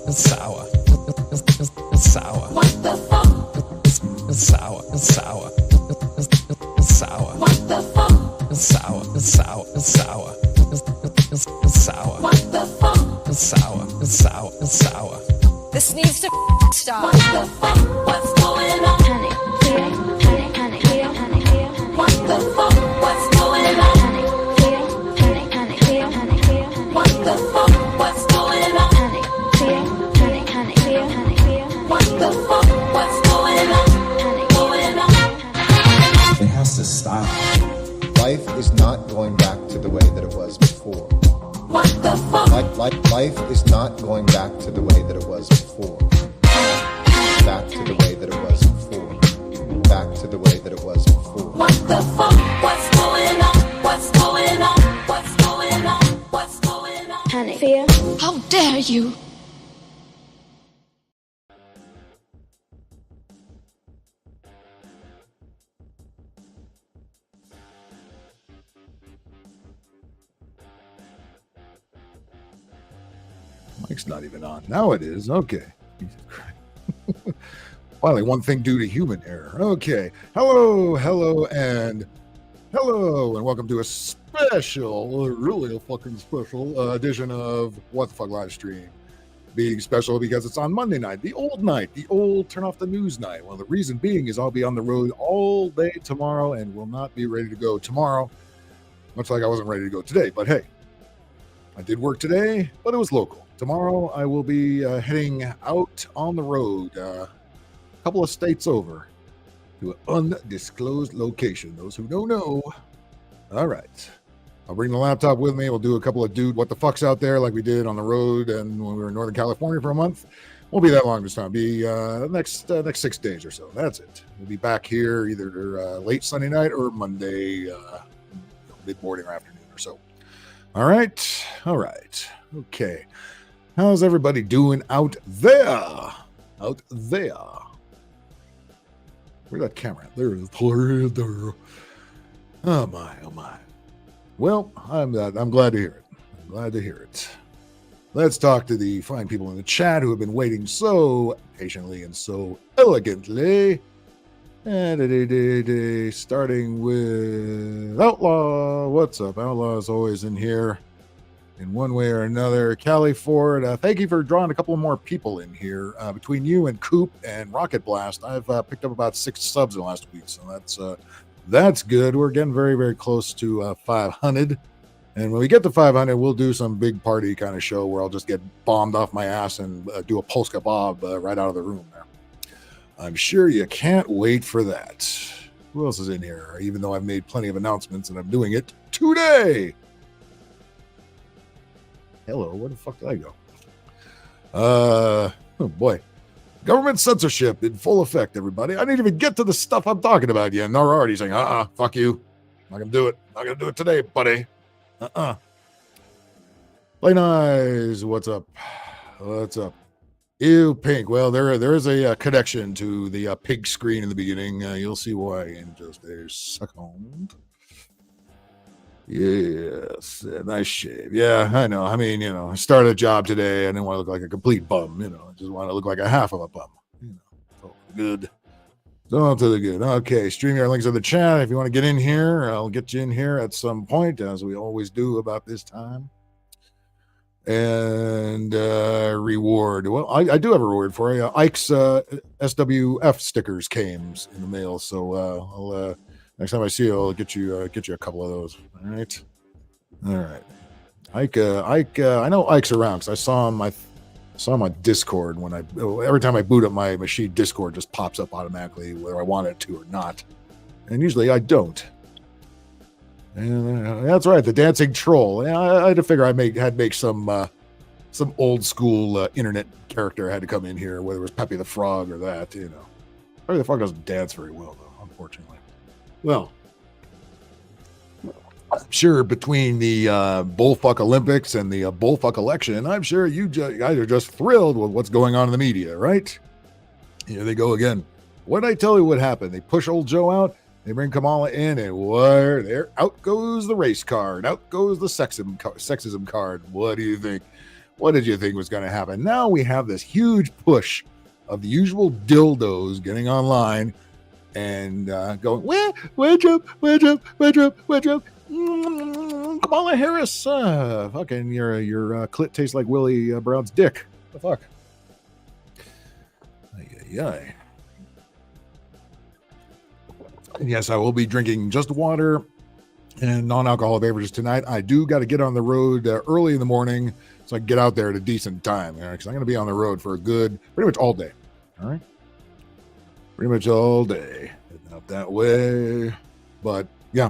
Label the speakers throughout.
Speaker 1: It's sour. It's sour. What the fuck? It's sour. It's sour. It's sour. What the fuck? It's sour. It's sour. It's sour. It's sour. What the fuck? It's sour. It's sour. It's sour.
Speaker 2: This needs to stop.
Speaker 3: What the fuck? What's going on? Panic, panic, panic, panic, panic. What the fuck? What's going on? Panic, panic, panic, panic, panic. What the fuck? What's going on? Panic, panic, panic, panic, panic. What the fuck? What's going on? Panic, going on.
Speaker 4: It has to stop. Life is not going back to the way that it was before.
Speaker 3: What the fuck?
Speaker 4: Life is not going back to the way that it was before. Back to the way that it was before. Back to the way that it was before.
Speaker 3: What the fuck? What's going on? What's going on? What's going on? What's going on? Panic, fear.
Speaker 2: How dare you?
Speaker 5: Mic's not even on. Now it is. Okay. Jesus Christ. Finally, one thing due to human error. Okay. Hello, and welcome to a special, really a fucking special edition of What the Fuck Livestream. Being special because it's on Monday night, the old turn off the news night. Well, the reason being is I'll be on the road all day tomorrow and will not be ready to go tomorrow, much like I wasn't ready to go today. But hey, I did work today, but it was local. Tomorrow, I will be heading out on the road, a couple of states over, to an undisclosed location. Those who don't know. All right. I'll bring the laptop with me. We'll do a couple of dude what the fucks out there like we did on the road and when we were in Northern California for a month. Won't be that long this time. Be next 6 days or so. That's it. We'll be back here either late Sunday night or Monday, mid-morning or afternoon or so. All right. Okay. How's everybody doing out there? Out there. Where's that camera? There it is. There. Oh my. Well, I'm glad to hear it. I'm glad to hear it. Let's talk to the fine people in the chat who have been waiting so patiently and so elegantly. And starting with Outlaw. What's up? Outlaw is always in here in one way or another. Callie Ford, thank you for drawing a couple more people in here. Between you and Coop and Rocket Blast, I've picked up about 6 subs in the last week, so that's good. We're getting very, very close to 500. And when we get to 500, we'll do some big party kind of show where I'll just get bombed off my ass and do a polska bob right out of the room there. I'm sure you can't wait for that. Who else is in here? Even though I've made plenty of announcements and I'm doing it today. Hello, where the fuck did I go? Oh boy. Government censorship in full effect, everybody. I didn't even get to the stuff I'm talking about yet. And they're already saying, fuck you. Not gonna do it. Not gonna do it today, buddy. Play nice. What's up? Ew, pink. Well, there is a connection to the pig screen in the beginning. You'll see why in just a second. Yes, nice shave. Yeah, I know. I mean, I started a job today. I didn't want to look like a complete bum. I just want to look like a half of a bum. So good. So to the good. Okay, StreamYard links in the chat. If you want to get in here, I'll get you in here at some point, as we always do about this time. And reward. Well, I do have a reward for you. Ike's SWF stickers came in the mail, so I'll next time I see you, I'll get you a couple of those. All right. Ike. I know Ike's around because I saw him. I saw him on Discord every time I boot up my machine. Discord just pops up automatically whether I want it to or not, and usually I don't. And that's right, the dancing troll. I had to figure I'd make some old school internet character had to come in here, whether it was Pepe the Frog or that. Pepe the Frog doesn't dance very well though, unfortunately. Well, I'm sure between the Bullfuck Olympics and the Bullfuck election, I'm sure you guys are just thrilled with what's going on in the media, right? Here they go again. What did I tell you what happened? They push old Joe out, they bring Kamala in, and there out goes the race card, out goes the sexism card. What do you think? What did you think was going to happen? Now we have this huge push of the usual dildos getting online and going, wedge up. Kamala Harris, fucking your clit tastes like Willie Brown's dick. The fuck? Ay. Yes, I will be drinking just water and non-alcoholic beverages tonight. I do got to get on the road early in the morning so I can get out there at a decent time, because I'm going to be on the road for a good, pretty much all day. All right? Pretty much all day. Not that way. But, yeah.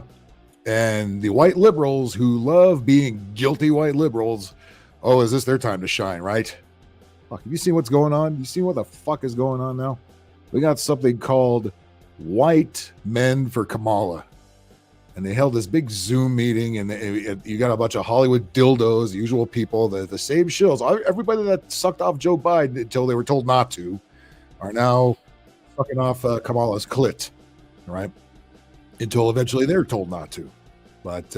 Speaker 5: And the white liberals who love being guilty white liberals, oh, is this their time to shine, right? Fuck, have you seen what's going on? You see what the fuck is going on now? We got something called White Men for Kamala. And they held this big Zoom meeting, and you got a bunch of Hollywood dildos, the usual people, the same shills. Everybody that sucked off Joe Biden until they were told not to are now sucking off Kamala's clit, right? Until eventually they're told not to. But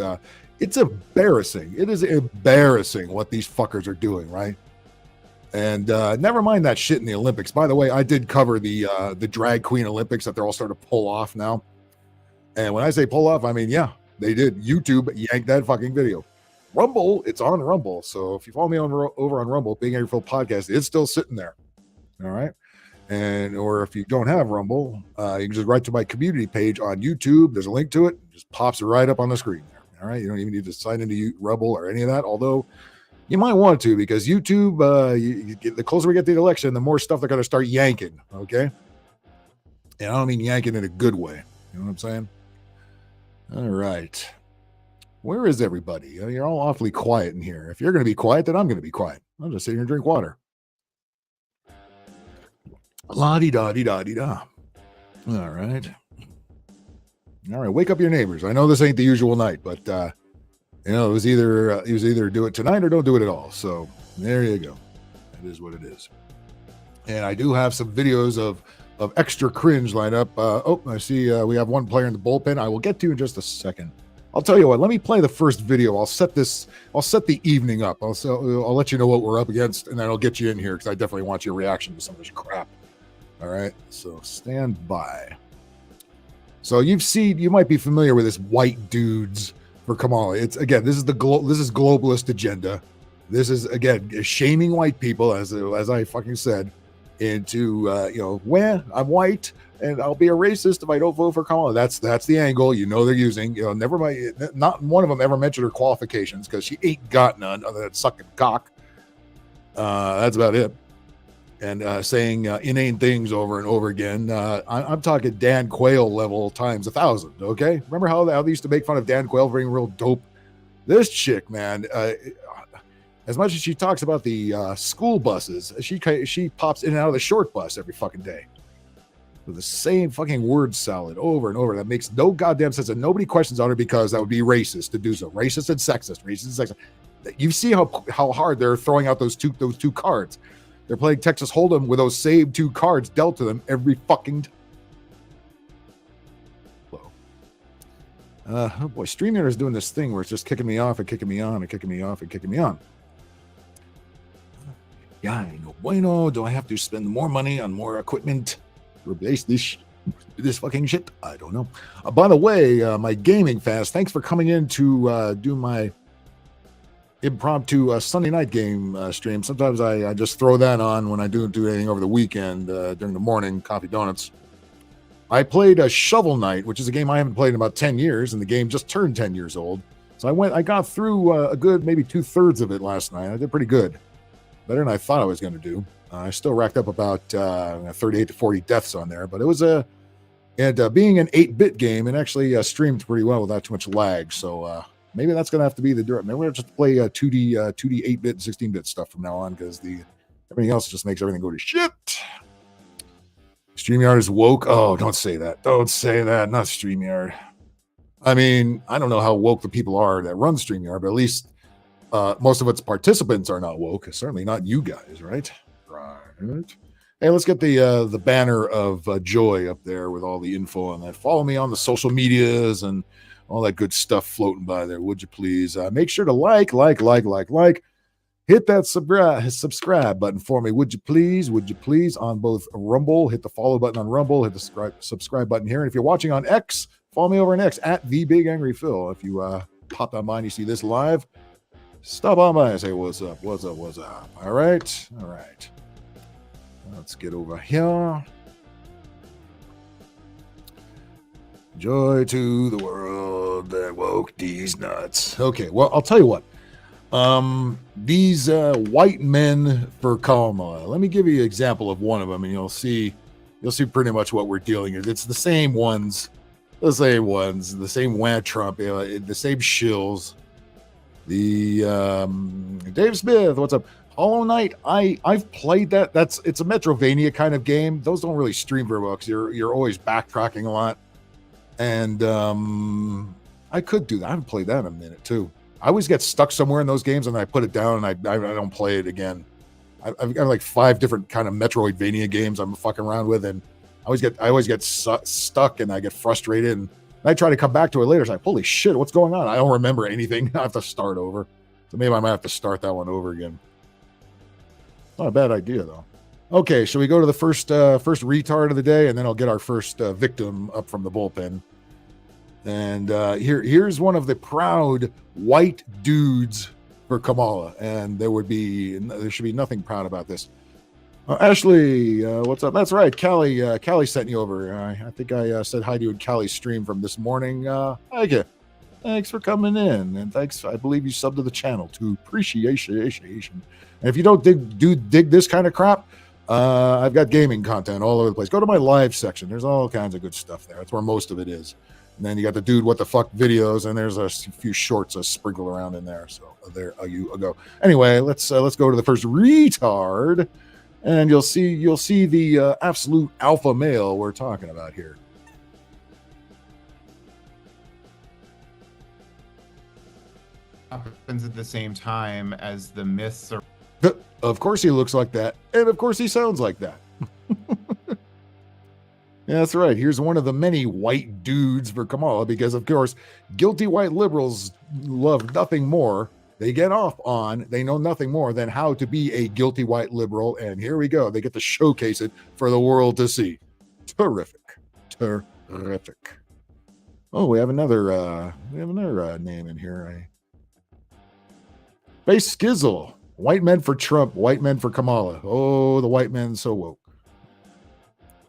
Speaker 5: it's embarrassing. It is embarrassing what these fuckers are doing, right? And never mind that shit in the Olympics. By the way, I did cover the drag queen Olympics that they're all starting to pull off now. And when I say pull off, I mean, yeah, they did. YouTube yanked that fucking video. Rumble, it's on Rumble. So if you follow me over on Rumble, Being Angry Phil Podcast, it's still sitting there. All right. Or if you don't have Rumble, you can just write to my community page on YouTube. There's a link to it. It just pops right up on the screen there. All right. You don't even need to sign into Rumble or any of that. Although you might want to, because YouTube, the closer we get to the election, the more stuff they're going to start yanking. Okay. And I don't mean yanking in a good way. You know what I'm saying? All right. Where is everybody? You're all awfully quiet in here. If you're going to be quiet, then I'm going to be quiet. I'll just sit here and drink water. La-di-da-di-da-di-da. All right. All right. Wake up your neighbors. I know this ain't the usual night, but, it was either do it tonight or don't do it at all. So there you go. That is what it is. And I do have some videos of extra cringe lined up. I see we have one player in the bullpen. I will get to in just a second. I'll tell you what, let me play the first video. I'll set the evening up. I'll let you know what we're up against, and then I'll get you in here because I definitely want your reaction to some of this crap. All right, so stand by. So you might be familiar with this white dudes for Kamala. It's again, this is globalist agenda. This is again shaming white people, as I fucking said, into I'm white and I'll be a racist if I don't vote for Kamala. That's the angle. They're using. Never mind. Not one of them ever mentioned her qualifications because she ain't got none other than sucking cock. That's about it. And saying inane things over and over again. I'm talking Dan Quayle level times 1,000. Okay, remember how they used to make fun of Dan Quayle for being real dope? This chick, man. As much as she talks about the school buses, she pops in and out of the short bus every fucking day with the same fucking word salad over and over. That makes no goddamn sense, and nobody questions on her because that would be racist to do so. Racist and sexist. You see how hard they're throwing out those two cards. They're playing Texas Hold'em with those same two cards dealt to them every fucking time. Oh boy, StreamYard is doing this thing where it's just kicking me off and kicking me on and kicking me off and kicking me on. Yeah, no bueno. Do I have to spend more money on more equipment to replace this fucking shit? I don't know. By the way, my gaming fast. Thanks for coming in to do my impromptu Sunday night game stream. Sometimes I just throw that on when I do anything over the weekend during the morning, coffee donuts. I played a Shovel Knight, which is a game I haven't played in about 10 years, and the game just turned 10 years old. So I got through a good maybe 2/3 of it last night. I did pretty good. Better than I thought I was going to do. I still racked up about 38 to 40 deaths on there, but it was being an 8-bit game, and actually streamed pretty well without too much lag. So maybe that's going to have to be the direct. Maybe we're going to just play 2D 8-bit and 16-bit stuff from now on, because everything else just makes everything go to shit. StreamYard is woke. Oh, don't say that. Don't say that. Not StreamYard. I mean, I don't know how woke the people are that run StreamYard, but at least most of its participants are not woke. Certainly not you guys, right? Right. Hey, let's get the banner of joy up there with all the info on that. Follow me on the social medias and all that good stuff floating by there, would you please? Make sure to like. hit that subscribe button for me, would you please? Would you please? On both Rumble, hit the follow button on Rumble, hit the subscribe button here. And if you're watching on X, follow me over on X at the Big Angry Phil. If you pop on by and you see this live, stop on by and say what's up, what's up, what's up. All right, all right. Let's get over here. Joy to the world that woke these nuts. Okay, well, I'll tell you what. These white men for Kamala. Let me give you an example of one of them, and you'll see pretty much what we're dealing with. It's the same ones, the same wah Trump, the same shills. The Dave Smith, what's up? Hollow Knight, I've played that. It's a Metrovania kind of game. Those don't really stream very well because you're always backtracking a lot. And I could do that. I haven't played that in a minute too. I always get stuck somewhere in those games and then I put it down and I don't play it again. I've got like 5 different kind of Metroidvania games I'm fucking around with, and I always get stuck and I get frustrated and I try to come back to it later. It's like, holy shit, what's going on? I don't remember anything. I have to start over. So maybe I might have to start that one over again. Not a bad idea though. Okay, shall we go to the first retard of the day, and then I'll get our first victim up from the bullpen. And here's one of the proud white dudes for Kamala, and there should be nothing proud about this. Ashley, what's up? That's right, Callie sent you over. I think I said hi to you in Callie's stream from this morning. Thank you. Thanks for coming in, and thanks. I believe you subbed to the channel to appreciation. And if you don't dig this kind of crap, I've got gaming content all over the place. Go to my live section. There's all kinds of good stuff there. That's where most of it is. And then you got the dude what the fuck videos, and there's a few shorts sprinkled around in there. So there you go. Anyway, let's go to the first retard, and you'll see the absolute alpha male we're talking about here.
Speaker 6: Happens at the same time as the myths are.
Speaker 5: Of course he looks like that, and of course he sounds like that. Yeah, that's right. Here's one of the many white dudes for Kamala, because of course guilty white liberals love nothing more. They get off on, they know nothing more than how to be a guilty white liberal, and here we go. They get to showcase it for the world to see. Terrific. Oh, we have another name in here. Base Skizzle. White men for Trump, white men for Kamala. Oh, the white men so woke.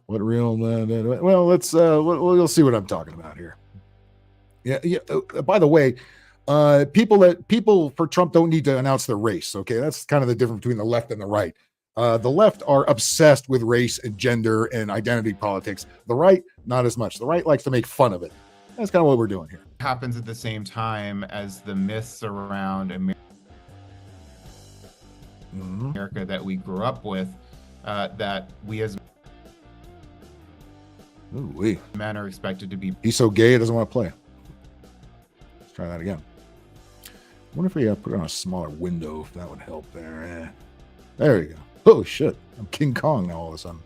Speaker 5: What real? Well, let's. We'll see what I'm talking about here. Yeah. By the way, people for Trump don't need to announce their race. Okay, that's kind of the difference between the left and the right. The left are obsessed with race and gender and identity politics. The right, not as much. The right likes to make fun of it. That's kind of what we're doing here.
Speaker 6: Happens at the same time as the myths around America that we grew up with, that we as men are expected to be.
Speaker 5: He's so gay he doesn't want to play. Let's try that again. I wonder if we put it on a smaller window, if that would help there. There you go. Oh shit, I'm King Kong now all of a sudden.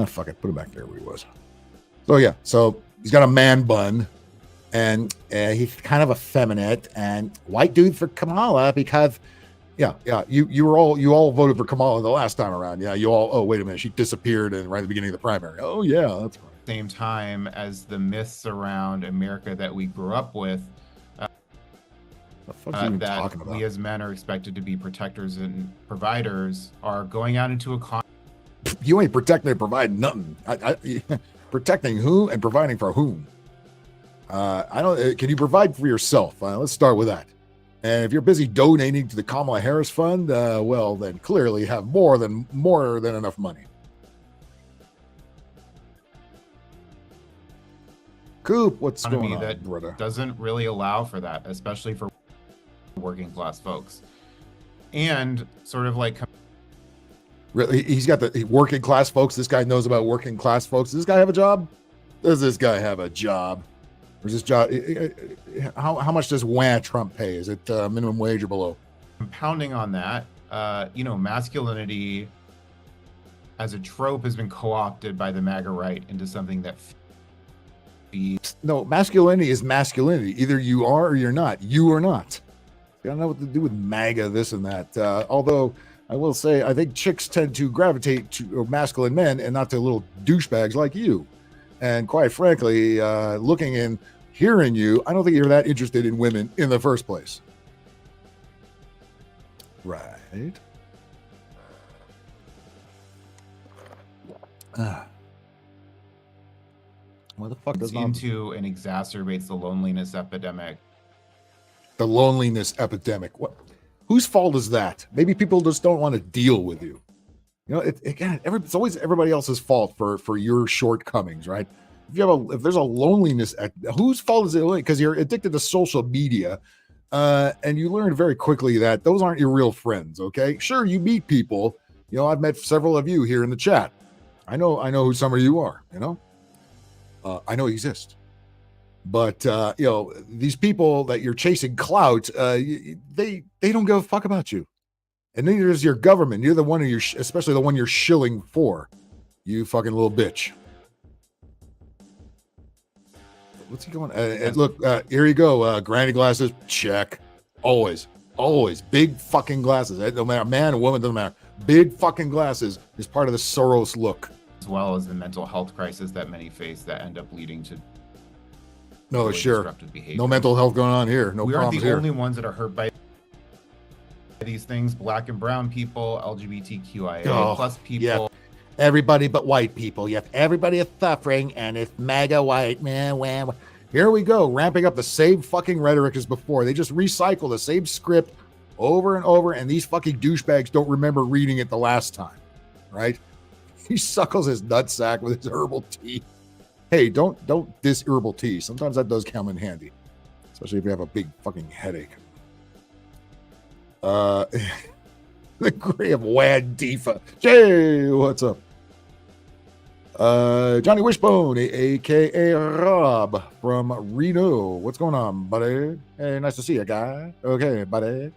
Speaker 5: Fuck it, put it back there where he was. So yeah, so he's got a man bun, and he's kind of effeminate, and white dude for Kamala because. Yeah. You all voted for Kamala the last time around. Yeah, you all. Oh, wait a minute, she disappeared right at the beginning of the primary. Oh yeah, that's right.
Speaker 6: Same time as the myths around America that we grew up with,
Speaker 5: the fuck are you
Speaker 6: that
Speaker 5: talking about?
Speaker 6: We as men are expected to be protectors and providers are going out into a
Speaker 5: You ain't protecting and providing nothing. Protecting who and providing for whom? I don't. Can you provide for yourself? Let's start with that. And if you're busy donating to the Kamala Harris Fund, well, then clearly you have more than enough money. Coop, what's going on,
Speaker 6: that
Speaker 5: brother?
Speaker 6: Doesn't really allow for that, especially for working class folks. And sort of like,
Speaker 5: Really, he's got the working class folks. This guy knows about working class folks. Does this guy have a job? Does this guy have a job? Or is this job? How much does wah Trump pay? Is it minimum wage or below?
Speaker 6: Compounding on that, masculinity as a trope has been co-opted by the MAGA right into something that feeds.
Speaker 5: No, masculinity is masculinity. Either you are or you're not. You are not. I don't know what to do with MAGA, this and that. Although I will say, I think chicks tend to gravitate to masculine men and not to little douchebags like you. And quite frankly, looking and hearing you, I don't think you're that interested in women in the first place. Right. What the fuck does
Speaker 6: into and exacerbates the loneliness epidemic.
Speaker 5: The loneliness epidemic. What? Whose fault is that? Maybe people just don't want to deal with you. You know, it's always everybody else's fault for your shortcomings, right? If there's a loneliness, whose fault is it? Because you're addicted to social media, and you learn very quickly that those aren't your real friends. Okay, sure, you meet people. You know, I've met several of you here in the chat. I know who some of you are. You know, I know you exist. But you know, these people that you're chasing clout, they don't give a fuck about you, and neither is your government. You're the one who especially the one you're shilling for. You fucking little bitch. What's he going? Look, here you go. Granny glasses, check. Always big fucking glasses. No matter man or woman, doesn't matter. Big fucking glasses is part of the Soros look,
Speaker 6: as well as the mental health crisis that many face that end up leading to
Speaker 5: no disruptive behavior. No mental health going on here. No,
Speaker 6: we
Speaker 5: problems
Speaker 6: aren't the
Speaker 5: here.
Speaker 6: only ones that are hurt by these things. Black and brown people, LGBTQIA plus people.
Speaker 5: Yeah. Everybody but white people. You have everybody is suffering, and it's MAGA white, man. Well, here we go, ramping up the same fucking rhetoric as before. They just recycle the same script over and over, and these fucking douchebags don't remember reading it the last time, right? He suckles his nutsack with his herbal tea. Hey, don't diss herbal tea. Sometimes that does come in handy, especially if you have a big fucking headache. The gray of Wad Difa. Jay, what's up? Johnny Wishbone, aka Rob from Reno. What's going on, buddy? Hey, nice to see you, guy. Okay, buddy.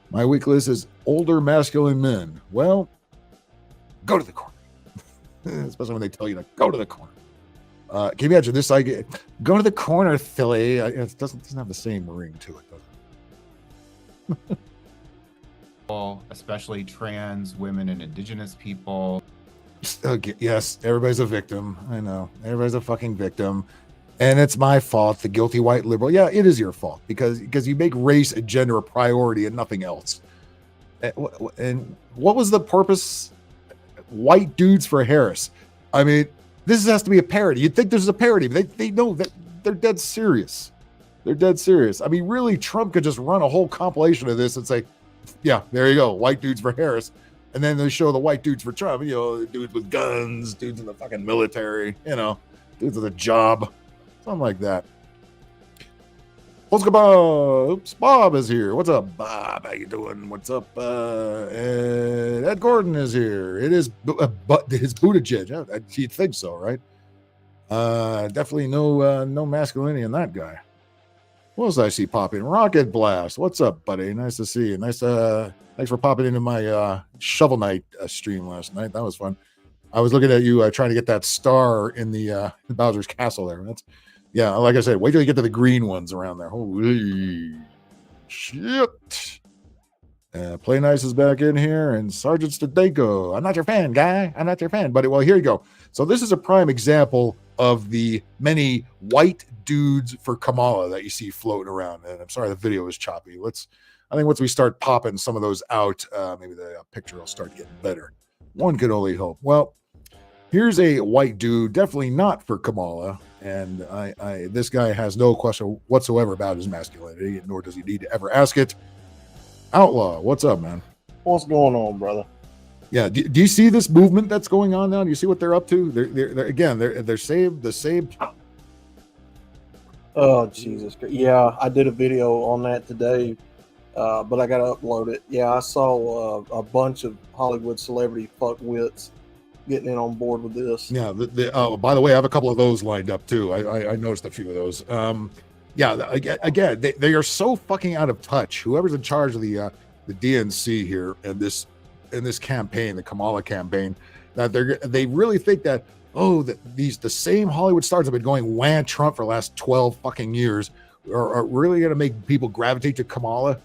Speaker 5: My week list is older masculine men. Well, go to the corner. Especially when they tell you to go to the corner. Can you imagine this? Like, go to the corner, Philly. It doesn't have the same ring to it, does it?
Speaker 6: Especially trans women and indigenous people.
Speaker 5: Okay, yes, everybody's a victim. I know. Everybody's a fucking victim. And it's my fault, the guilty white liberal. Yeah, it is your fault because you make race and gender a priority and nothing else. And what was the purpose? White dudes for Harris. I mean, this has to be a parody. You'd think there's a parody, but they know that they're dead serious. They're dead serious. I mean, really, Trump could just run a whole compilation of this and say, yeah, there you go, white dudes for Harris. And then they show the white dudes for Trump, you know, dudes with guns, dudes in the fucking military, you know, dudes with a job, something like that. What's good, Bob? Oops, Bob is here. What's up, Bob? How you doing? What's up? Ed Gordon is here. It is his Buttigieg. You'd think so, right? Definitely no masculinity in that guy. What else I see popping? Rocket Blast. What's up, buddy? Nice to see you. Thanks for popping into my Shovel Knight stream last night. That was fun. I was looking at you trying to get that star in the Bowser's Castle there. Yeah, like I said, wait till you get to the green ones around there. Holy shit. Play Nice is back in here, and Sergeant Stadenko. I'm not your fan, guy. I'm not your fan. But, well, here you go. So this is a prime example of the many white dudes for Kamala that you see floating around. And I'm sorry the video is choppy. I think once we start popping some of those out, maybe the picture will start getting better. One could only hope. Well, here's a white dude, definitely not for Kamala. And this guy has no question whatsoever about his masculinity, nor does he need to ever ask it. Outlaw, what's up, man?
Speaker 7: What's going on, brother?
Speaker 5: Yeah, do you see this movement that's going on now? Do you see what they're up to? They're same.
Speaker 7: Oh, Jesus. Yeah, I did a video on that today, but I got to upload it. Yeah, I saw a bunch of Hollywood celebrity fuckwits getting in on board with this.
Speaker 5: Yeah. By the way, I have a couple of those lined up too. I noticed a few of those. Again, they are so fucking out of touch. Whoever's in charge of the DNC here and this campaign, the Kamala campaign, that they really think that the same Hollywood stars have been going wham Trump for the last 12 fucking years are really going to make people gravitate to Kamala.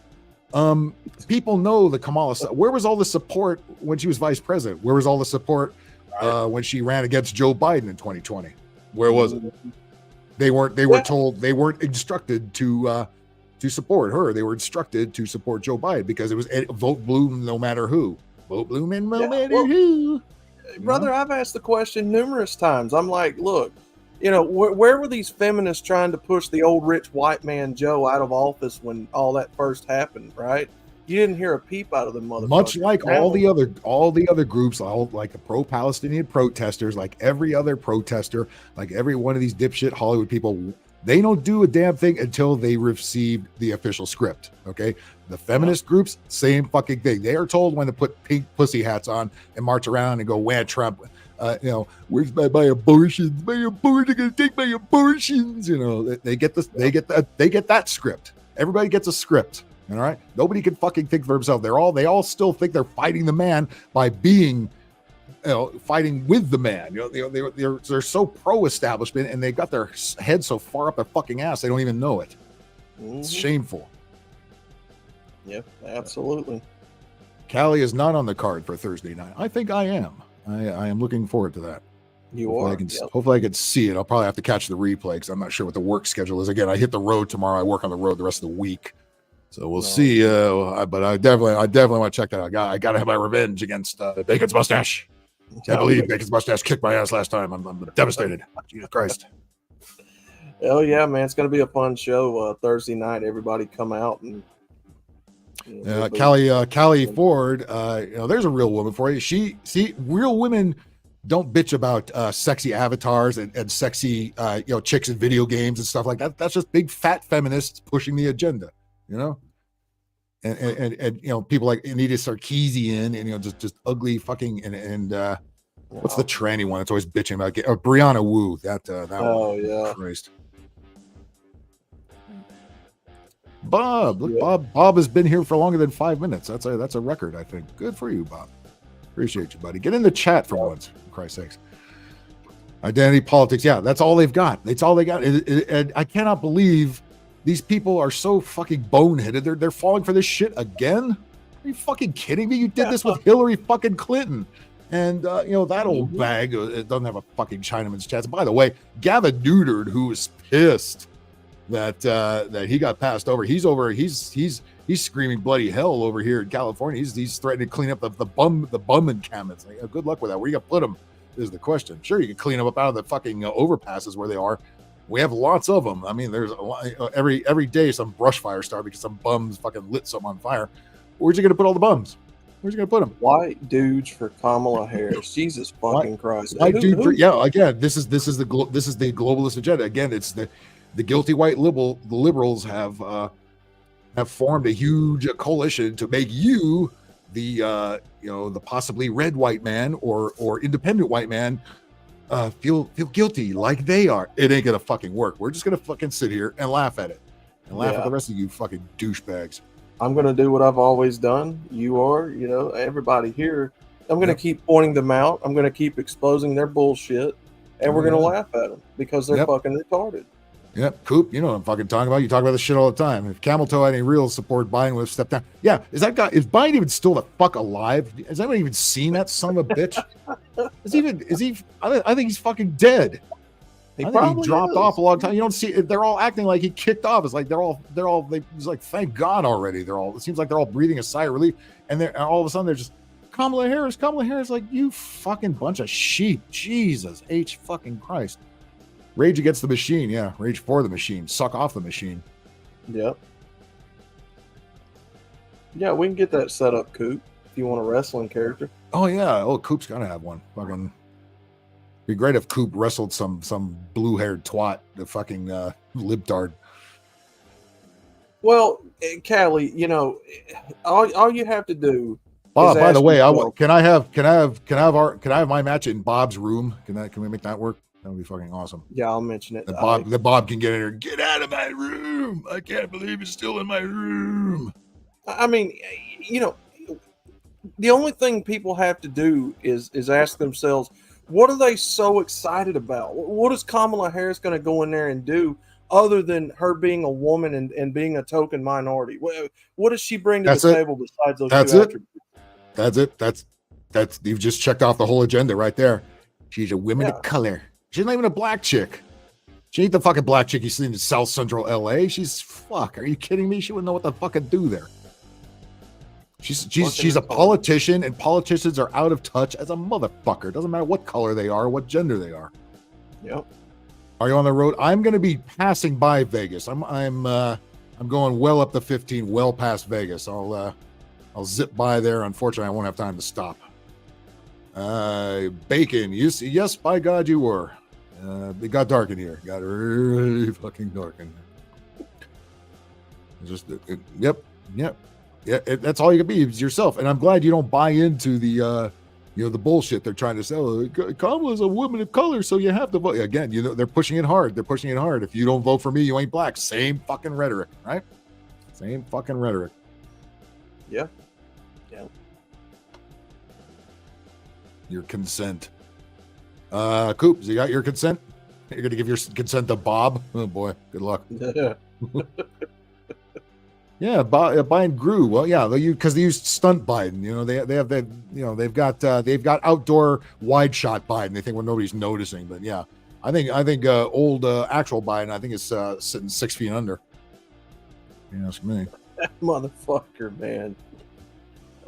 Speaker 5: People know the Kamala. Where was all the support when she was vice president? Where was all the support when she ran against Joe Biden in 2020? Where was it? They weren't. They were told. They weren't instructed to support her. They were instructed to support Joe Biden because it was vote blue no matter who. Vote blue no matter who.
Speaker 7: Brother, I've asked the question numerous times. I'm like, look, you know, where were these feminists trying to push the old rich white man Joe out of office when all that first happened, right? You didn't hear a peep out of the motherfucker.
Speaker 5: Much like all the other groups, all like the pro-Palestinian protesters, like every other protester, like every one of these dipshit Hollywood people, they don't do a damn thing until they receive the official script. Okay, the feminist groups, same fucking thing. They are told when to put pink pussy hats on and march around and go, "Wah, Trump." You know, where's my abortions? My abortions are gonna take my abortions. You know, they get this, they get that script. Everybody gets a script. All right. Nobody can fucking think for themselves. They all still think they're fighting the man by being, you know, fighting with the man. You know, they're so pro-establishment and they got their head so far up their fucking ass they don't even know it. It's shameful.
Speaker 7: Yep, absolutely.
Speaker 5: Callie is not on the card for Thursday night. I think I am. I am looking forward to that. Hopefully I can see it. I'll probably have to catch the replay because I'm not sure what the work schedule is. Again, I hit the road tomorrow. I work on the road the rest of the week. So we'll see. But I definitely want to check that out. I got to have my revenge against Bacon's mustache. Can't believe Bacon's mustache kicked my ass last time. I'm devastated. Jesus Christ.
Speaker 7: Oh yeah, man, it's gonna be a fun show Thursday night. Everybody come out and.
Speaker 5: Callie Ford, you know, there's a real woman for you. Real women don't bitch about sexy avatars and sexy, you know, chicks in video games and stuff like that. That's just big fat feminists pushing the agenda, you know. And you know, people like Anita Sarkeesian and you know, just ugly fucking and what's the tranny one that's always bitching about? Brianna Wu. That
Speaker 7: oh
Speaker 5: one.
Speaker 7: yeah.
Speaker 5: Christ. Bob, look, Bob has been here for longer than 5 minutes. That's a record, I think. Good for you, Bob. Appreciate you, buddy. Get in the chat for once, for Christ's sakes. Identity politics, yeah, that's all they've got. That's all they got. And I cannot believe these people are so fucking boneheaded. They're falling for this shit again. Are you fucking kidding me? You did this with Hillary fucking Clinton. And, you know, that old bag doesn't have a fucking Chinaman's chance. By the way, Gavin Newton, who was pissed that he got passed over. He's screaming bloody hell over here in California. He's threatening to clean up the bum encampments. Like, good luck with that. Where you gonna put them is the question. Sure, you can clean them up out of the fucking overpasses where they are. We have lots of them. I mean, there's every day some brush fire start because some bums fucking lit something on fire. Where's you gonna put all the bums? Where's you gonna put them?
Speaker 7: White dudes for Kamala Harris. Jesus fucking Christ.
Speaker 5: White dude for, yeah. Again, this is the globalist agenda. Again, it's the guilty white liberals have formed a huge coalition to make you the possibly red white man or independent white man feel guilty like they are. It ain't gonna fucking work. We're just gonna fucking sit here and laugh at it and laugh at the rest of you fucking douchebags.
Speaker 7: I'm gonna do what I've always done. You are, you know, everybody here. I'm gonna keep pointing them out. I'm gonna keep exposing their bullshit, and we're gonna laugh at them because they're fucking retarded.
Speaker 5: Yep, Coop, you know what I'm fucking talking about. You talk about this shit all the time. If Camel Toe had any real support, Biden would have stepped down. Yeah, is Biden even still the fuck alive? Has anyone even seen that son of a bitch? I think he's fucking dead. I think he dropped off a long time. You don't see they're all acting like he kicked off. It's like he's like, thank God already. It seems like they're all breathing a sigh of relief. And all of a sudden they're just Kamala Harris, like, you fucking bunch of sheep. Jesus H fucking Christ. Rage against the machine, yeah. Rage for the machine. Suck off the machine.
Speaker 7: Yep. Yeah, we can get that set up, Coop, if you want a wrestling character.
Speaker 5: Oh yeah. Oh, Coop's gotta have one. Fucking be great if Coop wrestled some blue-haired twat, the fucking libtard.
Speaker 7: Well, Callie, you know, all you have to do.
Speaker 5: Bob, by the way, can I have my match in Bob's room? Can we make that work? That would be fucking awesome.
Speaker 7: Yeah, I'll mention it.
Speaker 5: The Bob can get in here. Get out of my room! I can't believe it's still in my room.
Speaker 7: I mean, you know, the only thing people have to do is ask themselves, what are they so excited about? What is Kamala Harris going to go in there and do? other than her being a woman and being a token minority? What does she bring to
Speaker 5: That's
Speaker 7: the
Speaker 5: it.
Speaker 7: table besides those
Speaker 5: That's
Speaker 7: two
Speaker 5: it.
Speaker 7: attributes?
Speaker 5: That's you've just checked off the whole agenda right there. She's a woman
Speaker 7: Yeah.
Speaker 5: of color. She's not even a black chick. She ain't the fucking black chick you see in South Central LA. She's fuck. Are you kidding me? She wouldn't know what the fuck to do there. She's a politician, and politicians are out of touch as a motherfucker. Doesn't matter what color they are, what gender they are.
Speaker 7: Yep.
Speaker 5: Are you on the road? I'm going to be passing by Vegas. I'm going well up to 15, well past Vegas. I'll zip by there. Unfortunately, I won't have time to stop. Bacon, you see? Yes, by God, you were. It got dark in here. Got really fucking dark in here. Yep. Yeah, that's all you can be is yourself. And I'm glad you don't buy into the the bullshit they're trying to sell. Kamala's a woman of color, so you have to vote. Again, they're pushing it hard. If you don't vote for me, you ain't black. Same fucking rhetoric, right? Same fucking rhetoric.
Speaker 7: Yeah.
Speaker 5: Your consent. Coops, you got your consent? You're gonna give your consent to Bob? Oh boy, good luck. Yeah, Biden grew. Well, yeah, because they used stunt Biden. They've got outdoor wide shot Biden. They think when nobody's noticing, but yeah, I think old actual Biden. I think is sitting 6 feet under. You ask me.
Speaker 7: That motherfucker, man.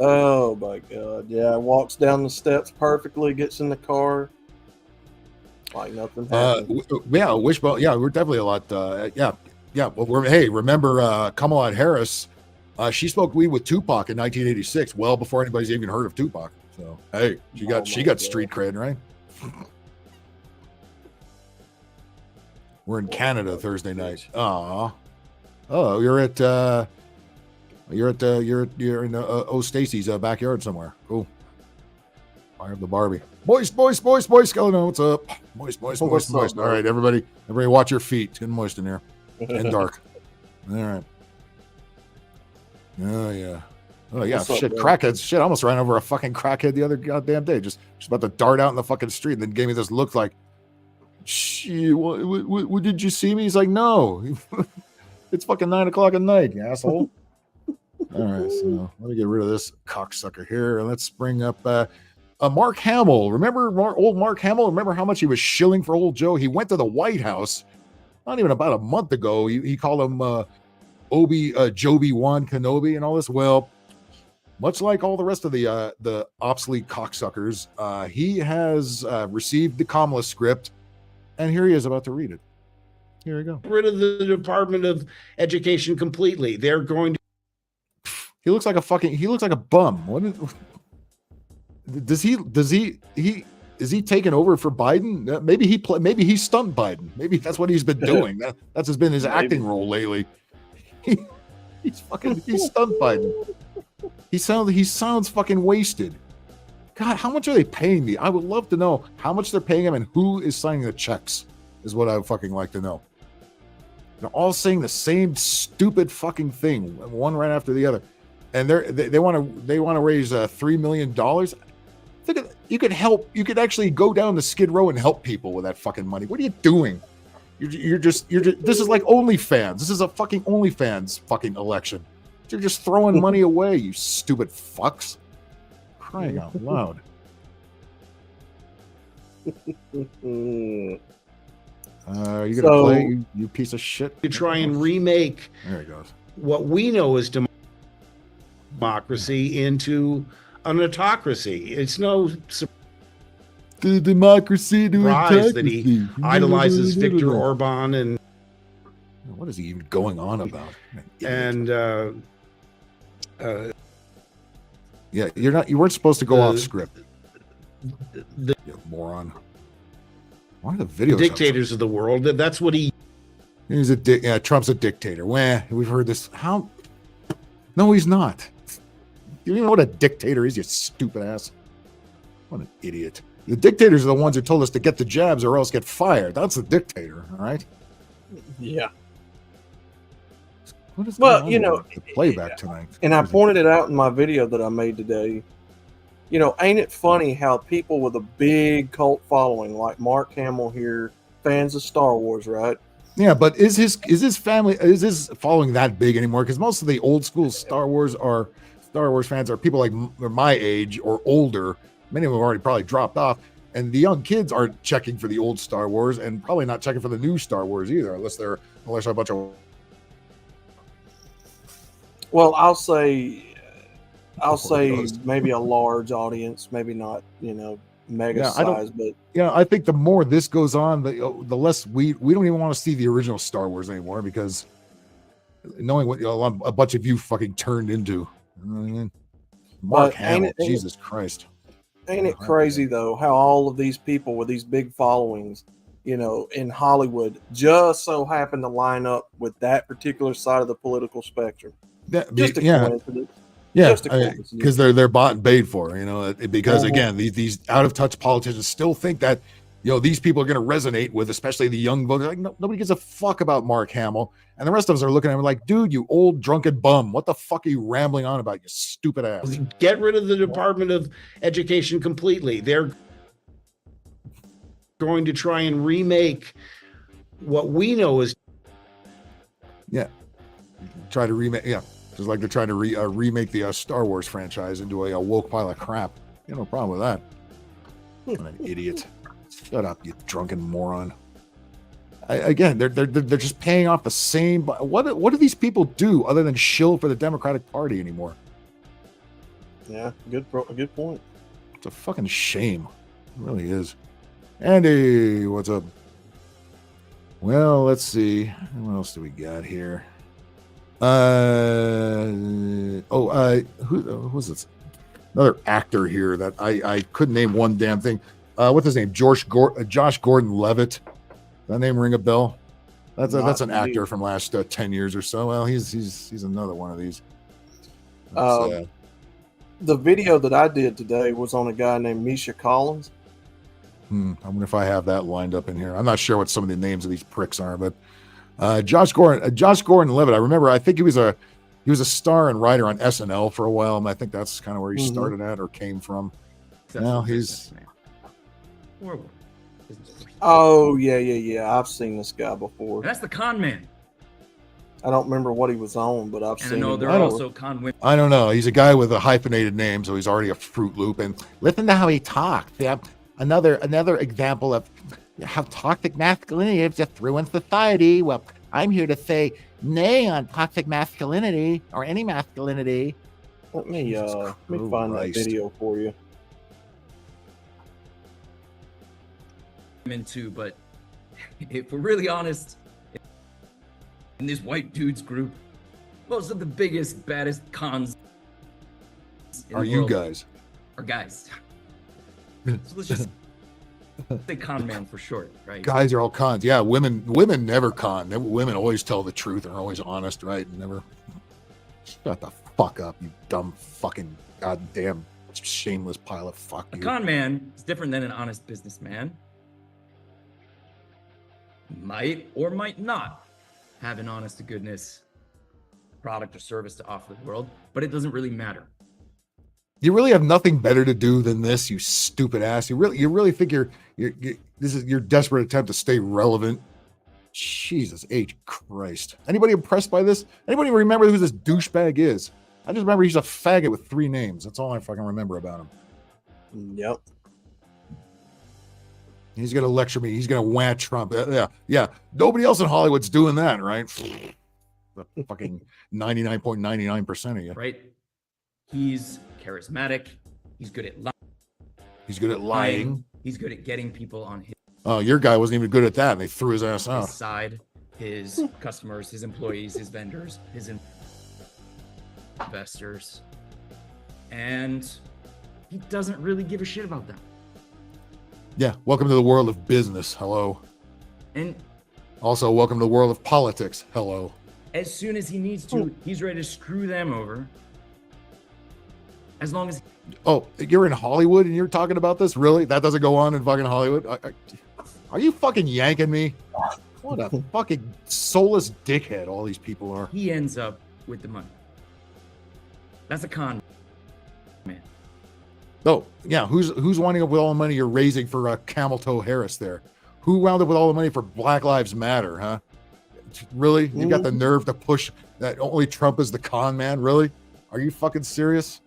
Speaker 7: Oh my God! Yeah, walks down the steps perfectly, gets in the car like nothing happened.
Speaker 5: Yeah, wishbone. Yeah, we're definitely a lot. Yeah. Well, remember Kamala Harris? She smoked weed with Tupac in 1986, well before anybody's even heard of Tupac. So hey, she got street cred, right? We're in Canada Thursday night. Oh, you're in Stacy's backyard somewhere. Cool. Fire up the Barbie. Moist, skeleton. What's up? Moist. All right, everybody watch your feet. It's getting moist in here and dark. All right. Oh yeah. Shit, crackheads. Shit, I almost ran over a fucking crackhead the other goddamn day. Just about to dart out in the fucking street, and then gave me this look like, shit, what did you see me? He's like, no. It's fucking 9:00 at night, you asshole. All right, so let me get rid of this cocksucker here, and let's bring up Mark Hamill. Remember old Mark Hamill? Remember how much he was shilling for old Joe? He went to the White House not even about a month ago. He called him Joby-Wan Kenobi and all this. Well, much like all the rest of the obsolete cocksuckers, he has received the Kamala script, and here he is about to read it. Here we go.
Speaker 8: Rid of the Department of Education completely. They're going to.
Speaker 5: He looks like a bum. What is he taking over for Biden? Maybe he stunned Biden. Maybe that's what he's been doing. That's been his acting role lately. He's stunned Biden. He sounds fucking wasted. God, how much are they paying me? I would love to know how much they're paying him and who is signing the checks. Is what I would fucking like to know. They're all saying the same stupid fucking thing, one right after the other, and they want to raise $3 million. You could help. You could actually go down to Skid Row and help people with that fucking money. What are you doing? You're just. This is like OnlyFans. This is a fucking OnlyFans fucking election. You're just throwing money away, you stupid fucks. Crying out loud. Are you gonna play, you piece of shit?
Speaker 8: To try and remake
Speaker 5: there he goes.
Speaker 8: What we know as democracy into an autocracy. It's no
Speaker 5: the democracy to
Speaker 8: surprise that he idolizes Viktor Orban and
Speaker 5: what is he even going on about?
Speaker 8: And
Speaker 5: yeah, you weren't supposed to go off script. You moron. Why are the videos
Speaker 8: dictators of the world? That's what
Speaker 5: he's Trump's a dictator. Well, we've heard this. How? No, he's not. You even know what a dictator is, you stupid ass. What an idiot. The dictators are the ones who told us to get the jabs or else get fired. That's the dictator, all right?
Speaker 7: Yeah.
Speaker 5: What is going on with the playback tonight?
Speaker 7: And I pointed it out in my video that I made today. Ain't it funny how people with a big cult following, like Mark Hamill here, fans of Star Wars, right?
Speaker 5: Yeah, but is his family, is his following that big anymore? Because most of the old school Star Wars fans are people like my age or older. Many of them have already probably dropped off, and the young kids aren't checking for the old Star Wars and probably not checking for the new Star Wars either, unless they're a bunch of.
Speaker 7: Well, I'll say maybe a large audience, maybe not, mega size, but
Speaker 5: I think the more this goes on, the less we don't even want to see the original Star Wars anymore, because knowing what a bunch of you fucking turned into. You know what I mean? Mark Hamill, Jesus Christ.
Speaker 7: Ain't it crazy though how all of these people with these big followings, in Hollywood just so happen to line up with that particular side of the political spectrum? Just a coincidence.
Speaker 5: Yeah, because they're bought and paid for, because again, these out of touch politicians still think that, these people are going to resonate with, especially the young voters. Like, nobody gives a fuck about Mark Hamill, and the rest of us are looking at him like, dude, you old drunken bum, what the fuck are you rambling on about, you stupid ass?
Speaker 8: Get rid of the Department of Education completely. They're going to try and remake what we know as
Speaker 5: try to remake, just like they're trying to remake the Star Wars franchise into a woke pile of crap. No problem with that. What an idiot. Shut up, you drunken moron. Again, they're just paying off the same. What do these people do other than shill for the Democratic Party anymore?
Speaker 7: Yeah, good point.
Speaker 5: It's a fucking shame. It really is. Andy, what's up? Well, let's see. What else do we got here? Who was this? Another actor here that I couldn't name one damn thing. What's his name? Josh Gordon-Levitt. That name ring a bell? That's an actor from last 10 years or so. Well, he's another one of these.
Speaker 7: The video that I did today was on a guy named Misha Collins.
Speaker 5: I wonder if I have that lined up in here. I'm not sure what some of the names of these pricks are, but Josh Gordon-Levitt. I think he was a star and writer on SNL for a while, and I think that's kind of where he started at or came from. Now he's.
Speaker 7: Oh yeah. I've seen this guy before.
Speaker 9: That's the con man.
Speaker 7: I don't remember what he was on, but I've seen.
Speaker 9: I know
Speaker 7: him
Speaker 9: they're
Speaker 7: before.
Speaker 9: also con women.
Speaker 5: I don't know. He's a guy with a hyphenated name, so he's already a Fruit Loop. And listen to how he talks. Yeah, another example of how toxic masculinity is just ruins society. Well, I'm here to say nay on toxic masculinity or any masculinity.
Speaker 7: Let me find that video for you.
Speaker 9: Into, but if we're really honest, in this white dudes group, most of the biggest, baddest cons
Speaker 5: are you guys.
Speaker 9: Are guys. So let's just say con man for short, right?
Speaker 5: Guys are all cons. Yeah, women never con. Women always tell the truth and are always honest, right? Never. Shut the fuck up, you dumb fucking goddamn shameless pile of fuck.
Speaker 9: A con man is different than an honest businessman. Might or might not have an honest to goodness product or service to offer the world, but it doesn't really matter.
Speaker 5: You really have nothing better to do than this, you stupid ass. You really think this is your desperate attempt to stay relevant? Jesus H Christ. Anybody impressed by this? Anybody remember who this douchebag is? I just remember he's a faggot with 3 names. That's all I fucking remember about him.
Speaker 7: Yep.
Speaker 5: He's going to lecture me. He's going to whack Trump. Yeah. Nobody else in Hollywood's doing that, right? The fucking 99.99% of you.
Speaker 9: Right? He's charismatic. He's good at lying.
Speaker 5: He's good at lying.
Speaker 9: He's good at getting people on his
Speaker 5: your guy wasn't even good at that, and they threw his ass out.
Speaker 9: Side, his customers, his employees, his vendors, his investors. And he doesn't really give a shit about them.
Speaker 5: Yeah, welcome to the world of business. Hello.
Speaker 9: And
Speaker 5: also, welcome to the world of politics. Hello.
Speaker 9: As soon as he needs to, he's ready to screw them over. As long as...
Speaker 5: Oh, you're in Hollywood and you're talking about this? Really? That doesn't go on in fucking Hollywood? Are you fucking yanking me? What a fucking soulless dickhead all these people are.
Speaker 9: He ends up with the money. That's a con man.
Speaker 5: Oh, yeah. Who's winding up with all the money you're raising for Camel Toe Harris there? Who wound up with all the money for Black Lives Matter, huh? Really? You got the nerve to push that only Trump is the con man? Really? Are you fucking serious?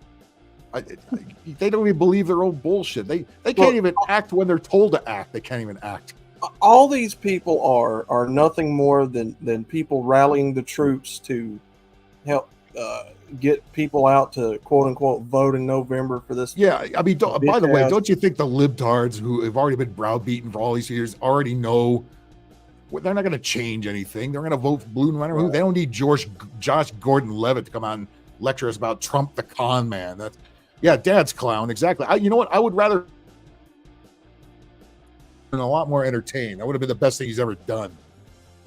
Speaker 5: They don't even believe their own bullshit. They can't even act when they're told to act. They can't even act.
Speaker 7: All these people are nothing more than people rallying the troops to help get people out to quote unquote vote in November for this.
Speaker 5: Yeah, I mean, by the way, don't you think the libtards who have already been browbeaten for all these years already know they're not going to change anything? They're going to vote for blue no matter who. They don't need Josh Gordon-Levitt to come on and lecture us about Trump the con man. That's dad's clown, exactly. You know what? I would rather been a lot more entertained. That would have been the best thing he's ever done.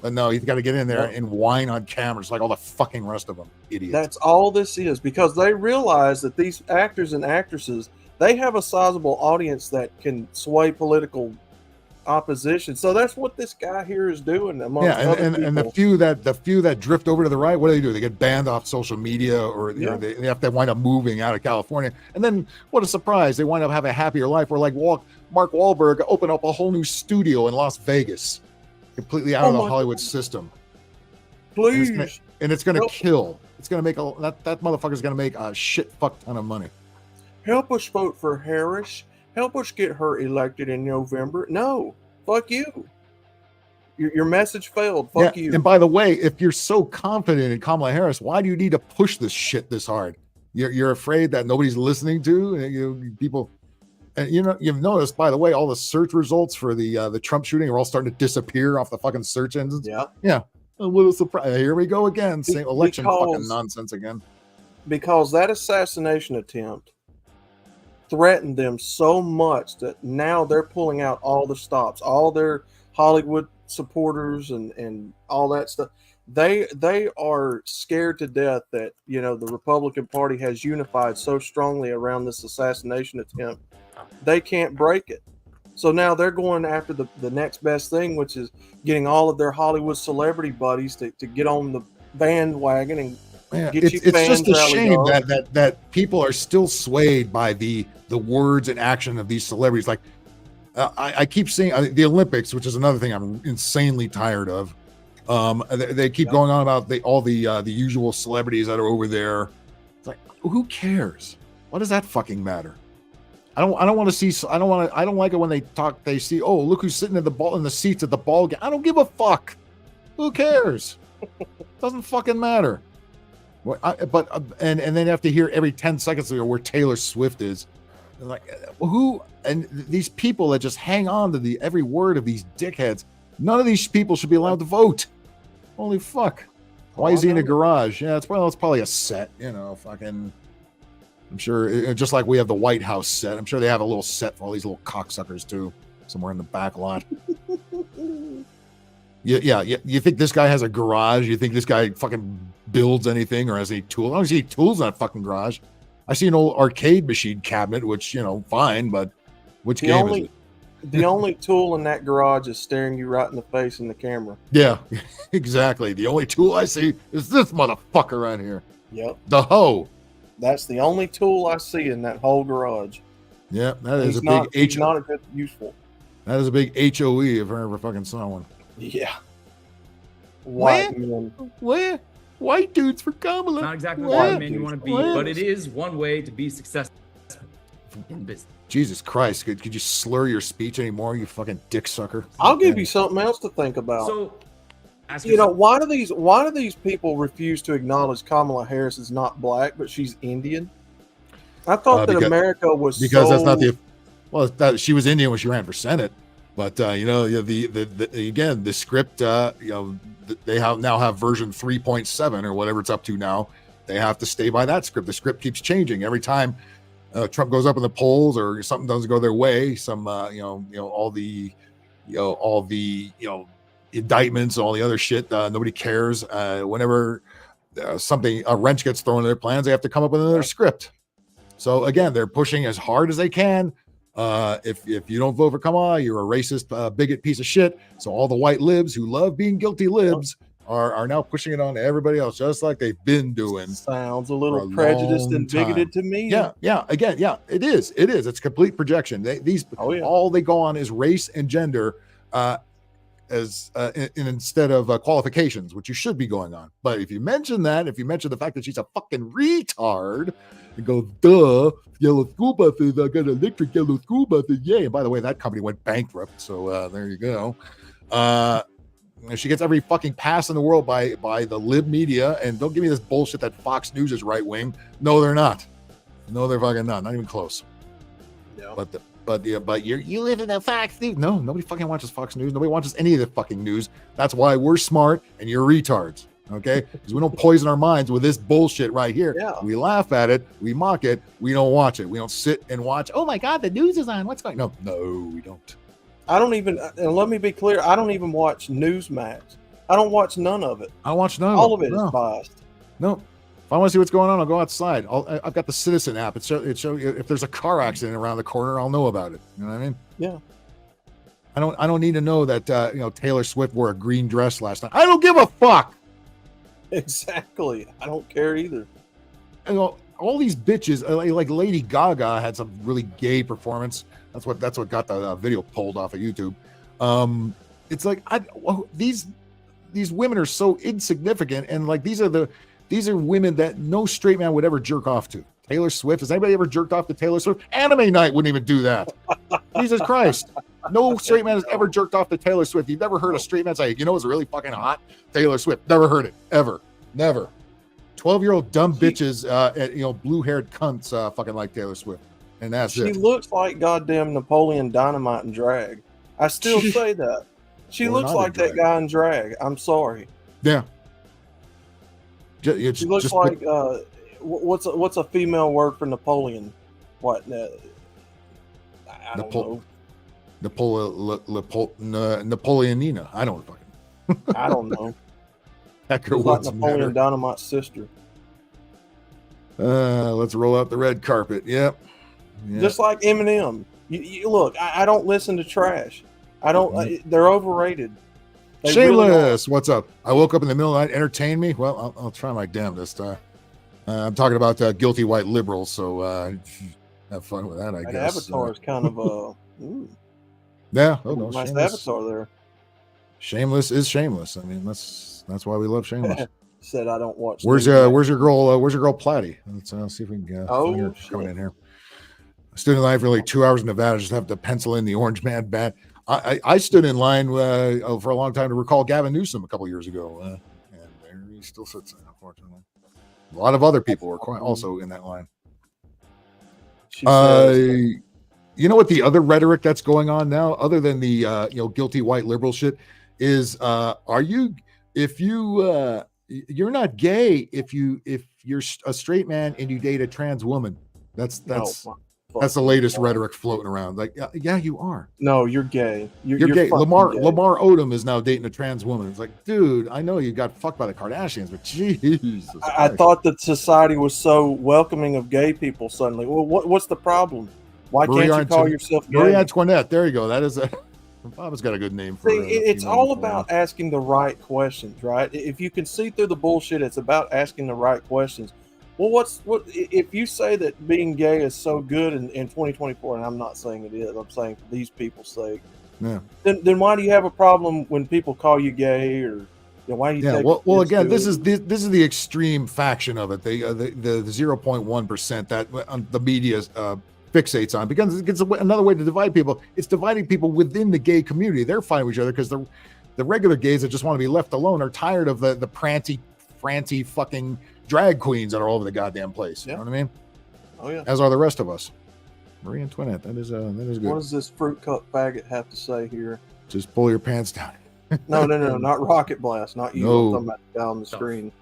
Speaker 5: But no, he's got to get in there and whine on camera, just like all the fucking rest of them, idiots.
Speaker 7: That's all this is, because they realize that these actors and actresses, they have a sizable audience that can sway political opposition. So that's what this guy here is doing. And
Speaker 5: the few that drift over to the right, what do? They get banned off social media, or they have to wind up moving out of California. And then what a surprise, they wind up having a happier life. Where like Mark Wahlberg opened up a whole new studio in Las Vegas, completely out of the Hollywood system.
Speaker 7: Please.
Speaker 5: And it's going to kill. It's going to make that motherfucker's going to make a shit fuck ton of money.
Speaker 7: Help us vote for Harris. Help us get her elected in November. No, fuck you. Your message failed. Fuck you.
Speaker 5: And by the way, if you're so confident in Kamala Harris, why do you need to push this shit this hard? You're afraid that nobody's listening to people. And you've noticed, by the way, all the search results for the Trump shooting are all starting to disappear off the fucking search engines. Yeah. A little surprise. Here we go again. Same election fucking nonsense again.
Speaker 7: Because that assassination attempt threatened them so much that now they're pulling out all the stops, all their Hollywood supporters and all that stuff. They are scared to death that the Republican Party has unified so strongly around this assassination attempt. They can't break it. So now they're going after the next best thing, which is getting all of their Hollywood celebrity buddies to get on the bandwagon and
Speaker 5: it's just a shame that people are still swayed by the words and action of these celebrities. Like I keep seeing the Olympics, which is another thing I'm insanely tired of. They keep going on about all the usual celebrities that are over there. It's like, who cares? What does that fucking matter? I don't want to see. I don't like it when they talk. They see, oh, look who's sitting in the seats at the ball game. I don't give a fuck. Who cares? Doesn't fucking matter. And then you have to hear every 10 seconds where Taylor Swift is. They're like, who? And these people that just hang on to every word of these dickheads. None of these people should be allowed to vote. Holy fuck! Why is he in a garage? Yeah, it's probably a set. Fucking. I'm sure, just like we have the White House set. I'm sure they have a little set for all these little cocksuckers too, somewhere in the back lot. Yeah. You think this guy has a garage? You think this guy fucking builds anything or has any tools? I don't see tools in that fucking garage. I see an old arcade machine cabinet, which fine, but which game is it?
Speaker 7: The only tool in that garage is staring you right in the face in the camera.
Speaker 5: Yeah, exactly. The only tool I see is this motherfucker right here.
Speaker 7: Yep.
Speaker 5: The hoe.
Speaker 7: That's the only tool I see in that whole garage.
Speaker 5: Yeah, that is big
Speaker 7: He's not a good useful.
Speaker 5: That is a big HOE if I ever fucking saw one.
Speaker 7: Yeah. White men.
Speaker 5: Where? White dudes for Kamala.
Speaker 9: Not exactly the white man you want to be, but it is one way to be successful in business.
Speaker 5: Jesus Christ, could you slur your speech anymore, you fucking dick sucker?
Speaker 7: I'll give you something else to think about.
Speaker 9: So,
Speaker 7: why do these people refuse to acknowledge Kamala Harris is not black, but she's Indian? I thought that America was
Speaker 5: because that's not she was Indian when she ran for Senate, but the script, they now have version 3.7 or whatever it's up to now. They have to stay by that script. The script keeps changing every time Trump goes up in the polls or something doesn't go their way. Some all the indictments, all the other shit. Nobody cares. Whenever a wrench gets thrown in their plans, they have to come up with another script. So again, they're pushing as hard as they can. If you don't vote for Kamala, you're a racist, bigot piece of shit. So all the white libs who love being guilty libs are now pushing it on to everybody else, just like they've been doing.
Speaker 7: Sounds a little prejudiced and bigoted to me.
Speaker 5: Yeah. Again, it is. It's complete projection. All they go on is race and gender. instead of qualifications, which you should be going on. But if you mention that, if you mention the fact that she's a fucking retard, and go, duh, yellow school buses, I got electric yellow school buses, yay. And by the way, that company went bankrupt, so there you go. She gets every fucking pass in the world by the lib media, and don't give me this bullshit that Fox News is right wing. No, they're not. No, they're fucking not even close.
Speaker 7: Yeah.
Speaker 5: But you live in the Fox News. No, nobody fucking watches Fox News. Nobody watches any of the fucking news. That's why we're smart and you're retards. Okay, because we don't poison our minds with this bullshit right here.
Speaker 7: Yeah.
Speaker 5: We laugh at it, we mock it, we don't watch it. We don't sit and watch. Oh my God, the news is on. What's going? No, we don't.
Speaker 7: I don't even. And let me be clear. I don't even watch Newsmax. I don't watch none of it.
Speaker 5: I watch none.
Speaker 7: All of it is biased.
Speaker 5: No. If I want to see what's going on, I'll go outside. I've got the Citizen app. It show if there's a car accident around the corner, I'll know about it. You know what I mean?
Speaker 7: Yeah.
Speaker 5: I don't need to know that Taylor Swift wore a green dress last night. I don't give a fuck.
Speaker 7: Exactly. I don't care either.
Speaker 5: All these bitches, like Lady Gaga had some really gay performance. That's what got the video pulled off of YouTube. It's like these women are so insignificant, and like these are women that no straight man would ever jerk off to. Taylor Swift. Has anybody ever jerked off to Taylor Swift? Anime Night wouldn't even do that. Jesus Christ. No straight man has ever jerked off to Taylor Swift. You've never heard a straight man say, you know what's really fucking hot? Taylor Swift. Never heard it. Ever. Never. 12-year-old dumb bitches, blue-haired cunts fucking like Taylor Swift. And that's it.
Speaker 7: She looks like goddamn Napoleon Dynamite in drag. I still say that. She looks like that guy in drag. I'm sorry.
Speaker 5: Yeah.
Speaker 7: She looks like what's a female word for Napoleon? What? I don't know.
Speaker 5: Napoleonina. I don't fucking.
Speaker 7: I don't know.
Speaker 5: Hecker
Speaker 7: like Napoleon Dynamite's sister.
Speaker 5: Let's roll out the red carpet. Yep.
Speaker 7: Just like Eminem. You look. I don't listen to trash. I don't. They're overrated.
Speaker 5: Shameless, what's up? I woke up in the middle of the night. Entertain me? Well, I'll try my damnedest. I'm talking about guilty white liberals, so have fun with that, I guess.
Speaker 7: Avatar is kind of
Speaker 5: yeah. Oh no,
Speaker 7: nice
Speaker 5: Shameless.
Speaker 7: Avatar there.
Speaker 5: Shameless is shameless. I mean, that's why we love Shameless.
Speaker 7: Said I don't watch.
Speaker 5: Where's your girl? Where's your girl Platty? Let's see if we can find her coming in here. Stood in line for like 2 hours in Nevada, just have to pencil in the Orange Man bat. I stood in line for a long time to recall Gavin Newsom a couple years ago, and there he still sits there, unfortunately. A lot of other people were also in that line. You know what the other rhetoric that's going on now, other than the guilty white liberal shit, is you're not gay if you're a straight man and you date a trans woman. That's the latest rhetoric floating around. Like, yeah, you are.
Speaker 7: No, you're gay. You're
Speaker 5: gay. Lamar
Speaker 7: gay.
Speaker 5: Odom is now dating a trans woman. It's like, dude, I know you got fucked by the Kardashians, but Jesus.
Speaker 7: I thought that society was so welcoming of gay people suddenly. Well, what's the problem? Why can't you call yourself gay?
Speaker 5: Marie Antoinette. There you go. That is Bob's got a good name for it.
Speaker 7: It's all about asking the right questions, right? If you can see through the bullshit, it's about asking the right questions. Well, if you say that being gay is so good in 2024, and I'm not saying it is, I'm saying for these people's sake,
Speaker 5: yeah.
Speaker 7: Then why do you have a problem when people call you gay, or why do you?
Speaker 5: Yeah, well, again, this is the extreme faction of it. The 0.1% that the media fixates on, because it's another way to divide people. It's dividing people within the gay community. They're fighting with each other because the regular gays that just want to be left alone are tired of the pranty, franty fucking drag queens that are all over the goddamn place. You know what I mean?
Speaker 7: Oh yeah.
Speaker 5: As are the rest of us. Marie Antoinette. That is good.
Speaker 7: What does this fruit cup faggot have to say here?
Speaker 5: Just pull your pants down.
Speaker 7: No, not Rocket Blast, not you.
Speaker 5: No.
Speaker 7: I'm talking about down the screen.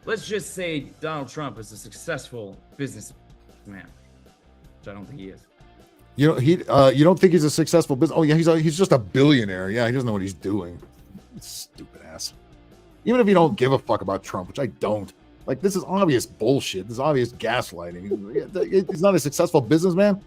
Speaker 9: Let's just say Donald Trump is a successful businessman, which I don't think he is.
Speaker 5: You don't think he's a successful business? Oh yeah, he's just a billionaire. Yeah, he doesn't know what he's doing. Stupid ass. Even if you don't give a fuck about Trump, which I don't. Like, this is obvious bullshit. This is obvious gaslighting. He's not a successful businessman.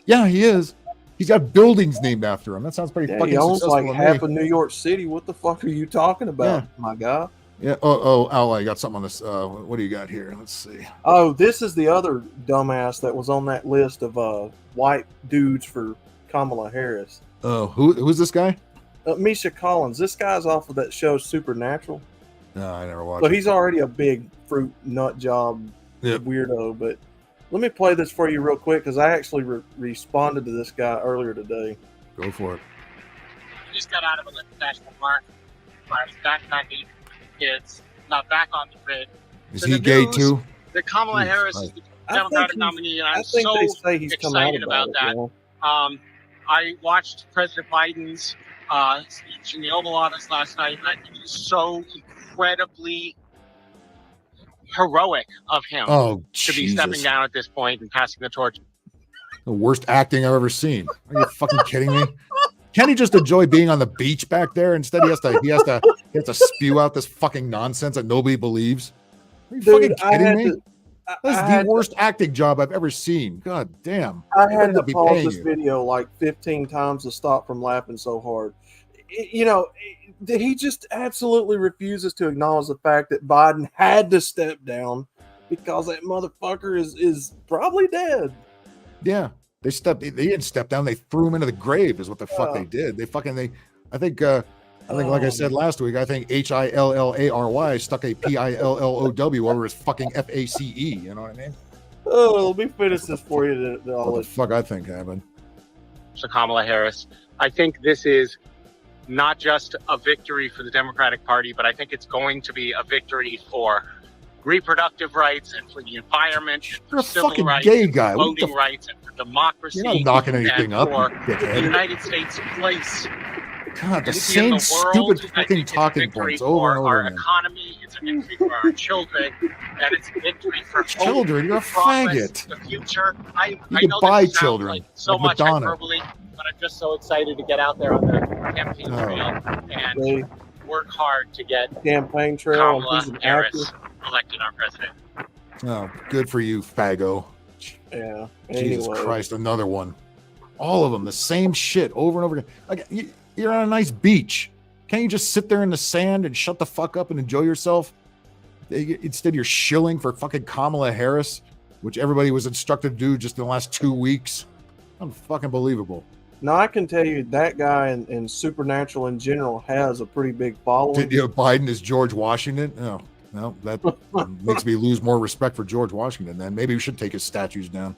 Speaker 5: Yeah, he is. He's got buildings named after him. That sounds pretty fucking
Speaker 7: he owns
Speaker 5: successful.
Speaker 7: Like half of New York City. What the fuck are you talking about, my guy?
Speaker 5: Yeah. Oh, I got something on this. What do you got here? Let's see.
Speaker 7: Oh, this is the other dumbass that was on that list of white dudes for Kamala Harris.
Speaker 5: Oh, who's this guy?
Speaker 7: Misha Collins. This guy's off of that show Supernatural.
Speaker 5: No, I never watched
Speaker 7: So
Speaker 5: it.
Speaker 7: he's already a big fruit nut job
Speaker 5: Yep.
Speaker 7: weirdo. But let me play this for you real quick because I actually responded to this guy earlier today.
Speaker 5: Go for it.
Speaker 10: I just got out of a national park. I was backpacking with kids, not back on the grid.
Speaker 5: Is
Speaker 10: So
Speaker 5: he
Speaker 10: the
Speaker 5: gay
Speaker 10: news
Speaker 5: too?
Speaker 10: That Kamala
Speaker 5: Jesus
Speaker 10: Harris is
Speaker 5: Christ.
Speaker 10: the
Speaker 7: I think
Speaker 10: Democratic
Speaker 7: he's-
Speaker 10: nominee, and
Speaker 7: I
Speaker 10: I'm
Speaker 7: think they
Speaker 10: so
Speaker 7: say he's come out
Speaker 10: excited
Speaker 7: about
Speaker 10: about
Speaker 7: it,
Speaker 10: that.
Speaker 7: yeah.
Speaker 10: I watched President Biden's speech in the Oval Office last night, and I think it's so incredibly heroic of him
Speaker 5: Oh,
Speaker 10: to be stepping
Speaker 5: Jesus.
Speaker 10: down at this point and passing the torch.
Speaker 5: The worst acting I've ever seen. Are you fucking kidding me? Can't he just enjoy being on the beach back there? Instead, he has to spew out this fucking nonsense that nobody believes. Are you fucking
Speaker 7: Dude, I
Speaker 5: kidding
Speaker 7: had
Speaker 5: me?
Speaker 7: to.
Speaker 5: That's
Speaker 7: I
Speaker 5: the
Speaker 7: had to-
Speaker 5: worst acting job I've ever seen. God damn.
Speaker 7: I
Speaker 5: They
Speaker 7: had
Speaker 5: better
Speaker 7: to
Speaker 5: not be
Speaker 7: pause
Speaker 5: paying
Speaker 7: this
Speaker 5: you.
Speaker 7: video like 15 times to stop from laughing so hard. You know, he just absolutely refuses to acknowledge the fact that Biden had to step down because that motherfucker is probably dead.
Speaker 5: Yeah. They didn't step down. They threw him into the grave is what the fuck they did. I think like I said last week, I think HILLARY stuck a PILLOW over his fucking FACE. You know what I mean?
Speaker 7: Oh, let me finish this for you.
Speaker 5: What the fuck I think happened.
Speaker 10: So Kamala Harris, I think this is not just a victory for the Democratic Party, but I think it's going to be a victory for reproductive rights and for the environment, and
Speaker 5: You're a
Speaker 10: for civil
Speaker 5: fucking
Speaker 10: rights,
Speaker 5: gay
Speaker 10: and
Speaker 5: guy.
Speaker 10: for
Speaker 5: What the
Speaker 10: voting rights, and for democracy.
Speaker 5: You're not knocking
Speaker 10: and
Speaker 5: anything up,
Speaker 10: for
Speaker 5: you
Speaker 10: the
Speaker 5: dickhead.
Speaker 10: United States' place
Speaker 5: God, the
Speaker 10: in
Speaker 5: same
Speaker 10: the world.
Speaker 5: stupid
Speaker 10: I
Speaker 5: fucking
Speaker 10: think it's a
Speaker 5: talking
Speaker 10: victory
Speaker 5: points over and
Speaker 10: for
Speaker 5: over
Speaker 10: our
Speaker 5: again.
Speaker 10: economy. It's a victory for our children, and it's a victory for hope,
Speaker 5: Children, you're a
Speaker 10: progress,
Speaker 5: faggot.
Speaker 10: the future. I
Speaker 5: can
Speaker 10: know
Speaker 5: buy
Speaker 10: this sounds
Speaker 5: children,
Speaker 10: like so
Speaker 5: like
Speaker 10: much
Speaker 5: Madonna.
Speaker 10: hyperbole, but I'm just so excited to get out there on the campaign trail and work hard to get
Speaker 7: Campaign trail.
Speaker 10: Kamala
Speaker 7: He's an
Speaker 10: Harris elected our president.
Speaker 5: Oh, good for you, faggo.
Speaker 7: Yeah.
Speaker 5: Jesus
Speaker 7: Anyway.
Speaker 5: Christ, another one. All of them, the same shit over and over again. Like, you're on a nice beach. Can't you just sit there in the sand and shut the fuck up and enjoy yourself? Instead, you're shilling for fucking Kamala Harris, which everybody was instructed to do just in the last 2 weeks. Unfucking believable.
Speaker 7: Now, I can tell you that guy and Supernatural in general has a pretty big following.
Speaker 5: Biden is George Washington? No, that makes me lose more respect for George Washington. Then maybe we should take his statues down.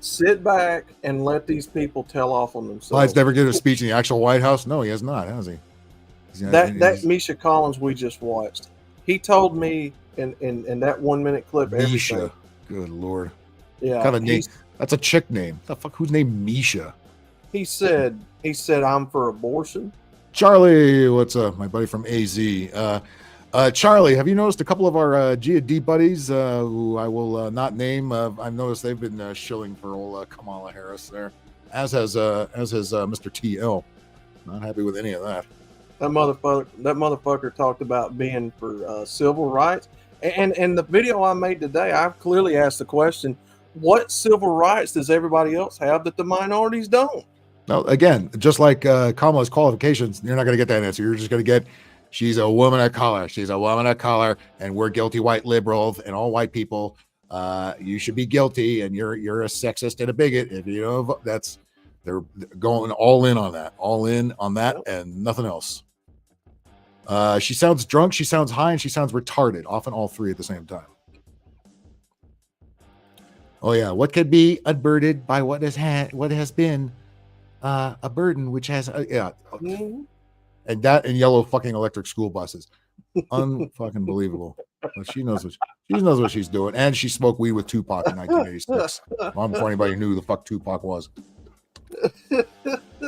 Speaker 7: Sit back and let these people tell off on themselves.
Speaker 5: Biden's never given a speech in the actual White House? No, he has not, has he?
Speaker 7: That Misha Collins we just watched, he told me in that 1 minute clip everything.
Speaker 5: Misha. Good Lord.
Speaker 7: Yeah,
Speaker 5: What kind of name? That's a chick name. The fuck? Who's named Misha?
Speaker 7: He said I'm for abortion.
Speaker 5: Charlie, what's up? My buddy from AZ. Charlie, have you noticed a couple of our G&D buddies who I will not name? I've noticed they've been shilling for old Kamala Harris there, as has Mr. TL. Not happy with any of that.
Speaker 7: That motherfucker talked about being for civil rights, and the video I made today, I've clearly asked the question: what civil rights does everybody else have that the minorities don't?
Speaker 5: Now, again, just like Kamala's qualifications, you're not going to get that answer. You're just going to get, she's a woman of color. She's a woman of color, and we're guilty white liberals and all white people. You should be guilty, and you're a sexist and a bigot. If you know, they're going all in on that, and nothing else. She sounds drunk, she sounds high, and she sounds retarded. Often all three at the same time. Oh yeah, what could be unburdened by what has been a burden, which has
Speaker 7: Mm-hmm.
Speaker 5: and that and yellow fucking electric school buses. Unfucking believable. But she knows what she's doing, and she smoked weed with Tupac in 1986. Long before anybody knew who the fuck Tupac was.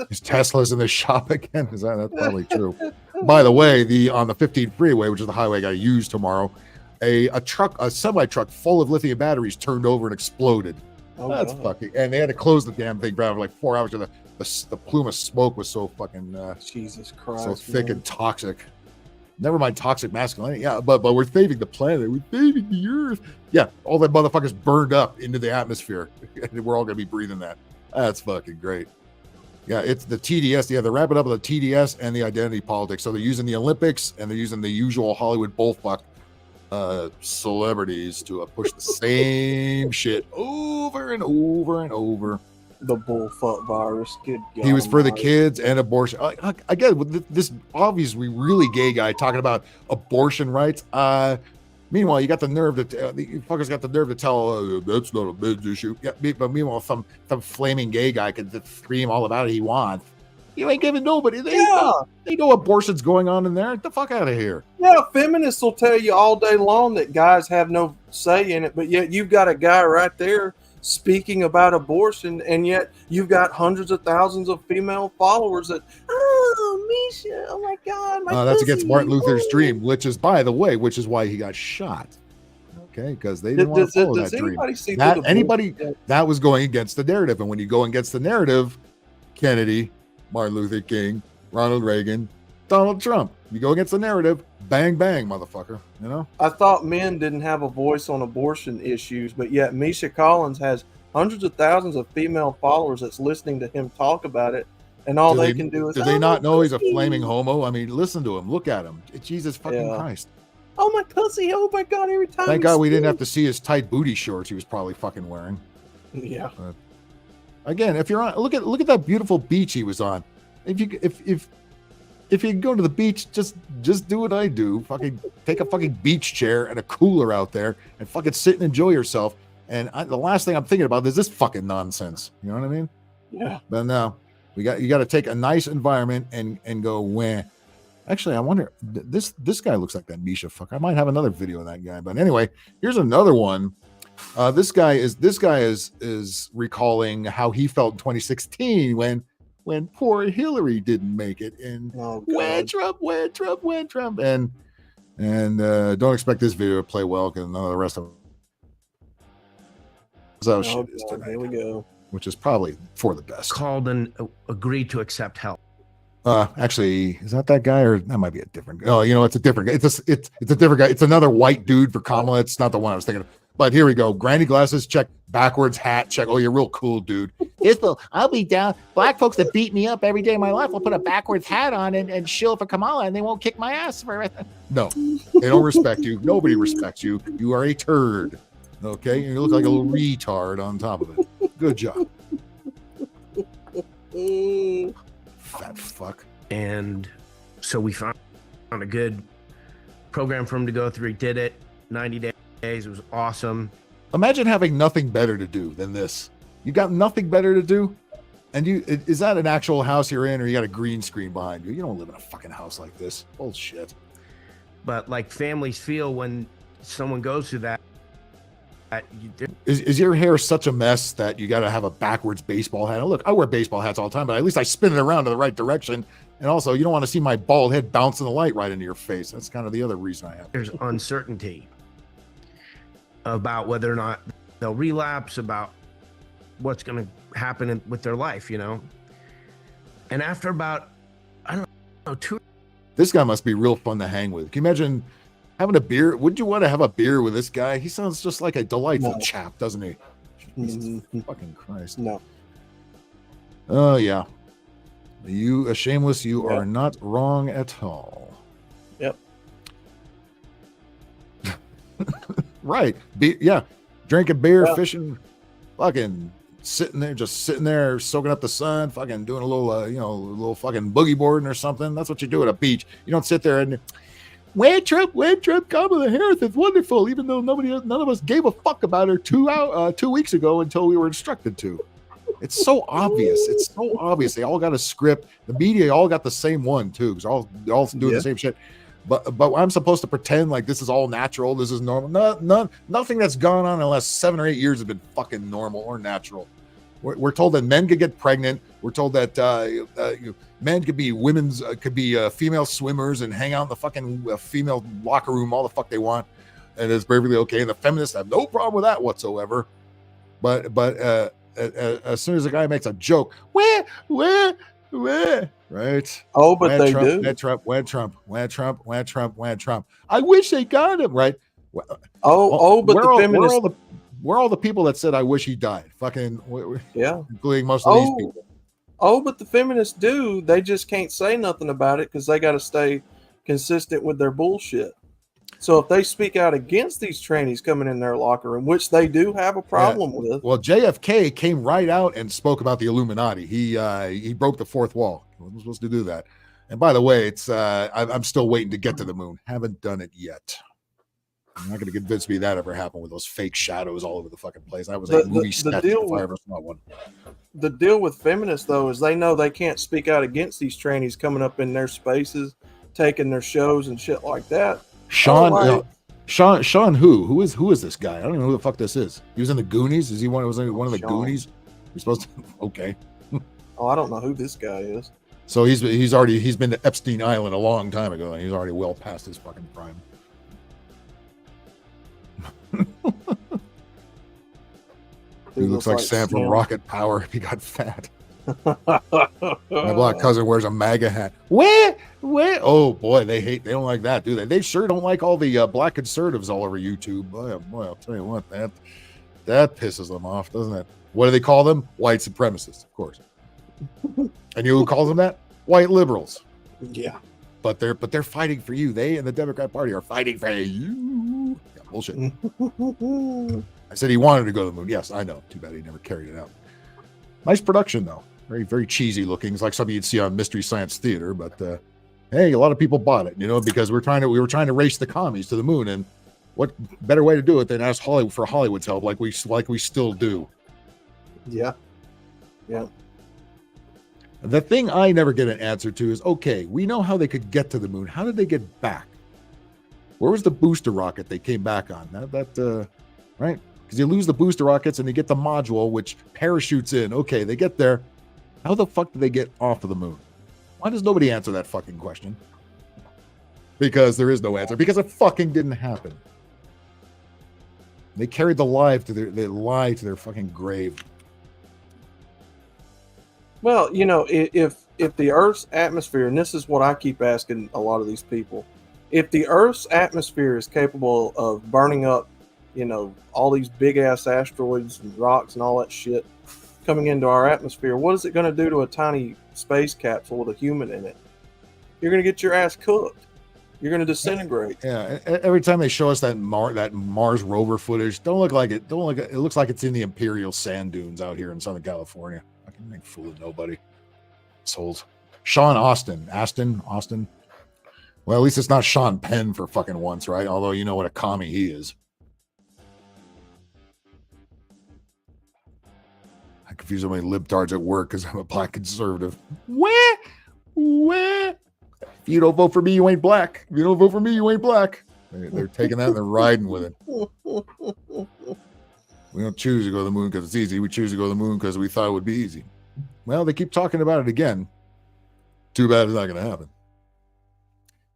Speaker 5: His Tesla's in the shop again. That's probably true. By the way, on the 15 freeway, which is the highway I got to use tomorrow, a semi truck full of lithium batteries turned over and exploded.
Speaker 7: Oh,
Speaker 5: That's
Speaker 7: God.
Speaker 5: fucking, and they had to close the damn thing for like 4 hours. The plume of smoke was so fucking
Speaker 7: Jesus Christ,
Speaker 5: so thick
Speaker 7: man.
Speaker 5: and toxic. Never mind toxic masculinity. Yeah, but we're saving the planet. We're saving the earth. Yeah, all that motherfuckers burned up into the atmosphere. And we're all gonna be breathing that. That's fucking great. Yeah, it's the TDS. Yeah, they're wrapping up with the TDS and the identity politics. So they're using the Olympics and they're using the usual Hollywood bullfuck celebrities to push the same shit over and over and over.
Speaker 7: The bullfuck virus. Good God.
Speaker 5: He was for the
Speaker 7: almighty.
Speaker 5: kids and abortion. Again, with this obviously really gay guy talking about abortion rights. Meanwhile, you got the nerve to the fuckers got the nerve to tell that's not a men's issue. Yeah, but meanwhile, some flaming gay guy could just scream all about it he wants. You ain't giving nobody. They know abortion's going on in there. Get the fuck out of here.
Speaker 7: Yeah, feminists will tell you all day long that guys have no say in it, but yet you've got a guy right there speaking about abortion, and yet you've got hundreds of thousands of female followers that, oh, Misha, oh my God, my
Speaker 5: That's against
Speaker 7: pussy,
Speaker 5: Martin Luther's
Speaker 7: oh.
Speaker 5: dream, which is, by the way, which is why he got shot. Okay, because they didn't want to follow that dream. That was going against the narrative, and when you go against the narrative, Kennedy, Martin Luther King, Ronald Reagan, Donald Trump, you go against the narrative, bang, bang, motherfucker. You know?
Speaker 7: I thought men didn't have a voice on abortion issues, but yet Misha Collins has hundreds of thousands of female followers that's listening to him talk about it, and all they can do is,
Speaker 5: do they not know he's a flaming homo? I mean, listen to him, look at him. Jesus fucking Christ.
Speaker 7: Oh my pussy, oh my God, every time.
Speaker 5: Thank God we didn't have to see his tight booty shorts he was probably fucking wearing.
Speaker 7: Yeah.
Speaker 5: Again, if you're on, look at that beautiful beach he was on. If you go to the beach, just do what I do. Fucking take a fucking beach chair and a cooler out there and fucking sit and enjoy yourself. And the last thing I'm thinking about is this fucking nonsense. You know what I mean?
Speaker 7: Yeah.
Speaker 5: But no, you got to take a nice environment and go where. Actually, I wonder, this guy looks like that Misha fucker. I might have another video of that guy. But anyway, here's another one. This guy is recalling how he felt in 2016 when poor Hillary didn't make it, and when Trump, and don't expect this video to play well because none of the rest of it. Shit is tonight.
Speaker 7: Here we go.
Speaker 5: Which is probably for the best.
Speaker 8: Called and agreed to accept help.
Speaker 5: Actually, is that guy, or that might be a different? Oh, you know, it's a different guy. It's a different guy. It's another white dude for Kamala. It's not the one I was thinking of. But here we go. Granny glasses, check. Backwards hat, check. Oh, you're real cool, dude.
Speaker 11: I'll be down. Black folks that beat me up every day of my life will put a backwards hat on and shill for Kamala, and they won't kick my ass for it.
Speaker 5: No, they don't respect you. Nobody respects you. You are a turd. Okay, and you look like a little retard on top of it. Good job. Fat fuck.
Speaker 8: And so we found a good program for him to go through. He did it 90 days. It was awesome.
Speaker 5: Imagine having nothing better to do than this. You got nothing better to do, and is that an actual house you're in, or you got a green screen behind you? You don't live in a fucking house like this. Bullshit.
Speaker 8: But like families feel when someone goes through that.
Speaker 5: Is your hair such a mess that you got to have a backwards baseball hat? Look, I wear baseball hats all the time, but at least I spin it around to the right direction. And also, you don't want to see my bald head bouncing the light right into your face. That's kind of the other reason I have.
Speaker 8: There's uncertainty about whether or not they'll relapse, about what's going to happen with their life, you know? And after about, I don't know, 2.
Speaker 5: This guy must be real fun to hang with. Can you imagine having a beer? Would you want to have a beer with this guy? He sounds just like a delightful chap, doesn't he? Jesus fucking Christ.
Speaker 7: No.
Speaker 5: Oh, yeah. You, a shameless, you are not wrong at all.
Speaker 7: Yep.
Speaker 5: Right. Drinking beer, fishing, fucking sitting there, soaking up the sun, fucking doing a little, a little fucking boogie boarding or something. That's what you do at a beach. You don't sit there and, when Trump, Kamala Harris is wonderful, even though none of us gave a fuck about her 2 weeks ago until we were instructed to. It's so obvious. It's so obvious. They all got a script. The media all got the same one too, because they're all doing the same shit. But I'm supposed to pretend like this is all natural. This is normal. Nothing that's gone on in the last 7 or 8 years has been fucking normal or natural. We're told that men could get pregnant. We're told that men could be female swimmers and hang out in the fucking female locker room all the fuck they want, and it's perfectly okay. And the feminists have no problem with that whatsoever. But as soon as a guy makes a joke, where, right?
Speaker 7: Oh, but they do.
Speaker 5: When Trump. I wish they got him, right?
Speaker 7: But the feminists.
Speaker 5: Where are all the people that said I wish he died? Fucking including most of these people.
Speaker 7: Oh, but the feminists do. They just can't say nothing about it because they got to stay consistent with their bullshit. So if they speak out against these trannies coming in their locker room, which they do have a problem with.
Speaker 5: Well, JFK came right out and spoke about the Illuminati. He broke the fourth wall. He wasn't supposed to do that. And by the way, it's I'm still waiting to get to the moon. Haven't done it yet. You're not going to convince me that ever happened with those fake shadows all over the fucking place. That was a movie sketch if I ever saw one.
Speaker 7: The deal with feminists, though, is they know they can't speak out against these trannies coming up in their spaces, taking their shows and shit like that.
Speaker 5: Sean who is this guy? I don't even know who the fuck this is. He was in the Goonies. Is he one of the Goonies? You're supposed to okay.
Speaker 7: Oh, I don't know who this guy is.
Speaker 5: So he's been to Epstein Island a long time ago, and he's already well past his fucking prime. He looks like Sam from Rocket Power if he got fat. My black cousin wears a MAGA hat. Where? Oh boy, they don't like that, do they? They sure don't like all the black conservatives all over YouTube. Boy, I'll tell you what, that pisses them off, doesn't it? What do they call them? White supremacists, of course. And you know who calls them that? White liberals.
Speaker 7: Yeah.
Speaker 5: But they're fighting for you. They and the Democrat Party are fighting for you. Yeah, bullshit. I said he wanted to go to the moon. Yes, I know. Too bad he never carried it out. Nice production, though. Very, very cheesy looking. It's like something you'd see on Mystery Science Theater. But hey, a lot of people bought it, because we were trying to race the commies to the moon, and what better way to do it than ask Hollywood for Hollywood's help, like we still do.
Speaker 7: Yeah. Yeah.
Speaker 5: The thing I never get an answer to is, okay, we know how they could get to the moon. How did they get back? Where was the booster rocket they came back on? Right? Because you lose the booster rockets and you get the module, which parachutes in. Okay, they get there. How the fuck did they get off of the moon? Why does nobody answer that fucking question? Because there is no answer. Because it fucking didn't happen. They carried the lie to their fucking grave.
Speaker 7: Well, if the Earth's atmosphere, and this is what I keep asking a lot of these people, if the Earth's atmosphere is capable of burning up, all these big ass asteroids and rocks and all that shit coming into our atmosphere, what is it going to do to a tiny space capsule with a human in it? You're going to get your ass cooked. You're going to disintegrate.
Speaker 5: Yeah. Every time they show us that Mars rover footage, it looks like it's in the Imperial Sand Dunes out here in Southern California. I can make fool of nobody. Souls. Sean Austin. Well, at least it's not Sean Penn for fucking once, right? Although you know what a commie he is. I confuse so many libtards at work because I'm a black conservative. Where? If you don't vote for me, you ain't black. If you don't vote for me, you ain't black. They're taking that and they're riding with it. We don't choose to go to the moon because it's easy. We choose to go to the moon because we thought it would be easy. Well, they keep talking about it again. Too bad it's not going to happen.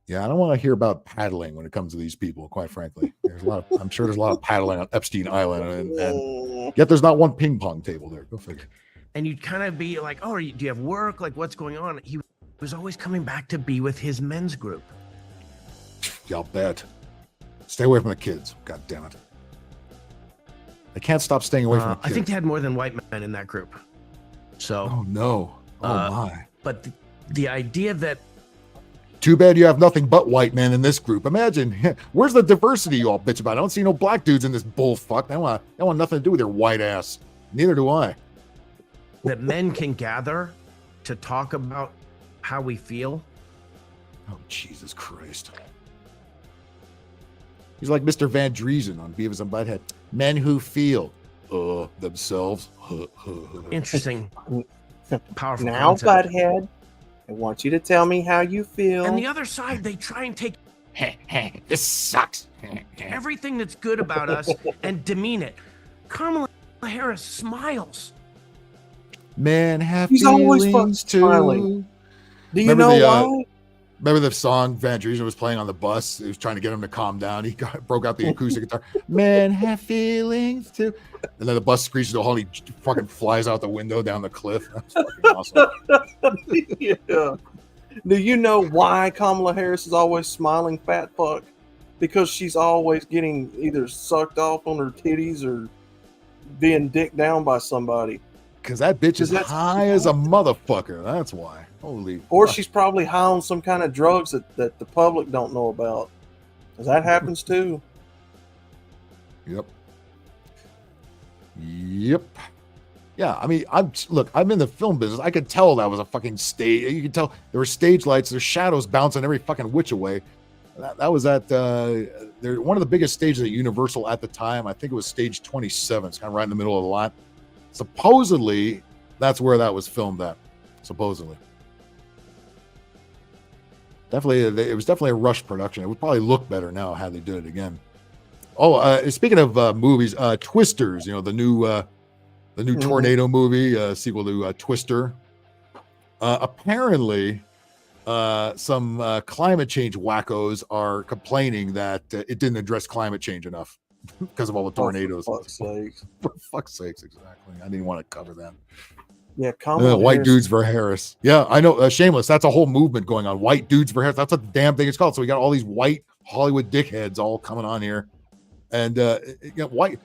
Speaker 5: Yeah, I don't want to hear about paddling when it comes to these people, quite frankly. I'm sure there's a lot of paddling on Epstein Island, and yet there's not one ping pong table there. Go figure.
Speaker 8: And you'd kind of be like, oh, do you have work? Like, what's going on? He was always coming back to be with his men's group.
Speaker 5: Y'all bet. Stay away from the kids. God damn it. They can't stop staying away from the kids.
Speaker 8: I think they had more than white men in that group. So.
Speaker 5: Oh, no. Oh, my.
Speaker 8: But the idea that.
Speaker 5: Too bad you have nothing but white men in this group. Imagine, where's the diversity you all bitch about? I don't see no black dudes in this bullfuck. They want nothing to do with their white ass. Neither do I.
Speaker 8: That men can gather to talk about how we feel.
Speaker 5: Oh, Jesus Christ. He's like Mr. Van Driesen on Beavis and Butthead. Men who feel themselves.
Speaker 8: Interesting. Powerful
Speaker 7: now,
Speaker 8: concept.
Speaker 7: Butthead, I want you to tell me how you feel.
Speaker 8: And the other side, they try and take
Speaker 5: this sucks.
Speaker 8: everything that's good about us and demean it. Kamala Harris smiles.
Speaker 5: Men have
Speaker 7: He's always
Speaker 5: feelings too.
Speaker 7: smiling. Do you know why?
Speaker 5: Remember the song Van Driesen was playing on the bus? He was trying to get him to calm down. He broke out the acoustic guitar. Men have feelings too. And then the bus screeches to a halt. He fucking flies out the window down the cliff. That's fucking awesome.
Speaker 7: Yeah. Do you know why Kamala Harris is always smiling, fat fuck? Because she's always getting either sucked off on her titties or being dicked down by somebody.
Speaker 5: Because that bitch is high as a motherfucker. That's why. Holy
Speaker 7: Or
Speaker 5: fuck.
Speaker 7: she's probably high on some kind of drugs that the public don't know about. 'Cause that happens too.
Speaker 5: Yep. Yeah, I mean, I'm in the film business. I could tell that was a fucking stage. You could tell there were stage lights, there's shadows bouncing every fucking which away. That was at one of the biggest stages at Universal at the time. I think it was stage 27. It's kind of right in the middle of the lot. Supposedly, that's where that was filmed at. Supposedly. Definitely, it was definitely a rush production. It would probably look better now had they did it again. Oh, speaking of movies, Twisters, the new tornado movie, sequel to Twister. Apparently, some climate change wackos are complaining that it didn't address climate change enough because of all the tornadoes.
Speaker 7: For fuck's sakes.
Speaker 5: For fuck's sakes, exactly. I didn't want to cover that.
Speaker 7: Yeah, Kamala
Speaker 5: White
Speaker 7: Harris.
Speaker 5: dudes for Harris. Yeah, I know. Shameless. That's a whole movement going on. White dudes for Harris. That's what the damn thing is called. So we got all these white Hollywood dickheads all coming on here, and white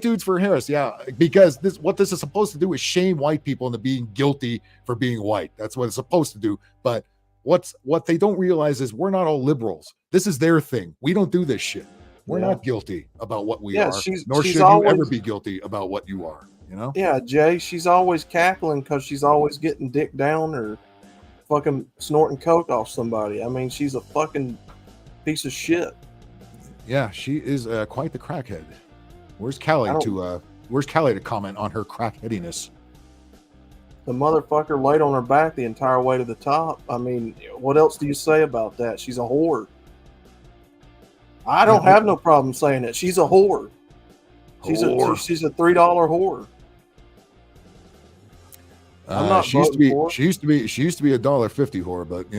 Speaker 5: dudes for Harris. Yeah, because what this is supposed to do is shame white people into being guilty for being white. That's what it's supposed to do. But what they don't realize is we're not all liberals. This is their thing. We don't do this shit. We're not guilty about what we are. Nor should you ever be guilty about what you are.
Speaker 7: Yeah, Jay, she's always cackling because she's always getting dick down or fucking snorting coke off somebody. I mean, she's a fucking piece of shit.
Speaker 5: Yeah, she is quite the crackhead. Where's Callie to comment on her crackheadiness?
Speaker 7: The motherfucker laid on her back the entire way to the top. I mean, what else do you say about that? She's a whore. I don't have no problem saying it. She's a whore. She's a $3 whore. I'm not
Speaker 5: she used to be
Speaker 7: for it.
Speaker 5: she used to be $1.50 whore, but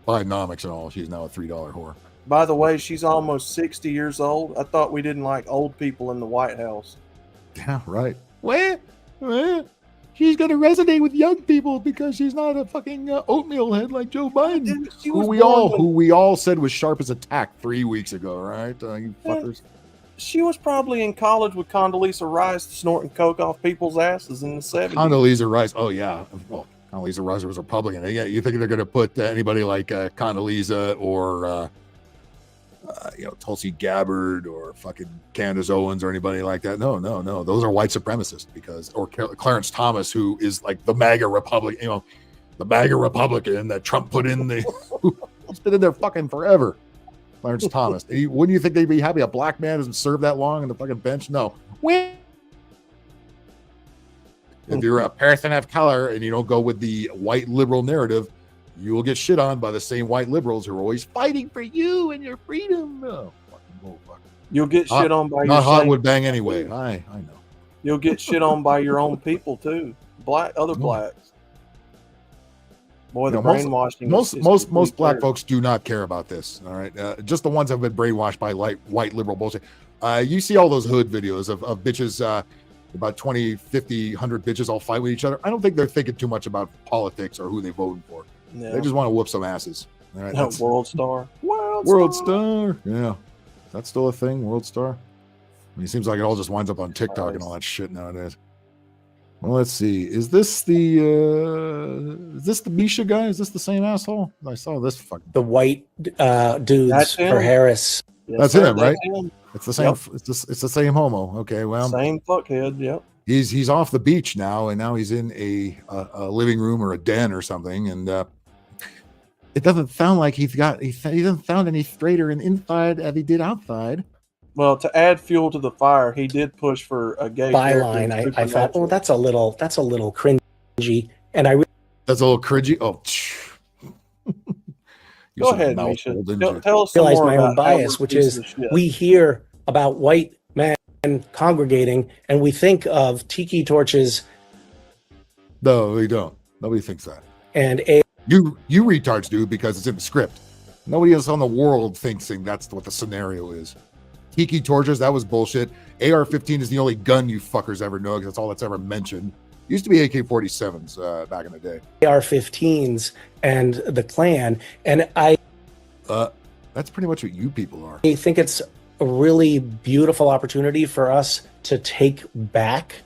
Speaker 5: Bidenomics and all, she's now a $3 whore.
Speaker 7: By the way, she's almost 60 years old. I thought we didn't like old people in the White House.
Speaker 5: Yeah, right. Well, she's gonna resonate with young people because she's not a fucking oatmeal head like Joe Biden, who we all said was sharp as a tack 3 weeks ago, right? You fuckers.
Speaker 7: She was probably in college with Condoleezza Rice snorting coke off people's asses in the 70s.
Speaker 5: Condoleezza Rice. Oh yeah. Well, Condoleezza Rice was a Republican. Yeah, you think they're going to put anybody like Condoleezza or Tulsi Gabbard or fucking Candace Owens or anybody like that? No. Those are white supremacists or Clarence Thomas, who is like the MAGA Republican. The MAGA Republican that Trump put in he's been in there fucking forever. Clarence Thomas. Wouldn't you think they'd be happy a black man hasn't served that long on the fucking bench? No. If you're a person of color and you don't go with the white liberal narrative, you will get shit on by the same white liberals who are always fighting for you and your freedom. No, fucking bullfuck.
Speaker 7: You'll get shit on by your
Speaker 5: not hot would bang anyway. I know.
Speaker 7: You'll get shit on by your own people too. Other blacks. Boy, the brainwashing.
Speaker 5: Most black folks do not care about this. All right, just the ones that have been brainwashed by white liberal bullshit. You see all those hood videos of bitches, about 20, 50, 100 bitches all fight with each other. I don't think they're thinking too much about politics or who they voted for. Yeah. They just want to whoop some asses. All right,
Speaker 7: World Star.
Speaker 5: World Star. Yeah, that's still a thing. World Star. I mean, it seems like it all just winds up on TikTok and all that shit nowadays. Well, let's see. Is this the Misha guy? Is this the same asshole? I saw this fucking
Speaker 12: the white dudes for Harris.
Speaker 5: Yes, that's him, right? Him. It's the same. Yep. It's the same homo. Okay, well,
Speaker 7: same fuckhead. Yep.
Speaker 5: He's off the beach now, and now he's in a living room or a den or something, and it doesn't sound like he doesn't sound any straighter inside as he did outside.
Speaker 7: Well, to add fuel to the fire, he did push for a gay
Speaker 12: byline. I thought, oh, that's a little cringy, and
Speaker 5: that's a little cringy. Oh,
Speaker 7: go ahead, Misha. Tell us.
Speaker 12: Realize my own bias, which is we hear about white men congregating, and we think of tiki torches.
Speaker 5: No, we don't. Nobody thinks that.
Speaker 12: And
Speaker 5: you retards do because it's in the script. Nobody else on the world thinks that's what the scenario is. Tiki torches, that was bullshit. AR-15 is the only gun you fuckers ever know because that's all that's ever mentioned. Used to be AK-47s back in the day.
Speaker 12: AR-15s and the Klan, and
Speaker 5: that's pretty much what you people are.
Speaker 12: I think it's a really beautiful opportunity for us to take back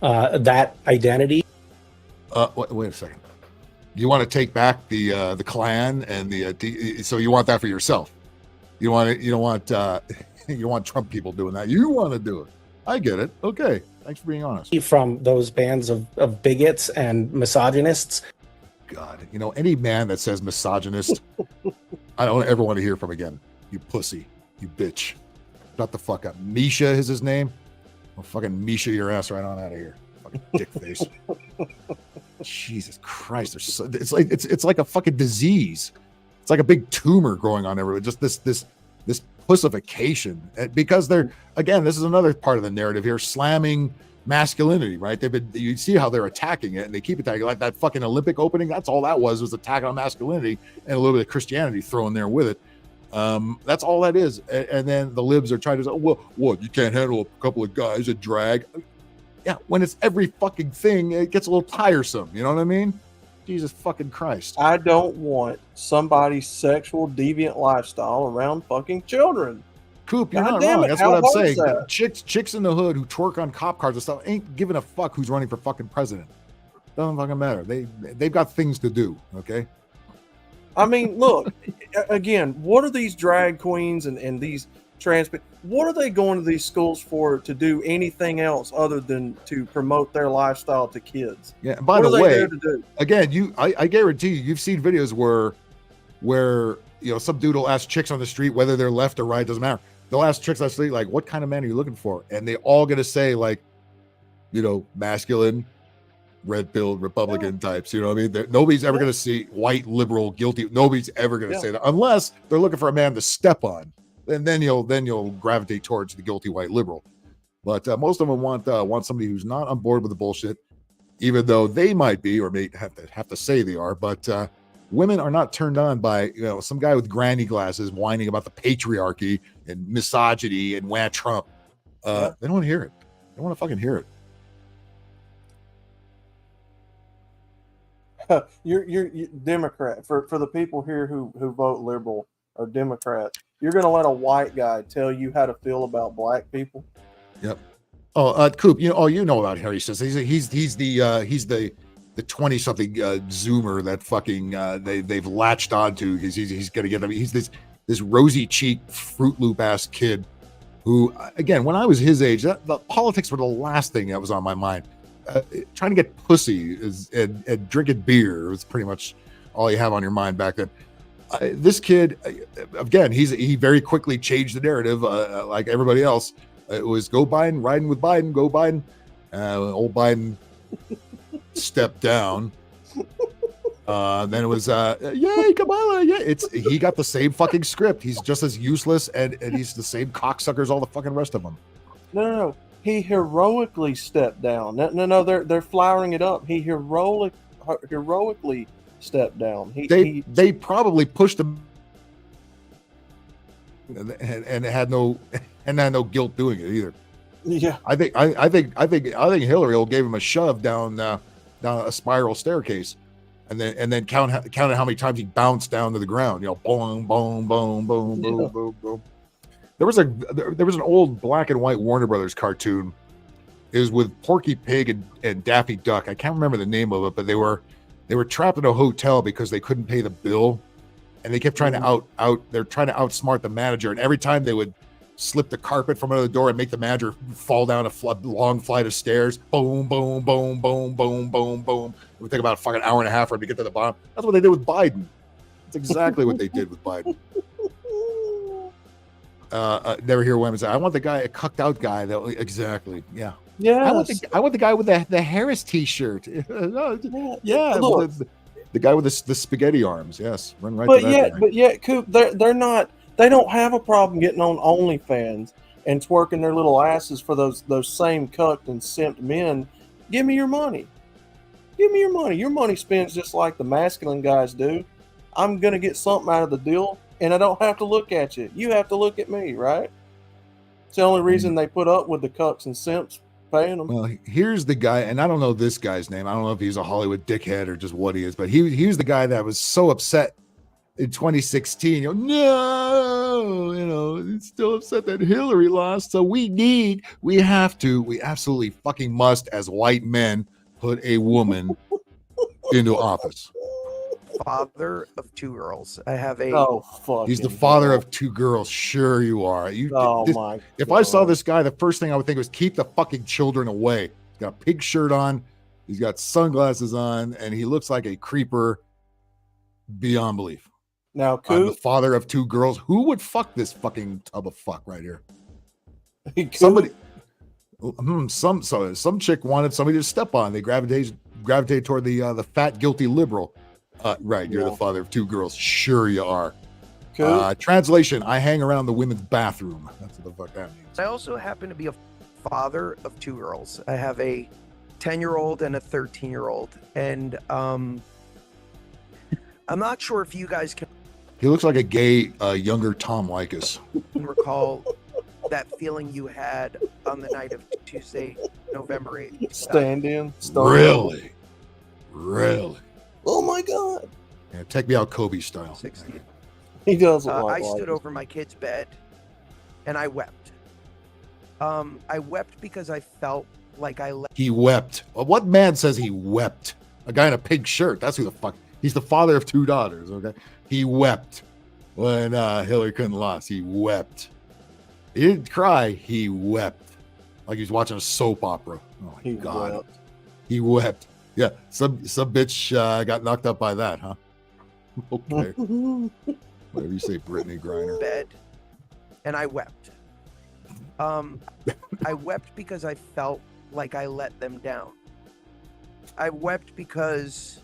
Speaker 12: that identity.
Speaker 5: Wait a second. You want to take back the Klan and so you want that for yourself? You want you don't want you don't want Trump people doing that. You want to do it. I get it. Okay. Thanks for being honest.
Speaker 12: From those bands of bigots and misogynists.
Speaker 5: God, any man that says misogynist, I don't ever want to hear from again. You pussy, you bitch. Shut the fuck up. Misha is his name. I'll fucking Misha your ass right on out of here. Fucking dick face. Jesus Christ. It's like a fucking disease. It's like a big tumor growing on everywhere. Just this pussification. Because this is another part of the narrative here, slamming masculinity, right? You see how they're attacking it, and they keep attacking, like that fucking Olympic opening. That's all that was attack on masculinity and a little bit of Christianity thrown there with it. That's all that is. And then the libs are trying to say, well, what, you can't handle a couple of guys that drag. Yeah, when it's every fucking thing, it gets a little tiresome. You know what I mean? Jesus fucking Christ.
Speaker 7: I don't want somebody's sexual deviant lifestyle around fucking children.
Speaker 5: Coop, you're not wrong. That's what I'm saying. Chicks in the hood who twerk on cop cars and stuff ain't giving a fuck who's running for fucking president. Doesn't fucking matter. They've got things to do. Okay.
Speaker 7: I mean, look, again, what are these drag queens and these trans people? What are they going to these schools for to do anything else other than to promote their lifestyle to kids?
Speaker 5: Yeah. And by the way, again, I guarantee you've seen videos where some dude will ask chicks on the street whether they're left or right, doesn't matter. They'll ask chicks on the street, like, what kind of man are you looking for? And they all gonna say, like, masculine, red-pilled Republican types. You know what I mean? Nobody's ever gonna see white, liberal, guilty. Nobody's ever gonna say that unless they're looking for a man to step on. And then you'll gravitate towards the guilty white liberal. But most of them want somebody who's not on board with the bullshit, even though they might be or may have to say they are. But women are not turned on by some guy with granny glasses whining about the patriarchy and misogyny and wah Trump. They don't want to hear it. They want to fucking hear
Speaker 7: it. You're Democrat. For the people here who vote liberal or Democrat, you're going to let a white guy tell you how to feel about black people?
Speaker 5: Yep. Oh, Coop, you know about Harry says he's the 20-something Zoomer that fucking they've latched onto. He's gonna get. He's this rosy cheeked Fruit Loop ass kid who, again, when I was his age, the politics were the last thing that was on my mind. Trying to get pussy and drinking beer was pretty much all you have on your mind back then. This kid, again, he very quickly changed the narrative, like everybody else. It was go Biden, riding with Biden, go Biden. Old Biden stepped down. Then it was yay, Kamala. Yeah, he got the same fucking script. He's just as useless and he's the same cocksucker as all the fucking rest of them.
Speaker 7: No. He heroically stepped down. No, they're flowering it up. He heroically stepped down. They
Speaker 5: probably pushed him and had no guilt doing it either.
Speaker 7: Yeah,
Speaker 5: I think Hillary gave him a shove down a spiral staircase, and then counted how many times he bounced down to the ground. Boom, boom, boom, boom, boom, boom, boom. There was an old black and white Warner Brothers cartoon. It was with Porky Pig and Daffy Duck. I can't remember the name of it, but they were trapped in a hotel because they couldn't pay the bill, and they kept trying to they're trying to outsmart the manager. And every time they would slip the carpet from under the door and make the manager fall down a long flight of stairs. Boom, boom, boom, boom, boom, boom, boom. It would take about a fucking hour and a half for him to get to the bottom. That's what they did with Biden. That's exactly what they did with Biden. Never hear women say, "I want a cucked out guy." Exactly. Yeah.
Speaker 7: Yeah.
Speaker 5: I want the guy with the Harris T-shirt. Yeah.
Speaker 7: Look,
Speaker 5: the guy with the spaghetti arms. Yes. Run right.
Speaker 7: But yet, Coop, they're not. They don't have a problem getting on OnlyFans and twerking their little asses for those same cucked and simped men. Give me your money. Give me your money. Your money spends just like the masculine guys do. I'm gonna get something out of the deal, and I don't have to look at you. You have to look at me, right? It's the only reason they put up with the cucks and simps paying them.
Speaker 5: Well, here's the guy, and I don't know this guy's name. I don't know if he's a Hollywood dickhead or just what he is, but he was the guy that was so upset in 2016. It's still upset that Hillary lost. So we absolutely fucking must, as white men, put a woman into office.
Speaker 13: father of 2 girls. I have a.
Speaker 7: Oh, fuck.
Speaker 5: He's the father of 2 girls. Sure you are.
Speaker 7: My
Speaker 5: If I saw
Speaker 7: God.
Speaker 5: this guy, the first thing I would think was keep the fucking children away. He's got a pig shirt on. He's got sunglasses on, and he looks like a creeper beyond belief.
Speaker 7: Now,
Speaker 5: I'm the father of 2 girls. Who would fuck this fucking tub of fuck right here? Somebody, some chick wanted somebody to step on. They gravitate toward the fat guilty liberal. Right, you're the father of 2 girls. Sure you are. Translation: I hang around the women's bathroom. That's what the fuck that means.
Speaker 13: I also happen to be a father of 2 girls. I have a 10-year-old and a 13-year-old, and I'm not sure if you guys can
Speaker 5: He looks like a gay, younger Tom Likas.
Speaker 13: recall that feeling you had on the night of Tuesday, November 8th.
Speaker 7: Stand-in.
Speaker 5: Really?
Speaker 7: Oh my God.
Speaker 5: Yeah, take me out Kobe style.
Speaker 13: 60.
Speaker 7: He does.
Speaker 13: I stood over my kid's bed, and I wept. I wept because I felt like I let.
Speaker 5: He wept. Well, what man says he wept? A guy in a pink shirt. That's who the fuck. He's the father of 2 daughters. Okay. He wept when Hillary Clinton lost. He wept. He didn't cry. He wept like he was watching a soap opera. Oh my God.
Speaker 7: Wept.
Speaker 5: He wept. Yeah. Some bitch got knocked up by that, huh? Okay. Whatever you say, Brittany Griner.
Speaker 13: Bed, and I wept. I wept because I felt like I let them down. I wept because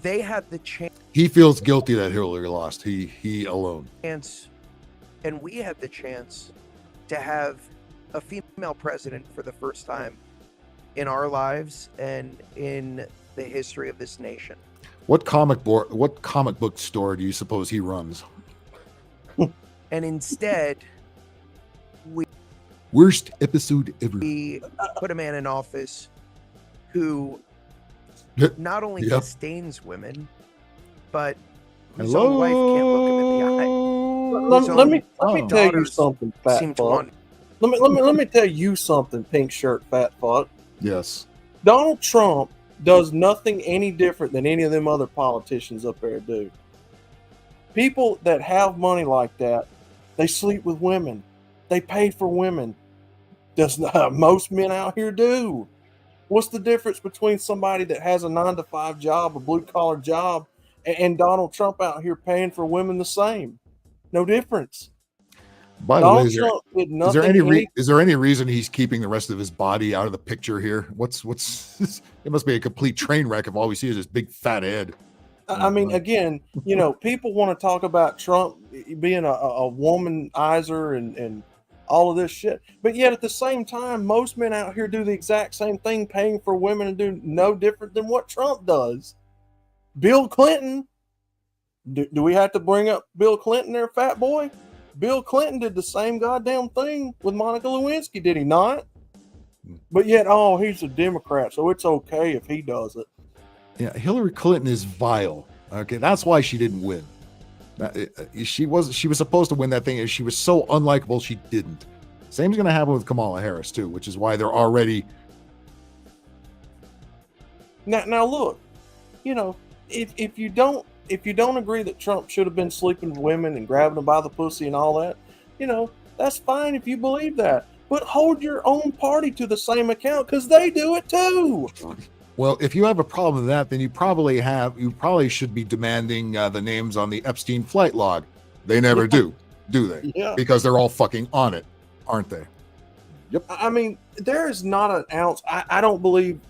Speaker 13: they had the chance.
Speaker 5: He feels guilty that Hillary lost. He alone.
Speaker 13: And we had the chance to have a female president for the first time in our lives and in the history of this nation.
Speaker 5: What comic book store do you suppose he runs?
Speaker 13: And instead,
Speaker 5: worst episode ever.
Speaker 13: We put a man in office who not only
Speaker 5: Yep.
Speaker 13: disdains women, but whose own wife can't look him in the eye.
Speaker 7: Let me tell you something, fat
Speaker 13: seem to
Speaker 7: fuck.
Speaker 13: want-
Speaker 7: Let me tell you something, pink shirt, fat fuck.
Speaker 5: Yes.
Speaker 7: Donald Trump does nothing any different than any of them other politicians up there do. People that have money like that, they sleep with women. They pay for women. Does most men out here do? What's the difference between somebody that has a 9-to-5 job, a blue-collar job, and Donald Trump out here paying for women the same? No difference.
Speaker 5: By the way,
Speaker 7: Donald
Speaker 5: is there,
Speaker 7: Trump did
Speaker 5: is
Speaker 7: nothing.
Speaker 5: there is there any reason he's keeping the rest of his body out of the picture here? What's it must be a complete train wreck if all we see is this big fat head.
Speaker 7: I mean, again, people want to talk about Trump being a womanizer and all of this shit. But yet at the same time, most men out here do the exact same thing, paying for women, and do no different than what Trump does. Bill Clinton, do we have to bring up Bill Clinton there, fat boy? Bill Clinton did the same goddamn thing with Monica Lewinsky, did he not? But yet, he's a Democrat, so it's okay if he does it.
Speaker 5: Yeah, Hillary Clinton is vile. Okay, that's why she didn't win. She was supposed to win that thing, and she was so unlikable she didn't. Same's going to happen with Kamala Harris too, which is why they're already.
Speaker 7: Now look, if you don't agree that Trump should have been sleeping with women and grabbing them by the pussy and all that, that's fine if you believe that. But hold your own party to the same account because they do it too.
Speaker 5: Well, if you have a problem with that, then you probably should be demanding the names on the Epstein flight log. They never do they?
Speaker 7: Yeah.
Speaker 5: Because they're all fucking on it, aren't they?
Speaker 7: Yep. I mean, there is not an ounce. I don't believe,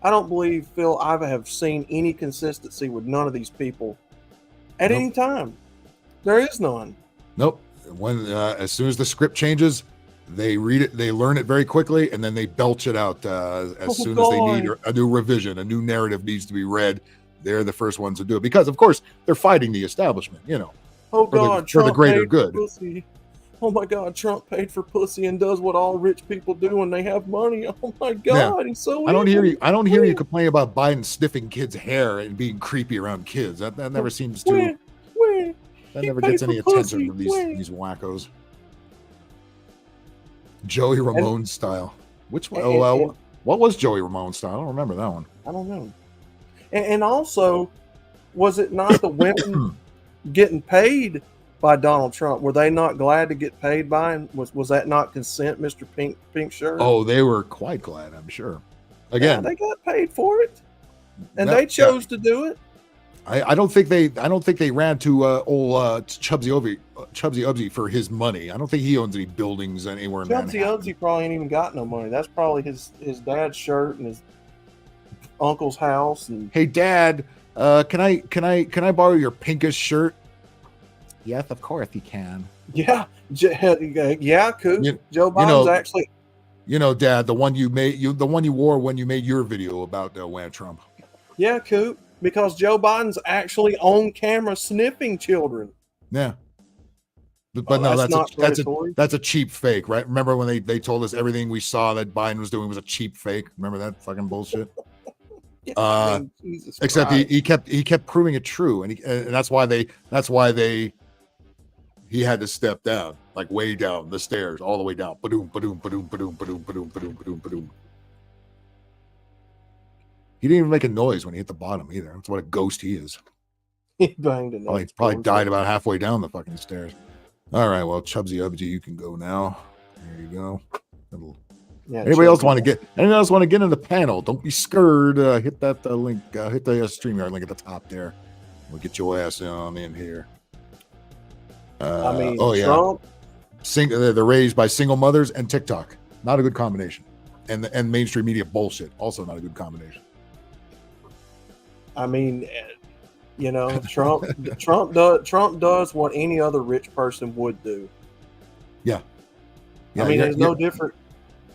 Speaker 7: Phil, I have seen any consistency with none of these people at any time. There is none.
Speaker 5: Nope. When as soon as the script changes, they read it, they learn it very quickly, and then they belch it out as soon as they need a new revision, a new narrative needs to be read. They're the first ones to do it because, of course, they're fighting the establishment.
Speaker 7: Oh God,
Speaker 5: for the greater
Speaker 7: paid
Speaker 5: good.
Speaker 7: for pussy. Oh my God, Trump paid for pussy and does what all rich people do when they have money. Oh my God, he's so.
Speaker 5: I don't hear
Speaker 7: evil.
Speaker 5: you. I don't hear you complain about Biden sniffing kids' hair and being creepy around kids. That never seems to. That never gets any attention from these wackos. Joey Ramone style. Which one? What was Joey Ramone style? I don't remember that one.
Speaker 7: I don't know. And also, was it not the women getting paid by Donald Trump? Were they not glad to get paid by him? Was that not consent, Mr. Pink Shirt?
Speaker 5: Oh, they were quite glad, I'm sure. Again,
Speaker 7: they got paid for it, and they chose to do it.
Speaker 5: I don't think they ran to old Chubsy Ubsy for his money. I don't think he owns any buildings anywhere in
Speaker 7: Chubsy
Speaker 5: Manhattan.
Speaker 7: Ubsy probably ain't even got no money. That's probably his dad's shirt and his uncle's house. And
Speaker 5: hey, Dad, can I borrow your pinkish shirt?
Speaker 11: Yes, of course you can.
Speaker 7: Yeah, Coop. Joe Biden's actually.
Speaker 5: Dad, the one you wore when you made your video about Wham Trump.
Speaker 7: Yeah, Coop, because Joe Biden's actually on camera sniffing children.
Speaker 5: Yeah. But no, that's a cheap fake, right? Remember when they told us everything we saw that Biden was doing was a cheap fake? Remember that fucking bullshit? Except he kept proving it true, and that's why he had to step down, like way down the stairs, all the way down. Ba-doom, ba-doom, ba-doom, ba-doom, ba-doom, ba-doom, ba-doom, ba-doom, ba-doom. He didn't even make a noise when he hit the bottom either. That's what a ghost he is.
Speaker 7: He banged a noise.
Speaker 5: He probably died about halfway down the fucking stairs. All right, well, Chubsy Ubsy, you can go now. There you go. Anybody else want to get in the panel? Don't be scared. Hit that link. Hit the StreamYard link at the top there. We'll get your ass on in here.
Speaker 7: Trump.
Speaker 5: They're raised by single mothers and TikTok. Not a good combination. And mainstream media bullshit. Also not a good combination.
Speaker 7: I mean, Trump does what any other rich person would do.
Speaker 5: Yeah.
Speaker 7: I mean, there's no different.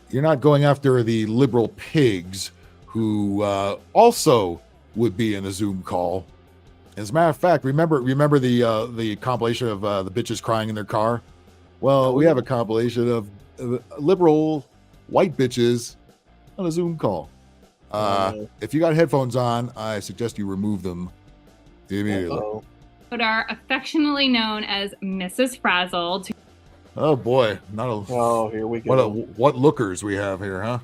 Speaker 5: You're not going after the liberal pigs who also would be in a Zoom call. As a matter of fact, remember the compilation of the bitches crying in their car? Well, we have a compilation of liberal white bitches on a Zoom call. If you got headphones on, I suggest you remove them immediately.
Speaker 14: But are affectionately known as Mrs. Frazzled.
Speaker 5: Oh boy,
Speaker 7: here we go.
Speaker 5: What lookers we have here, huh?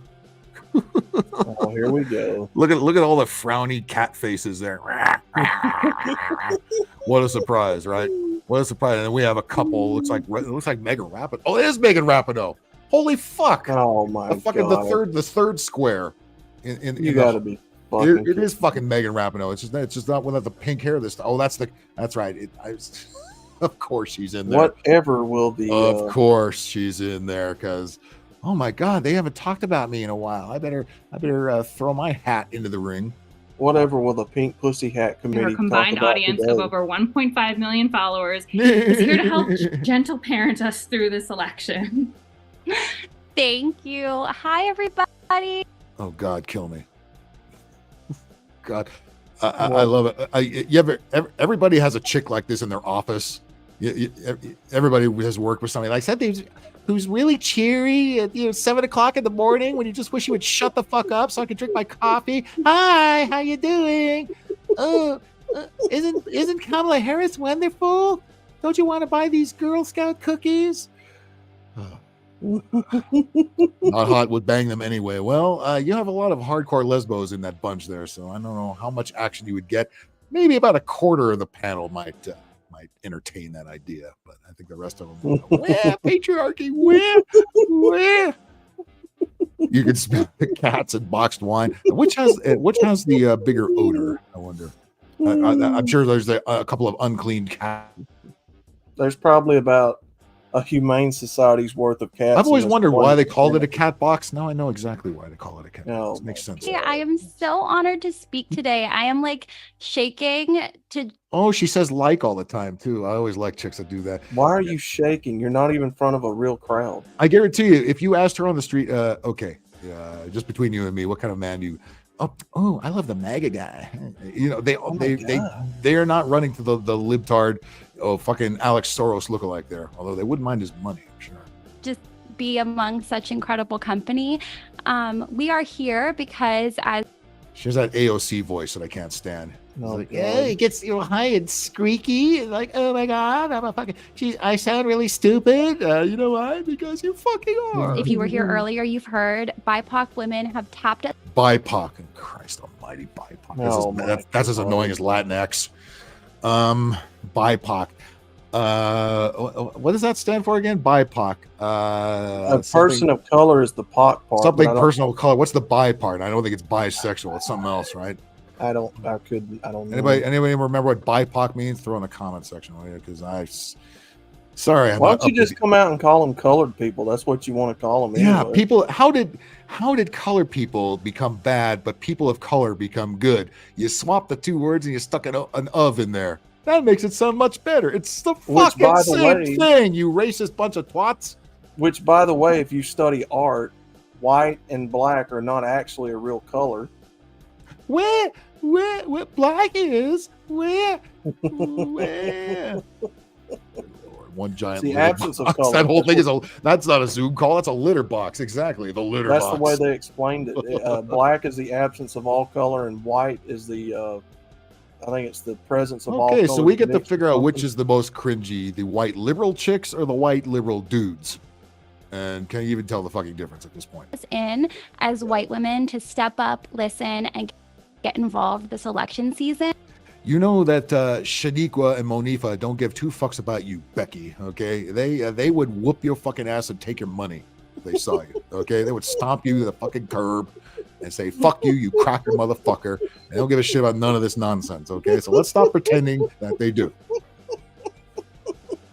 Speaker 7: Here we go.
Speaker 5: Look at all the frowny cat faces there. What a surprise, right? What a surprise! And then we have a couple. Looks like Megan Rapinoe. Oh, it is Megan Rapinoe. Holy fuck!
Speaker 7: Oh my god!
Speaker 5: The third square.
Speaker 7: You gotta be.
Speaker 5: It is fucking Megan Rapinoe. It's just not without the pink hair. That's right. Of course she's in there.
Speaker 7: Whatever will be.
Speaker 5: Of course she's in there because, oh my god, they haven't talked about me in a while. I better throw my hat into the ring.
Speaker 7: Whatever will the Pink Pussy Hat Committee.
Speaker 14: Her combined audience of over 1.5 million followers is here to help gentle parent us through this election.
Speaker 3: Thank you. Hi, everybody.
Speaker 5: Oh God, kill me. God, I love it. Everybody has a chick like this in their office. Everybody has worked with somebody like that who's really cheery at 7 o'clock in the morning when you just wish you would shut the fuck up so I could drink my coffee. Hi, how you doing? Oh, isn't Kamala Harris wonderful? Don't you want to buy these Girl Scout cookies? Not hot, would bang them anyway. Well, you have a lot of hardcore lesbos in that bunch there, so I don't know how much action you would get. Maybe about a quarter of the panel might entertain that idea, but I think the rest of them, patriarchy, where? You can smell the cats and boxed wine. Which has the bigger odor? I wonder. I'm sure there's a couple of unclean cats.
Speaker 7: There's probably about a humane society's worth of cats.
Speaker 5: I've always wondered why they called it a cat box. Now I know exactly why they call it a cat box. It makes sense.
Speaker 3: Yeah, I am so honored to speak today. I am shaking to.
Speaker 5: Oh, she says all the time too. I always like chicks that do that.
Speaker 7: Why are you shaking? You're not even in front of a real crowd.
Speaker 5: I guarantee you, if you asked her on the street, just between you and me, what kind of man do you? Oh, I love the MAGA guy. They are not running to the libtard. Fucking Alex Soros lookalike there. Although they wouldn't mind his money, I'm sure.
Speaker 3: Just be among such incredible company. We are here because
Speaker 5: she has that AOC voice that I can't stand.
Speaker 11: It gets high and squeaky. Like, oh my god, I'm a fucking. I sound really stupid. You know why? Because you fucking are.
Speaker 3: If you were here earlier, you've heard BIPOC women have tapped it.
Speaker 5: BIPOC, Christ Almighty, BIPOC. That's as annoying as Latinx. BIPOC. What does that stand for again? BIPOC.
Speaker 7: A person of color is the POC part.
Speaker 5: Something personal color. What's the bi part? I don't think it's bisexual. It's something else, right?
Speaker 7: I don't know.
Speaker 5: Anybody remember what BIPOC means? Throw in the comment section, because sorry.
Speaker 7: Why don't you just come out and call them colored people? That's what you want to call them.
Speaker 5: Yeah,
Speaker 7: anyway.
Speaker 5: people. How did colored people become bad, but people of color become good? You swap the two words and you stuck an of in there. That makes it sound much better. It's the fucking same thing, you racist bunch of twats.
Speaker 7: Which, by the way, if you study art, white and black are not actually a real color.
Speaker 5: Where black is? Where? One giant
Speaker 7: the
Speaker 5: litter
Speaker 7: absence
Speaker 5: box.
Speaker 7: of color.
Speaker 5: That whole thing is that's not a Zoom call, that's a litter box. Exactly, the litter
Speaker 7: That's
Speaker 5: box.
Speaker 7: the way they explained it. Black is the absence of all color, and white is the I think it's the presence of all color.
Speaker 5: Okay, so we get to figure out which is the most cringy, the white liberal chicks or the white liberal dudes. And can you even tell the fucking difference at this point?
Speaker 3: In as white women to step up, listen, and get involved this election season.
Speaker 5: You know that Shaniqua and Monifa don't give two fucks about you, Becky. Okay, they would whoop your fucking ass and take your money if they saw you. Okay, they would stomp you to the fucking curb and say "fuck you, you cracker motherfucker." They don't give a shit about none of this nonsense. Okay, so let's stop pretending that they do.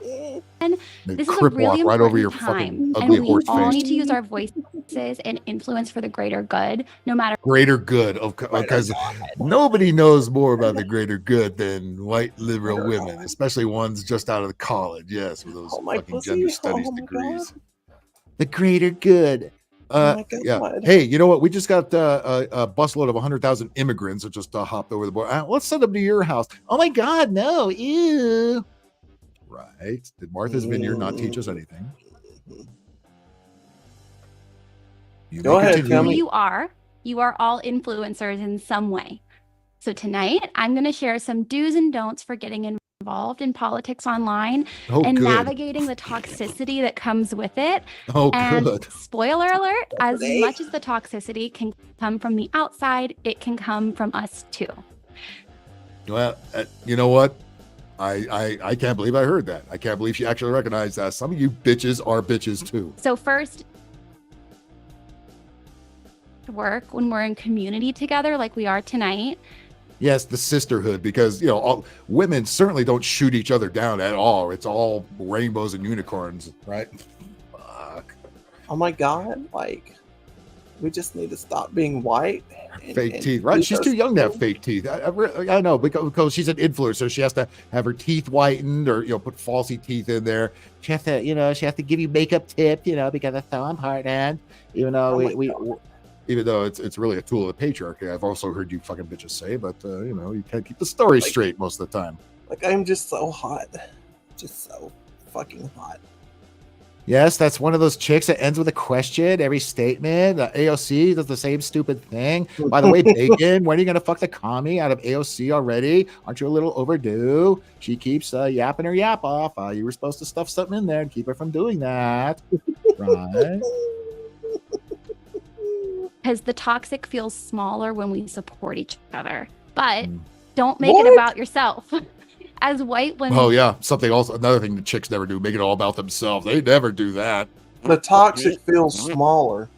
Speaker 5: They
Speaker 3: This is a
Speaker 5: crip
Speaker 3: really
Speaker 5: walk right over your
Speaker 3: important
Speaker 5: fucking
Speaker 3: time,
Speaker 5: ugly
Speaker 3: and we
Speaker 5: horse
Speaker 3: all
Speaker 5: face.
Speaker 3: need to use our voices and influence for the greater good, no matter.
Speaker 5: Greater good, because nobody knows more about the greater good than white liberal women, especially ones just out of college. Yes, with those fucking gender studies degrees. The greater good. Yeah. Hey, you know what? We just got a busload of 100,000 immigrants that just hopped over the border. Let's send them to your house. Oh my God, no! Ew. Right? Did Martha's Vineyard not teach us anything?
Speaker 3: Go ahead, tell me. You are all influencers in some way. So tonight, I'm going to share some do's and don'ts for getting involved in politics online and navigating the toxicity that comes with it. And spoiler alert, as much as the toxicity can come from the outside, it can come from us too.
Speaker 5: Well, you know what? I can't believe I heard that. I can't believe she actually recognized that. Some of you bitches are bitches too.
Speaker 3: So first, work when we're in community together like we are tonight.
Speaker 5: Yes, the sisterhood, because all women certainly don't shoot each other down at all. It's all rainbows and unicorns, right? Fuck.
Speaker 7: Oh my God! Like, we just need to stop being white.
Speaker 5: Fake teeth, right? She's too young to have fake teeth. I know, because she's an influencer. She has to have her teeth whitened or put falsy teeth in there. She has to, she has to give you makeup tips, because that's so important. Even though even though it's really a tool of the patriarchy. I've also heard you fucking bitches say, but you can't keep the story straight most of the time.
Speaker 7: Like, I'm just so hot, just so fucking hot.
Speaker 5: Yes, that's one of those chicks that ends with a question every statement. AOC does the same stupid thing. By the way, Bacon, when are you going to fuck the commie out of AOC already? Aren't you a little overdue? She keeps yapping her yap off. You were supposed to stuff something in there and keep her from doing that. Right?
Speaker 3: Because the toxic feels smaller when we support each other. But don't make it about yourself. As white women.
Speaker 5: Oh yeah, another thing the chicks never do, make it all about themselves. They never do that.
Speaker 7: The toxic feels smaller.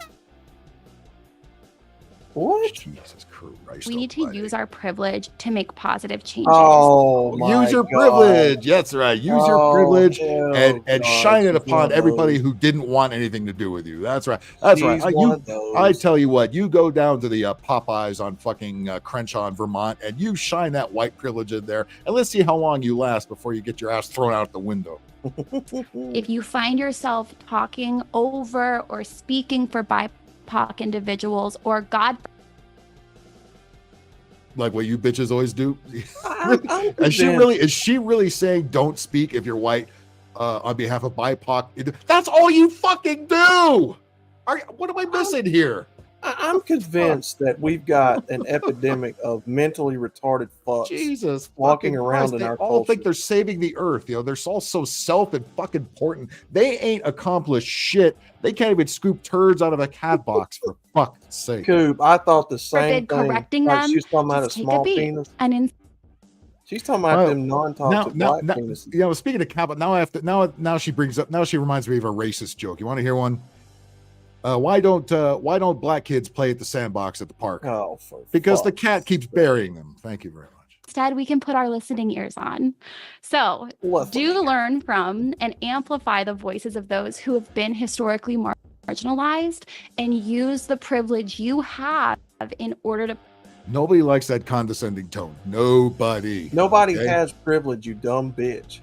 Speaker 7: What?
Speaker 5: Jesus Christ.
Speaker 3: We need to use our privilege to make positive changes.
Speaker 7: Oh,
Speaker 5: use your privilege. That's right. Use your privilege and shine it upon everybody who didn't want anything to do with you. That's right. That's right. I tell you what, you go down to the Popeyes on fucking Crenshaw in Vermont and you shine that white privilege in there, and let's see how long you last before you get your ass thrown out the window.
Speaker 3: If you find yourself talking over or speaking for BIPOC individuals or God,
Speaker 5: like what you bitches always do. Is she really saying don't speak if you're white on behalf of BIPOC? That's all you fucking do. What am I missing here?
Speaker 7: I'm convinced that we've got an epidemic of mentally retarded fucks.
Speaker 5: Jesus,
Speaker 7: walking around in our
Speaker 5: culture. They all think they're saving the earth. They're all so self and fucking important. They ain't accomplished shit. They can't even scoop turds out of a cat box, for fuck's sake.
Speaker 7: Coop, I thought the same thing.
Speaker 3: Correcting them.
Speaker 7: She was talking about a small penis. She's talking about them non-toxic black penises.
Speaker 5: You know, speaking of Kamala, now she reminds me of a racist joke. You want to hear one? Why don't black kids play at the sandbox at the park?
Speaker 7: Oh,
Speaker 5: because the cat keeps burying them. Thank you very much.
Speaker 15: Instead, we can put our listening ears on. So do learn from and amplify the voices of those who have been historically marginalized and use the privilege you have in order to.
Speaker 5: Nobody likes that condescending tone. Nobody
Speaker 7: has privilege, you dumb bitch.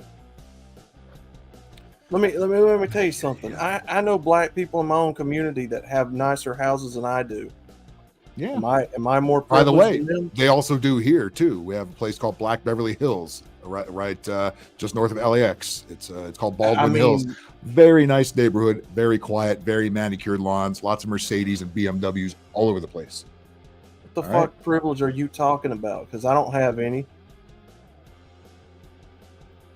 Speaker 7: Let me tell you something. I know black people in my own community that have nicer houses than I do.
Speaker 5: Yeah.
Speaker 7: Am I more privileged?
Speaker 5: By the way,
Speaker 7: than them?
Speaker 5: they also do here too. We have a place called Black Beverly Hills, right just north of LAX. It's called Baldwin Hills. Very nice neighborhood, very quiet, very manicured lawns, lots of Mercedes and BMWs all over the place.
Speaker 7: What the fuck privilege are you talking about? Because I don't have any.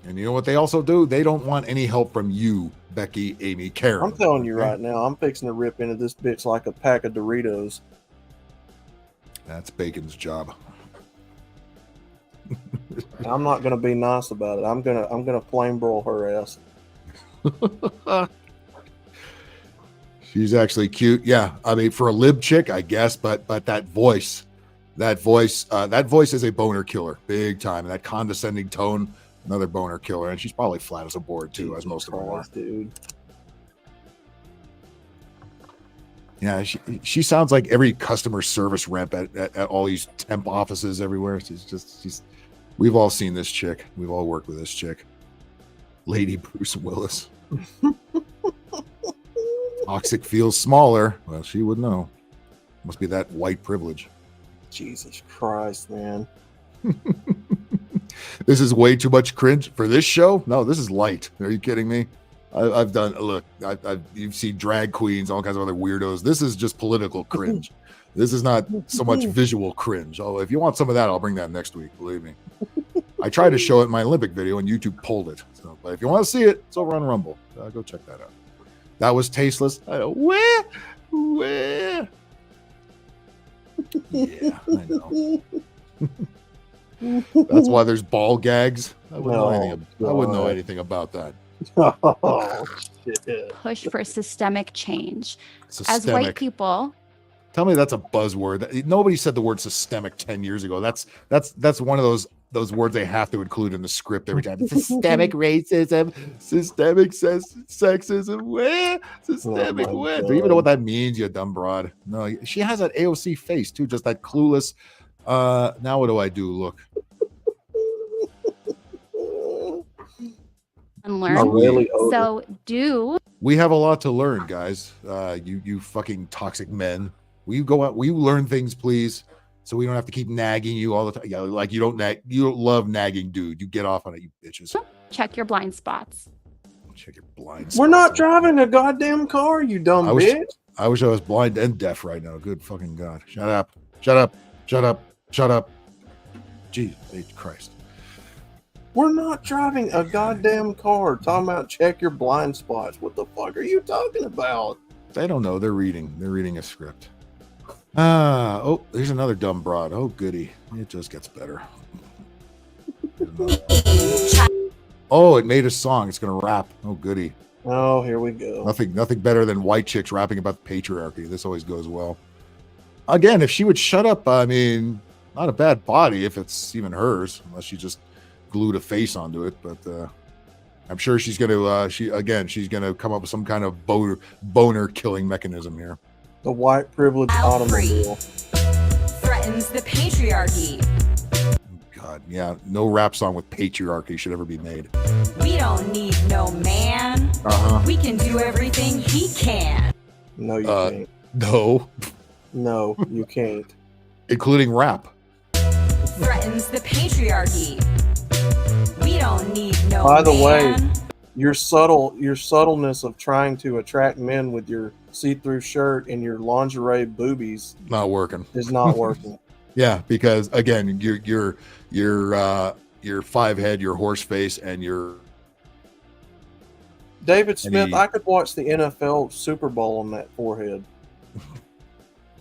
Speaker 5: And you know what they also do? They don't want any help from you, Becky, Amy, Karen.
Speaker 7: I'm telling you right now, I'm fixing to rip into this bitch like a pack of Doritos.
Speaker 5: That's Bacon's job.
Speaker 7: I'm not gonna be nice about it. I'm gonna flame broil her ass.
Speaker 5: She's actually cute. Yeah, I mean, for a lib chick, I guess, but that voice is a boner killer, big time. And that condescending tone, another boner killer. And she's probably flat as a board too, as most of them are.
Speaker 7: Dude.
Speaker 5: Yeah, she sounds like every customer service rep at all these temp offices everywhere. We've all seen this chick. We've all worked with this chick. Lady Bruce Willis. Toxic feels smaller. Well, she would know. Must be that white privilege.
Speaker 7: Jesus Christ, man.
Speaker 5: This is way too much cringe for this show. No, this is light. Are you kidding me? I've done. Look, you've seen drag queens, all kinds of other weirdos. This is just political cringe. This is not so much visual cringe. Oh, if you want some of that, I'll bring that next week. Believe me. I tried to show it in my Olympic video, and YouTube pulled it. So, but if you want to see it, it's over on Rumble. Go check that out. That was tasteless. Where? Yeah, I know. That's why there's ball gags. I wouldn't know anything about that.
Speaker 7: Oh, shit.
Speaker 15: Push for systemic change.
Speaker 5: Systemic.
Speaker 15: As white people.
Speaker 5: Tell me that's a buzzword. Nobody said the word systemic 10 years ago. That's one of those words they have to include in the script every time. Systemic racism, systemic sexism, where? Systemic where? Do you even know what that means, you dumb broad? No, she has that AOC face too, just that clueless. Now what do I do? Look.
Speaker 15: And learn. We
Speaker 5: have a lot to learn, guys. You fucking toxic men. Will you go out? Will you learn things, please? So we don't have to keep nagging you all the time. Yeah, like you don't love nagging, dude. You get off on it, you bitches.
Speaker 15: Check your blind spots.
Speaker 5: Check your blind spots.
Speaker 7: We're not driving a goddamn car, you dumb bitch.
Speaker 5: I wish I was blind and deaf right now. Good fucking God. Shut up. Shut up. Shut up. Shut up. Jesus Christ.
Speaker 7: We're not driving a goddamn car. Talking about check your blind spots. What the fuck are you talking about?
Speaker 5: They don't know. They're reading a script. Oh, there's another dumb broad. Oh, goody. It just gets better. Oh, it made a song. It's going to rap. Oh, goody.
Speaker 7: Oh, here we go.
Speaker 5: Nothing better than white chicks rapping about patriarchy. This always goes well. Again, if she would shut up, I mean, not a bad body if it's even hers, unless she just glued a face onto it. But I'm sure she's going to, she's going to come up with some kind of boner killing mechanism here.
Speaker 7: The white privilege automobile
Speaker 16: threatens the patriarchy.
Speaker 5: God, yeah, no rap song with patriarchy should ever be made.
Speaker 16: We don't need no man. We can do everything he can.
Speaker 7: No, you can't.
Speaker 5: No,
Speaker 7: you can't.
Speaker 5: Including rap.
Speaker 16: Threatens the patriarchy. We don't need no man.
Speaker 7: By the way, your subtleness of trying to attract men with your see-through shirt and your lingerie boobies
Speaker 5: not working.
Speaker 7: Is not working.
Speaker 5: Yeah, because again, your 5-head, your horse face, and your
Speaker 7: David Smith. I could watch the NFL Super Bowl on that forehead.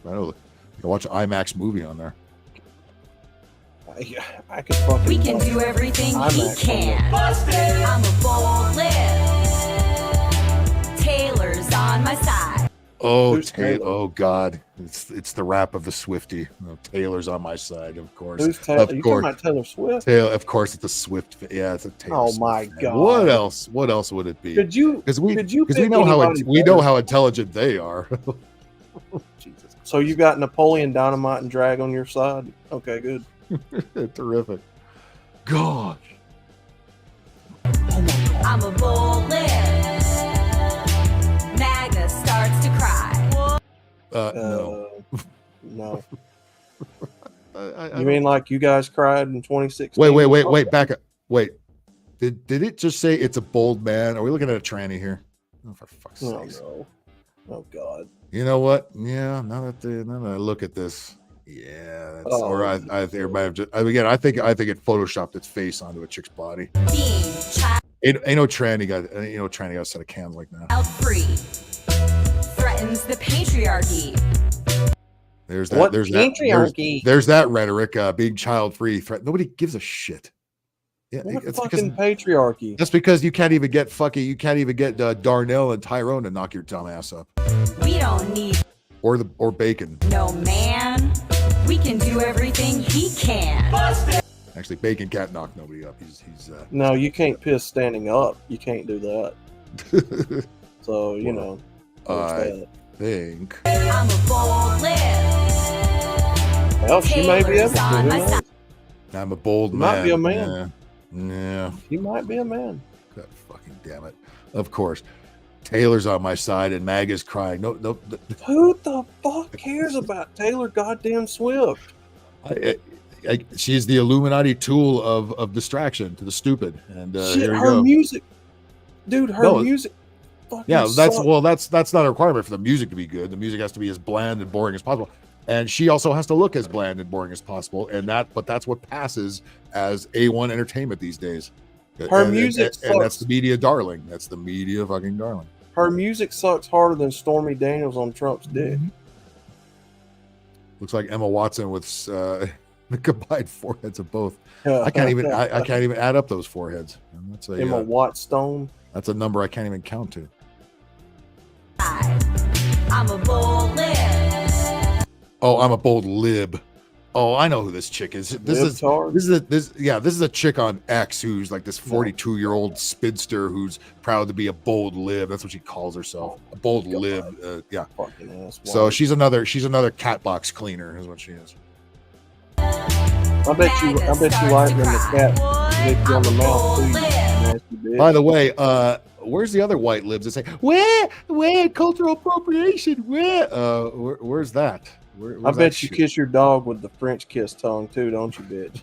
Speaker 5: I know. You can watch an IMAX movie on there.
Speaker 7: I could fucking.
Speaker 16: We can do everything he
Speaker 7: IMAX
Speaker 16: can. I'm a bold lip. Taylor's on my side.
Speaker 5: Oh,
Speaker 7: Taylor?
Speaker 5: Oh God, it's the rap of the Swiftie. Oh, Taylor's on my side, of course.
Speaker 7: Who's Taylor?
Speaker 5: Of
Speaker 7: You
Speaker 5: course,
Speaker 7: talking about Taylor Swift?
Speaker 5: Taylor. Of course, it's a Swift. Yeah, it's a Taylor.
Speaker 7: Oh
Speaker 5: Swift
Speaker 7: my
Speaker 5: fan.
Speaker 7: God!
Speaker 5: What else? What else would it be?
Speaker 7: Could you?
Speaker 5: Because we
Speaker 7: pick
Speaker 5: know how
Speaker 7: anybody
Speaker 5: we know
Speaker 7: better?
Speaker 5: how intelligent they are. Jesus.
Speaker 7: So you got Napoleon Dynamite and Drag on your side? Okay, good.
Speaker 5: Terrific. Gosh.
Speaker 16: I'm a bold lip. MAGA starts to cry.
Speaker 5: No.
Speaker 7: No.
Speaker 5: I
Speaker 7: You mean like you guys cried in 2016?
Speaker 5: Wait. Back up. Wait. Did it just say it's a bold man? Are we looking at a tranny here? Oh, for fuck's
Speaker 7: Oh,
Speaker 5: sake.
Speaker 7: no. Oh God.
Speaker 5: You know what? Yeah. Now that I look at this, yeah. That's, or I think it might have just. Again, I think it photoshopped its face onto a chick's body.
Speaker 16: Being
Speaker 5: Ain't no tranny got a set of cans like that.
Speaker 16: child free threatens the patriarchy.
Speaker 5: There's that.
Speaker 7: What
Speaker 5: There's
Speaker 7: patriarchy?
Speaker 5: that. There's that rhetoric. Being child free threat. Nobody gives a shit. Yeah,
Speaker 7: What
Speaker 5: it's
Speaker 7: fucking
Speaker 5: because
Speaker 7: patriarchy?
Speaker 5: that's because you can't even get Darnell and Tyrone to knock your dumb ass up,
Speaker 16: We don't need
Speaker 5: or Bacon.
Speaker 16: no man. We can do everything he can.
Speaker 5: Actually, Bacon can't knock nobody up. He's
Speaker 7: No, you can't piss standing up. You can't do that. So you know.
Speaker 5: I think.
Speaker 16: I'm a bold lip.
Speaker 7: Well, she may be able to.
Speaker 16: Taylor's on
Speaker 7: Who
Speaker 16: my
Speaker 7: knows?
Speaker 16: side.
Speaker 5: I'm a bold
Speaker 7: Might
Speaker 5: man.
Speaker 7: be a man.
Speaker 5: Yeah.
Speaker 7: He might be a man.
Speaker 5: God fucking damn it. Of course. Taylor's on my side and MAGA's crying. No.
Speaker 7: Who the fuck cares about Taylor goddamn Swift?
Speaker 5: She's the Illuminati tool of distraction to the stupid. And
Speaker 7: Shit,
Speaker 5: here we
Speaker 7: her
Speaker 5: go.
Speaker 7: music, dude. Her music.
Speaker 5: Yeah,
Speaker 7: sucks.
Speaker 5: that's not a requirement for the music to be good. The music has to be as bland and boring as possible. And she also has to look as bland and boring as possible. But that's what passes as A1 entertainment these days.
Speaker 7: Her music
Speaker 5: and that's
Speaker 7: sucks.
Speaker 5: the media darling. That's the media fucking darling.
Speaker 7: Her music sucks harder than Stormy Daniels on Trump's dick.
Speaker 5: Looks like Emma Watson with the combined foreheads of both. I can't even add up those foreheads. And that's
Speaker 7: Emma Watstone.
Speaker 5: That's a number I can't even count to.
Speaker 16: I'm a bold lip.
Speaker 5: Oh, I'm a bold lib. Oh, I know who this chick is. This is a chick on X who's like this 42-year-old spinster who's proud to be a bold lib. That's what she calls herself. A bold lib. Yeah.
Speaker 7: Fucking ass.
Speaker 5: So she's another cat box cleaner is what she is.
Speaker 7: I bet you like when the cat licked you on the mouth too. You nasty bitch.
Speaker 5: By the way, where's the other white libs that say where cultural appropriation? Where's that?
Speaker 7: I bet you kiss your dog with the French kiss tongue too, don't you, bitch?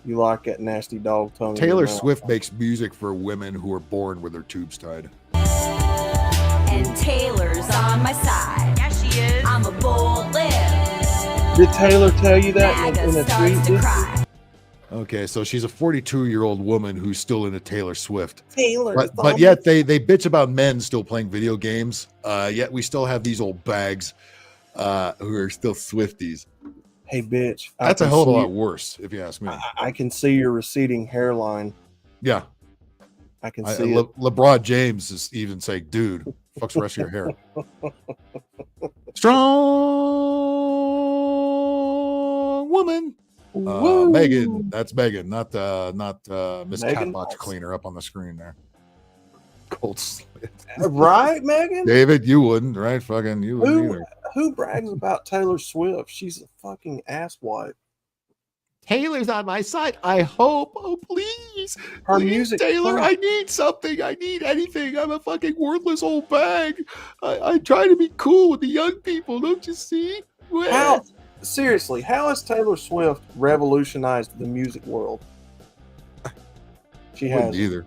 Speaker 7: You like that nasty dog tongue.
Speaker 5: Taylor Swift makes music for women who are born with their tubes tied.
Speaker 16: And Taylor's on my side. Yeah, she is. I'm a bold lip.
Speaker 7: Did Taylor tell you that in a tweet?
Speaker 16: To cry.
Speaker 5: Okay, so she's a 42-year-old woman who's still into Taylor Swift.
Speaker 7: But
Speaker 5: yet they bitch about men still playing video games. Yet we still have these old bags who are still Swifties.
Speaker 7: Hey, bitch.
Speaker 5: That's a hell of a lot worse, if you ask me.
Speaker 7: I can see your receding hairline.
Speaker 5: Yeah.
Speaker 7: I can see it.
Speaker 5: LeBron James is even saying, dude, fuck's the rest of your hair. Strong woman. Megan, that's Megan, not Miss
Speaker 7: Megan?
Speaker 5: Catbox Cleaner up on the screen there. Cold slit.
Speaker 7: Right, Megan?
Speaker 5: David, you wouldn't, right? Fucking you wouldn't either.
Speaker 7: Who brags about Taylor Swift? She's a fucking asswipe.
Speaker 11: Taylor's on my side. I hope. Oh, please.
Speaker 7: Her
Speaker 11: Please,
Speaker 7: music
Speaker 11: Taylor,
Speaker 7: sucks.
Speaker 11: I need something. I need anything. I'm a fucking worthless old bag. I try to be cool with the young people. Don't you see?
Speaker 7: How? Seriously, how has Taylor Swift revolutionized the music world? She
Speaker 5: Wouldn't
Speaker 7: has
Speaker 5: either.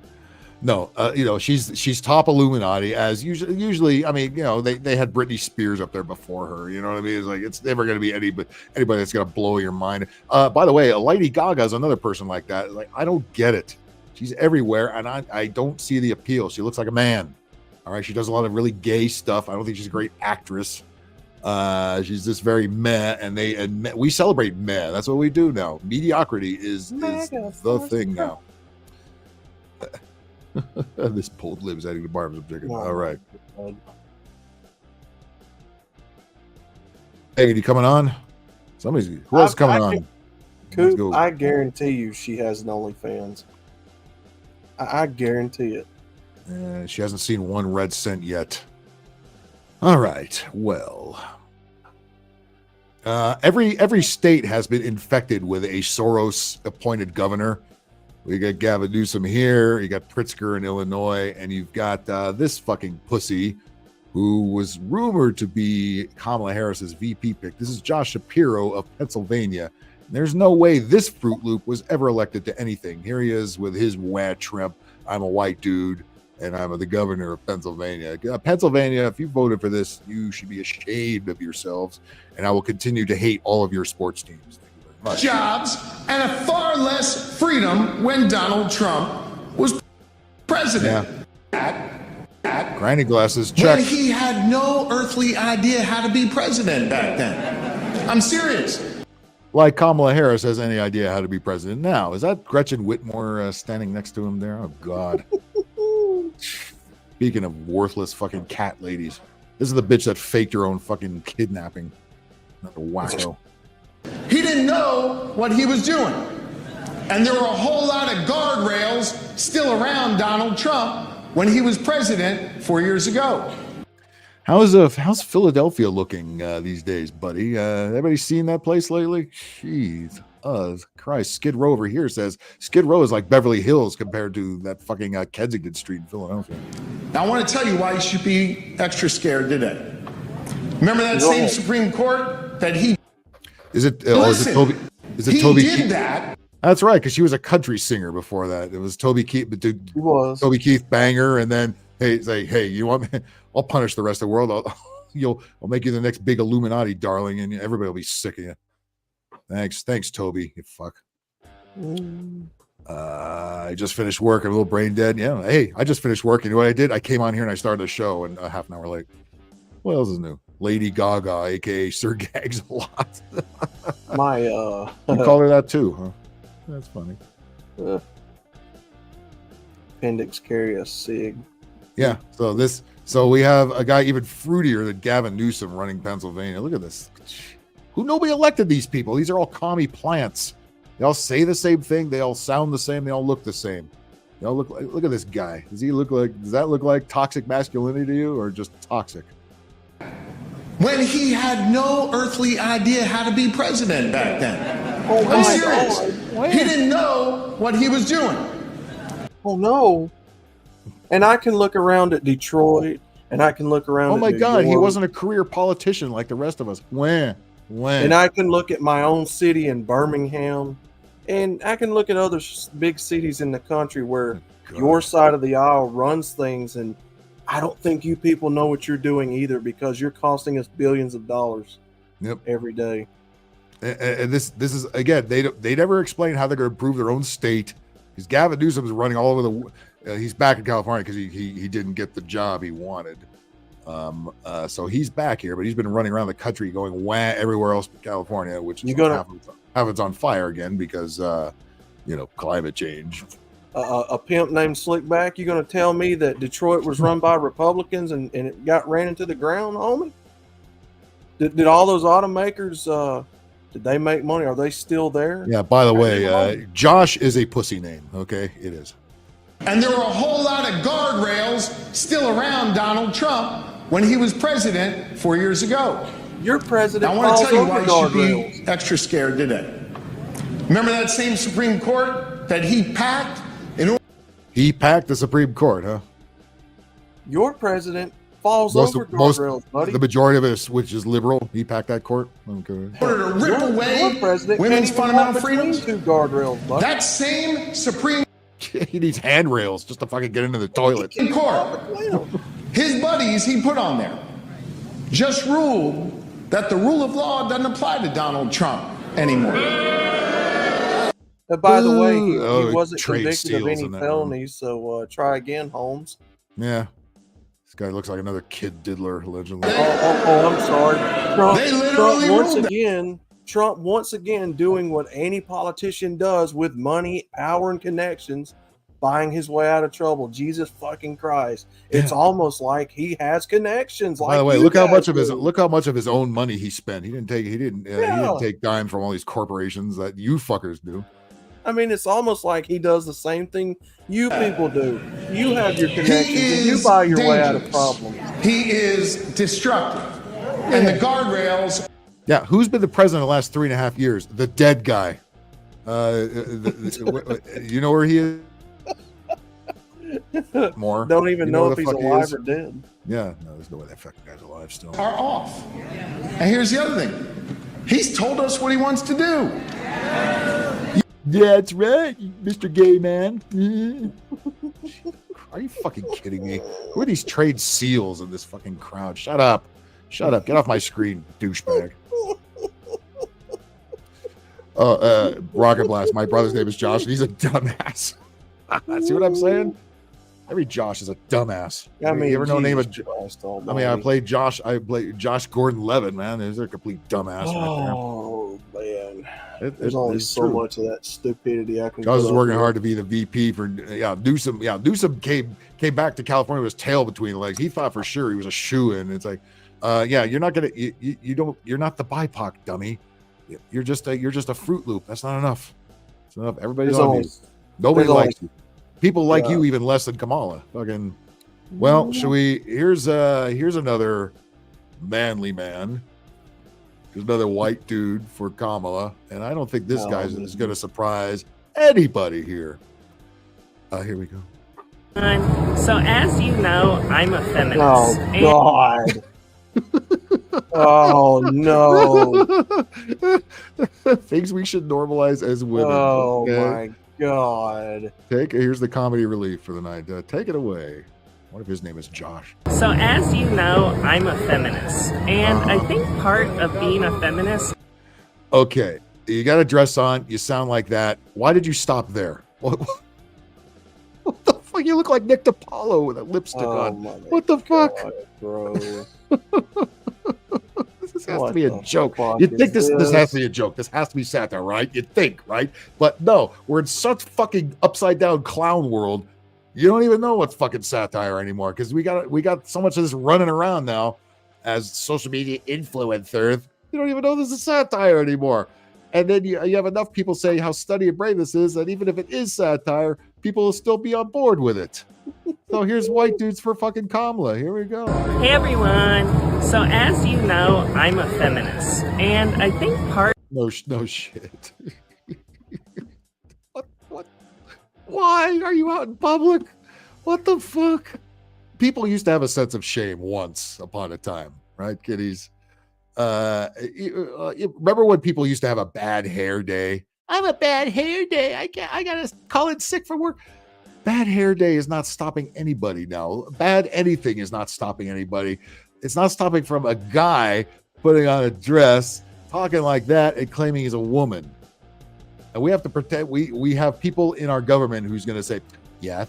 Speaker 5: No, she's top Illuminati as usually. I mean, they had Britney Spears up there before her. You know what I mean? It's like it's never going to be anybody that's going to blow your mind. By the way, Lady Gaga is another person like that. Like I don't get it. She's everywhere, and I don't see the appeal. She looks like a man. All right, she does a lot of really gay stuff. I don't think she's a great actress. She's just very meh, and we celebrate meh. That's what we do now. Mediocrity is the thing now. This pulled lives adding the barbs of chicken. All right. Hey, you coming on? Who else coming on?
Speaker 7: Coop, I guarantee you she has an OnlyFans. I guarantee it.
Speaker 5: She hasn't seen one red cent yet. All right. Well, every state has been infected with a Soros-appointed governor. We got Gavin Newsom here. You got Pritzker in Illinois, and you've got this fucking pussy who was rumored to be Kamala Harris's VP pick. This is Josh Shapiro of Pennsylvania. There's no way this Fruit Loop was ever elected to anything. Here he is with his wah shrimp. I'm a white dude, and I'm the governor of Pennsylvania. Pennsylvania, if you voted for this, you should be ashamed of yourselves, and I will continue to hate all of your sports teams. Thank you very much.
Speaker 17: Jobs and a far less freedom when Donald Trump was president.
Speaker 5: Granny glasses, check.
Speaker 17: When he had no earthly idea how to be president back then. I'm serious.
Speaker 5: Like Kamala Harris has any idea how to be president now. Is that Gretchen Whitmore standing next to him there? Oh, God. Speaking of worthless fucking cat ladies, this is the bitch that faked her own fucking kidnapping. Another wacko.
Speaker 17: He didn't know what he was doing. And there were a whole lot of guardrails still around Donald Trump when he was president 4 years ago.
Speaker 5: How's Philadelphia looking these days, buddy? Everybody seen that place lately? Jeez. Christ. Skid Row over here says Skid Row is like Beverly Hills compared to that fucking Kensington Street in Philadelphia.
Speaker 17: Now, I want to tell you why you should be extra scared today. Remember that same Supreme Court that he...
Speaker 5: Is it Toby? Is it Toby?
Speaker 17: He did that.
Speaker 5: That's right, because she was a country singer before that. It was Toby Keith, Toby Keith banger, and then hey, you want me? I'll punish the rest of the world. I'll make you the next big Illuminati, darling, and everybody will be sick of you. Thanks, Toby. You fuck. I just finished work. I'm a little brain dead. Yeah. Hey, I just finished work. And what I did, I came on here and I started a show, and half an hour late. What else is new? Lady Gaga, aka Sir Gags a lot.
Speaker 7: You
Speaker 5: call her that too, huh? That's funny.
Speaker 7: Appendix carry a sig.
Speaker 5: Yeah. So we have a guy even fruitier than Gavin Newsom running Pennsylvania. Look at this. Nobody elected these people. These are all commie plants. They all say the same thing. They all sound the same. They all look the same. They all look at this guy. Does that look like toxic masculinity to you, or just toxic?
Speaker 17: When he had no earthly idea how to be president back then. I'm serious. He didn't know what he was doing.
Speaker 7: Oh, no. And I can look around at Detroit, and I can look around at
Speaker 5: New God,
Speaker 7: York.
Speaker 5: He wasn't a career politician like the rest of us. When?
Speaker 7: And I can look at my own city in Birmingham, and I can look at other big cities in the country where your side of the aisle runs things, and I don't think you people know what you're doing either, because you're costing us billions of dollars every day.
Speaker 5: And this is, again, they never explain how they're going to improve their own state, because Gavin Newsom is running all over he's back in California because he didn't get the job he wanted. So he's back here, but he's been running around the country going wah everywhere else but California, which is half it's on fire again because climate change.
Speaker 7: A pimp named Slickback, you going to tell me that Detroit was run by Republicans and it ran into the ground, homie? Did all those automakers, did they make money? Are they still there?
Speaker 5: Yeah, by the way, Josh is a pussy name, okay? It is.
Speaker 17: And there were a whole lot of guardrails still around Donald Trump when he was president 4 years ago.
Speaker 7: Your president.
Speaker 17: I want to tell you why you should be extra scared today. Remember that same Supreme Court that he packed?
Speaker 5: He packed the Supreme Court, huh?
Speaker 7: Your president falls over guardrails, buddy.
Speaker 5: The majority of it, which is liberal, he packed that court. Okay.
Speaker 17: In order to rip away women's fundamental freedoms.
Speaker 7: Two guardrails, buddy.
Speaker 17: That same Supreme
Speaker 5: he needs handrails just to fucking get into the toilet.
Speaker 17: Court. His buddies he put on there just ruled that the rule of law doesn't apply to Donald Trump anymore.
Speaker 7: By the way, he wasn't convicted of any felonies, so try again, Holmes.
Speaker 5: Yeah. This guy looks like another kid diddler, allegedly.
Speaker 7: I'm sorry.
Speaker 17: They literally
Speaker 7: Trump once again doing what any politician does with money, power, and connections, buying his way out of trouble. Jesus fucking Christ! It's almost like he has connections.
Speaker 5: By the way, look how much of his own money he spent. He didn't take dimes from all these corporations that you fuckers do.
Speaker 7: I mean, it's almost like he does the same thing you people do. You have your connections and you buy your way out of problems.
Speaker 17: He is destructive. And the guardrails.
Speaker 5: Yeah, who's been the president the last 3.5 years? The dead guy. You know where he is? More.
Speaker 7: Don't even
Speaker 5: You
Speaker 7: know if
Speaker 5: the
Speaker 7: he's
Speaker 5: fuck he
Speaker 7: alive
Speaker 5: is?
Speaker 7: or dead.
Speaker 5: Yeah, no, there's no way that fucking guy's alive still.
Speaker 17: Are off. And here's the other thing. He's told us what he wants to do.
Speaker 5: That's right, Mr. Gay Man. Are you fucking kidding me? Who are these trade seals in this fucking crowd? Shut up. Shut up. Get off my screen, douchebag. Rocket Blast. My brother's name is Josh, and he's a dumbass. See what I'm saying? Every Josh is a dumbass.
Speaker 7: I mean,
Speaker 5: you ever know the name of? I played Josh Gordon-Levitt, man. There's a complete dumbass right there.
Speaker 7: Oh man, there's only so much of that stupidity I can.
Speaker 5: Josh is working hard to be the VP for Newsom. Yeah, Newsom came back to California with his tail between legs. He thought for sure he was a shoo-in. It's like, you're not gonna, you're not the BIPOC dummy. You're just a Fruit Loop. That's not enough. It's enough. Everybody's on you. Nobody likes you. People like you even less than Kamala. Fucking. Well, should we? Here's another manly man. There's another white dude for Kamala, and I don't think this guy is going to surprise anybody here. Here we go.
Speaker 18: So as you know, I'm a feminist.
Speaker 7: Oh God. Oh no.
Speaker 5: Things we should normalize as women.
Speaker 7: Oh my God.
Speaker 5: Here's the comedy relief for the night. Take it away. What if his name is Josh?
Speaker 18: So as you know, I'm a feminist. And I think part of being a feminist.
Speaker 5: Okay. You got a dress on. You sound like that. Why did you stop there? What the fuck? You look like Nick DiPaolo with a lipstick on. What the fuck?
Speaker 7: Bro.
Speaker 5: This has to be a joke. You'd think this has to be a joke. This has to be satire, right? You'd think, right? But no, we're in such fucking upside down clown world. You don't even know what's fucking satire anymore because we got so much of this running around now as social media influencers. You don't even know this is satire anymore. And then you have enough people saying how study and brave this is that even if it is satire, people will still be on board with it. So here's white dudes for fucking Kamala. Here we go.
Speaker 18: Hey everyone. So as you know, I'm a feminist. And I think part...
Speaker 5: No shit. What? Why are you out in public? What the fuck? People used to have a sense of shame once upon a time, right, kiddies? Remember when people used to have a bad hair day? I have a bad hair day. I gotta call in sick from work. Bad hair day is not stopping anybody now. Bad anything is not stopping anybody. It's not stopping from a guy putting on a dress, talking like that, and claiming he's a woman. And we have to pretend we have people in our government who's going to say, yeah,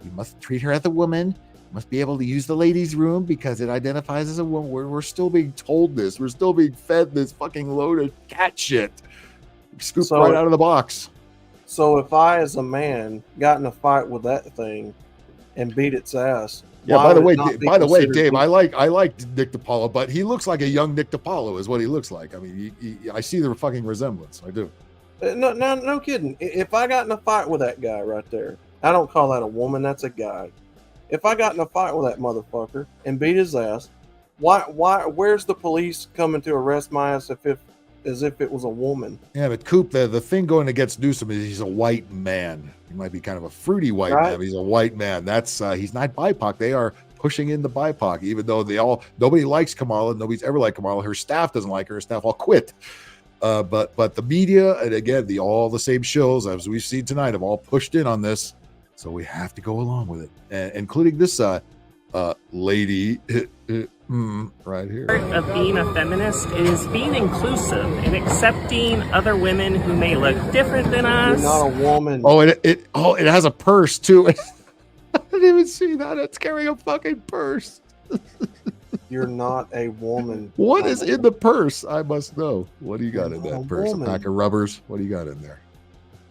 Speaker 5: you must treat her as a woman. You must be able to use the ladies' room because it identifies as a woman. We're still being told this. We're still being fed this fucking load of cat shit. Scooped right out of the box.
Speaker 7: So if I, as a man, got in a fight with that thing and beat its ass.
Speaker 5: Yeah. By the way, Dave, I like Nick DiPaolo, but he looks like a young Nick DiPaolo, is what he looks like. I mean, I see the fucking resemblance. I do.
Speaker 7: No kidding. If I got in a fight with that guy right there, I don't call that a woman. That's a guy. If I got in a fight with that motherfucker and beat his ass, why? Where's the police coming to arrest my ass as if it was a woman?
Speaker 5: Yeah, but Coop, the thing going against Newsom is he's a white man. He might be kind of a fruity white man, but he's a white man. That's he's not BIPOC. They are pushing in the BIPOC, even though nobody likes Kamala. Nobody's ever liked Kamala. Her staff doesn't like her. Her staff all quit. But the media, and again, all the same shows as we've seen tonight have all pushed in on this. So we have to go along with it, including this lady right here.
Speaker 18: Part of being a feminist is being inclusive and accepting other women who may look different than us.
Speaker 7: You're not a woman.
Speaker 5: Oh, it has a purse too. didn't even see that. It's carrying a fucking purse.
Speaker 7: You're not a woman.
Speaker 5: What is in the purse? I must know. What do you got
Speaker 7: You're
Speaker 5: in
Speaker 7: not
Speaker 5: that
Speaker 7: a
Speaker 5: purse?
Speaker 7: woman.
Speaker 5: A pack of rubbers? What do you got in there?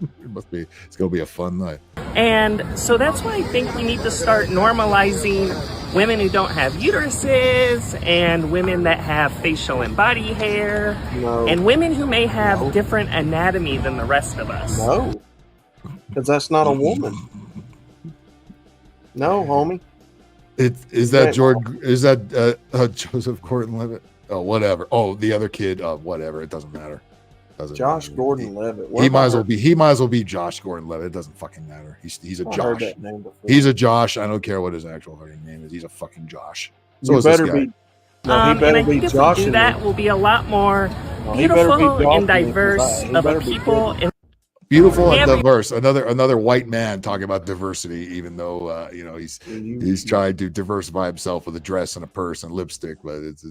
Speaker 5: It must be. It's gonna be a fun night.
Speaker 18: And so that's why I think we need to start normalizing women who don't have uteruses and women that have facial and body hair and women who may have different anatomy than the rest of us.
Speaker 7: No, because that's not a woman. No, homie.
Speaker 5: Is that Jordan? Is that Joseph Gordon-Levitt? Oh, whatever. Oh, the other kid. Whatever. It doesn't matter.
Speaker 7: Josh Gordon-Levitt.
Speaker 5: He might as well be. He might as well be Josh Gordon-Levitt. It doesn't fucking matter. He's a
Speaker 7: I
Speaker 5: Josh.
Speaker 7: heard that name before.
Speaker 5: He's a Josh. I don't care what his actual fucking name is. He's a fucking Josh. So
Speaker 7: You
Speaker 5: is this
Speaker 7: better
Speaker 5: guy.
Speaker 7: be. No, he
Speaker 18: And
Speaker 7: better
Speaker 18: I
Speaker 7: be
Speaker 18: think if we
Speaker 7: Josh.
Speaker 18: do that, we'll be a lot more
Speaker 7: he better be
Speaker 18: beautiful
Speaker 7: Josh
Speaker 18: and
Speaker 7: than
Speaker 18: diverse
Speaker 7: he
Speaker 18: of a
Speaker 7: better be
Speaker 18: people.
Speaker 7: good.
Speaker 18: And
Speaker 5: Beautiful and
Speaker 18: Every-
Speaker 5: diverse. Another white man talking about diversity, even though he's trying to diversify himself with a dress and a purse and lipstick. But it's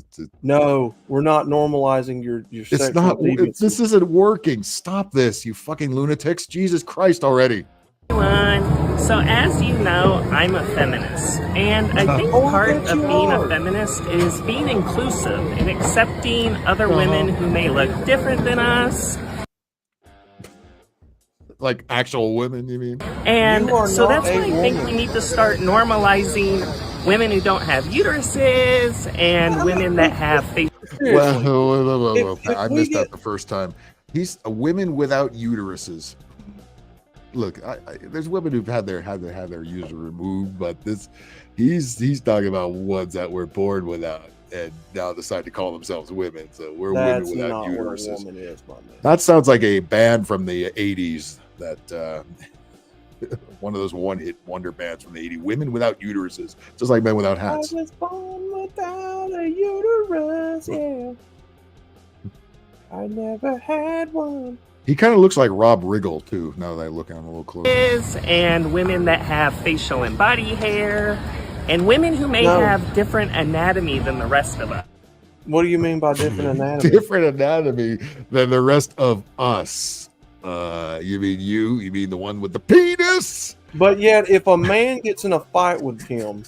Speaker 7: No, we're not normalizing your
Speaker 5: it's
Speaker 7: sexual
Speaker 5: not.
Speaker 7: deviance.
Speaker 5: This isn't working. Stop this, you fucking lunatics! Jesus Christ already.
Speaker 18: everyone. So as you know, I'm a feminist. And I think part of being a feminist is being inclusive and accepting other women who may look different than us.
Speaker 5: Like actual women, you mean?
Speaker 18: And
Speaker 7: You are
Speaker 18: so
Speaker 7: not
Speaker 18: that's why
Speaker 7: a
Speaker 18: I think
Speaker 7: woman.
Speaker 18: we need to start normalizing women who don't have uteruses and women that have facial.
Speaker 5: Well,
Speaker 7: If
Speaker 5: I
Speaker 7: we
Speaker 5: missed
Speaker 7: get-
Speaker 5: that the first time. He's a women without uteruses. Look, there's women who've had their uterus removed, but he's talking about ones that were born without and now decide to call themselves women. So we're
Speaker 7: That's
Speaker 5: women without
Speaker 7: not what a
Speaker 5: uteruses.
Speaker 7: woman is, my man.
Speaker 5: That sounds like a band from the 80s. That one of those one-hit wonder bands from the 80s. Women without uteruses, just like men without hats.
Speaker 7: I was born without a uterus, yeah. I never had one.
Speaker 5: He kind of looks like Rob Riggle too. Now that I look at him a little closer.
Speaker 18: And women that have facial and body hair and women who may
Speaker 7: No.
Speaker 18: have different anatomy than the rest of us.
Speaker 7: What do you mean by different anatomy?
Speaker 5: Different anatomy than the rest of us. You mean the one with the penis?
Speaker 7: But yet, if a man gets in a fight with him,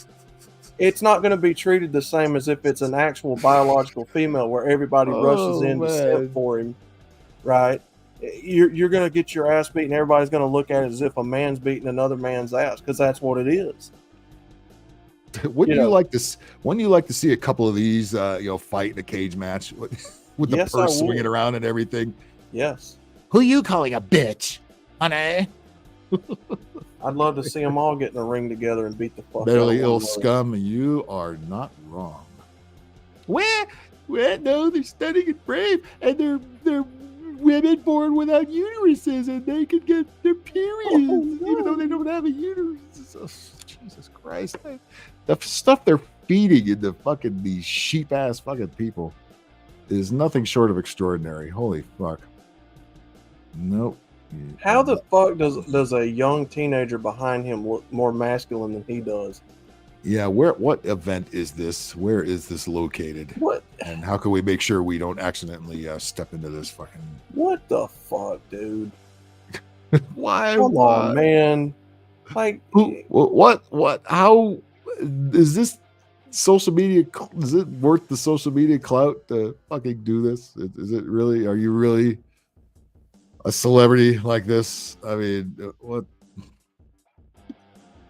Speaker 7: it's not going to be treated the same as if it's an actual biological female where everybody rushes in to step for him, right? You're going to get your ass beaten. Everybody's going to look at it as if a man's beating another man's ass because that's what it is.
Speaker 5: Wouldn't you like this? Wouldn't you like to see a couple of these, fight in a cage match with the
Speaker 7: Yes, I
Speaker 5: purse
Speaker 7: would.
Speaker 5: swinging around and everything?
Speaker 7: Yes.
Speaker 11: Who you calling a bitch, honey?
Speaker 7: I'd love to see them all get in a ring together and beat the fuck out
Speaker 5: Mentally
Speaker 7: of
Speaker 5: ill
Speaker 7: one another.
Speaker 5: scum, you are not wrong.
Speaker 11: Where? No, they're stunning and brave, and they're women born without uteruses, and they can get their periods even though they don't have a uterus.
Speaker 5: Oh, Jesus Christ. The stuff they're feeding into fucking these sheep ass fucking people is nothing short of extraordinary. Holy fuck. Nope.
Speaker 7: How the fuck does a young teenager behind him look more masculine than he does?
Speaker 5: Yeah, what event is this? Where is this located?
Speaker 7: What?
Speaker 5: And how can we make sure we don't accidentally step into this fucking...
Speaker 7: What the fuck, dude?
Speaker 5: Why?
Speaker 7: Come on, man. Like,
Speaker 5: What? How is this social media? Is it worth the social media clout to fucking do this? Is it really? Are you really a celebrity like this? I mean, what?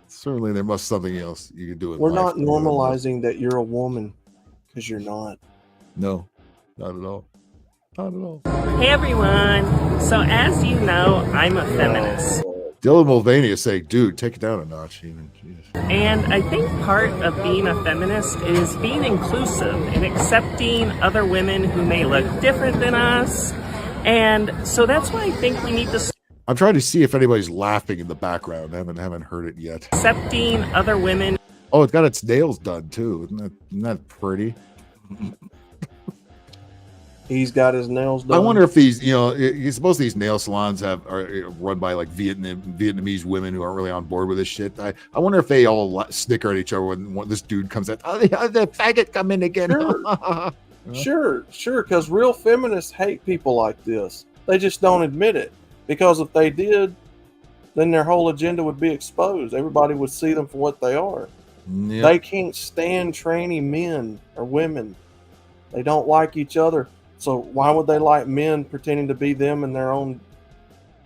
Speaker 5: Certainly, there must something else you can do.
Speaker 7: we're not normalizing that you're a woman because you're not.
Speaker 5: No, not at all. Not at all.
Speaker 18: Hey everyone. So as you know, I'm a feminist.
Speaker 5: Dylan Mulvaney is saying, dude, take it down a notch. Even, Jesus.
Speaker 18: And I think part of being a feminist is being inclusive and accepting other women who may look different than us. And so that's why I think we need to
Speaker 5: I'm trying to see if anybody's laughing in the background. I haven't heard it yet.
Speaker 18: accepting other women.
Speaker 5: Oh, it's got its nails done too. Isn't that pretty?
Speaker 7: He's got his nails done.
Speaker 5: I wonder if these, you suppose these nail salons are run by like Vietnamese women who aren't really on board with this shit. I wonder if they all snicker at each other when this dude comes out. Oh, the faggot come in again.
Speaker 7: Sure, because real feminists hate people like this. They just don't admit it. Because if they did, then their whole agenda would be exposed. Everybody would see them for what they are.
Speaker 5: Yep.
Speaker 7: They can't stand tranny men or women. They don't like each other. So why would they like men pretending to be them in their own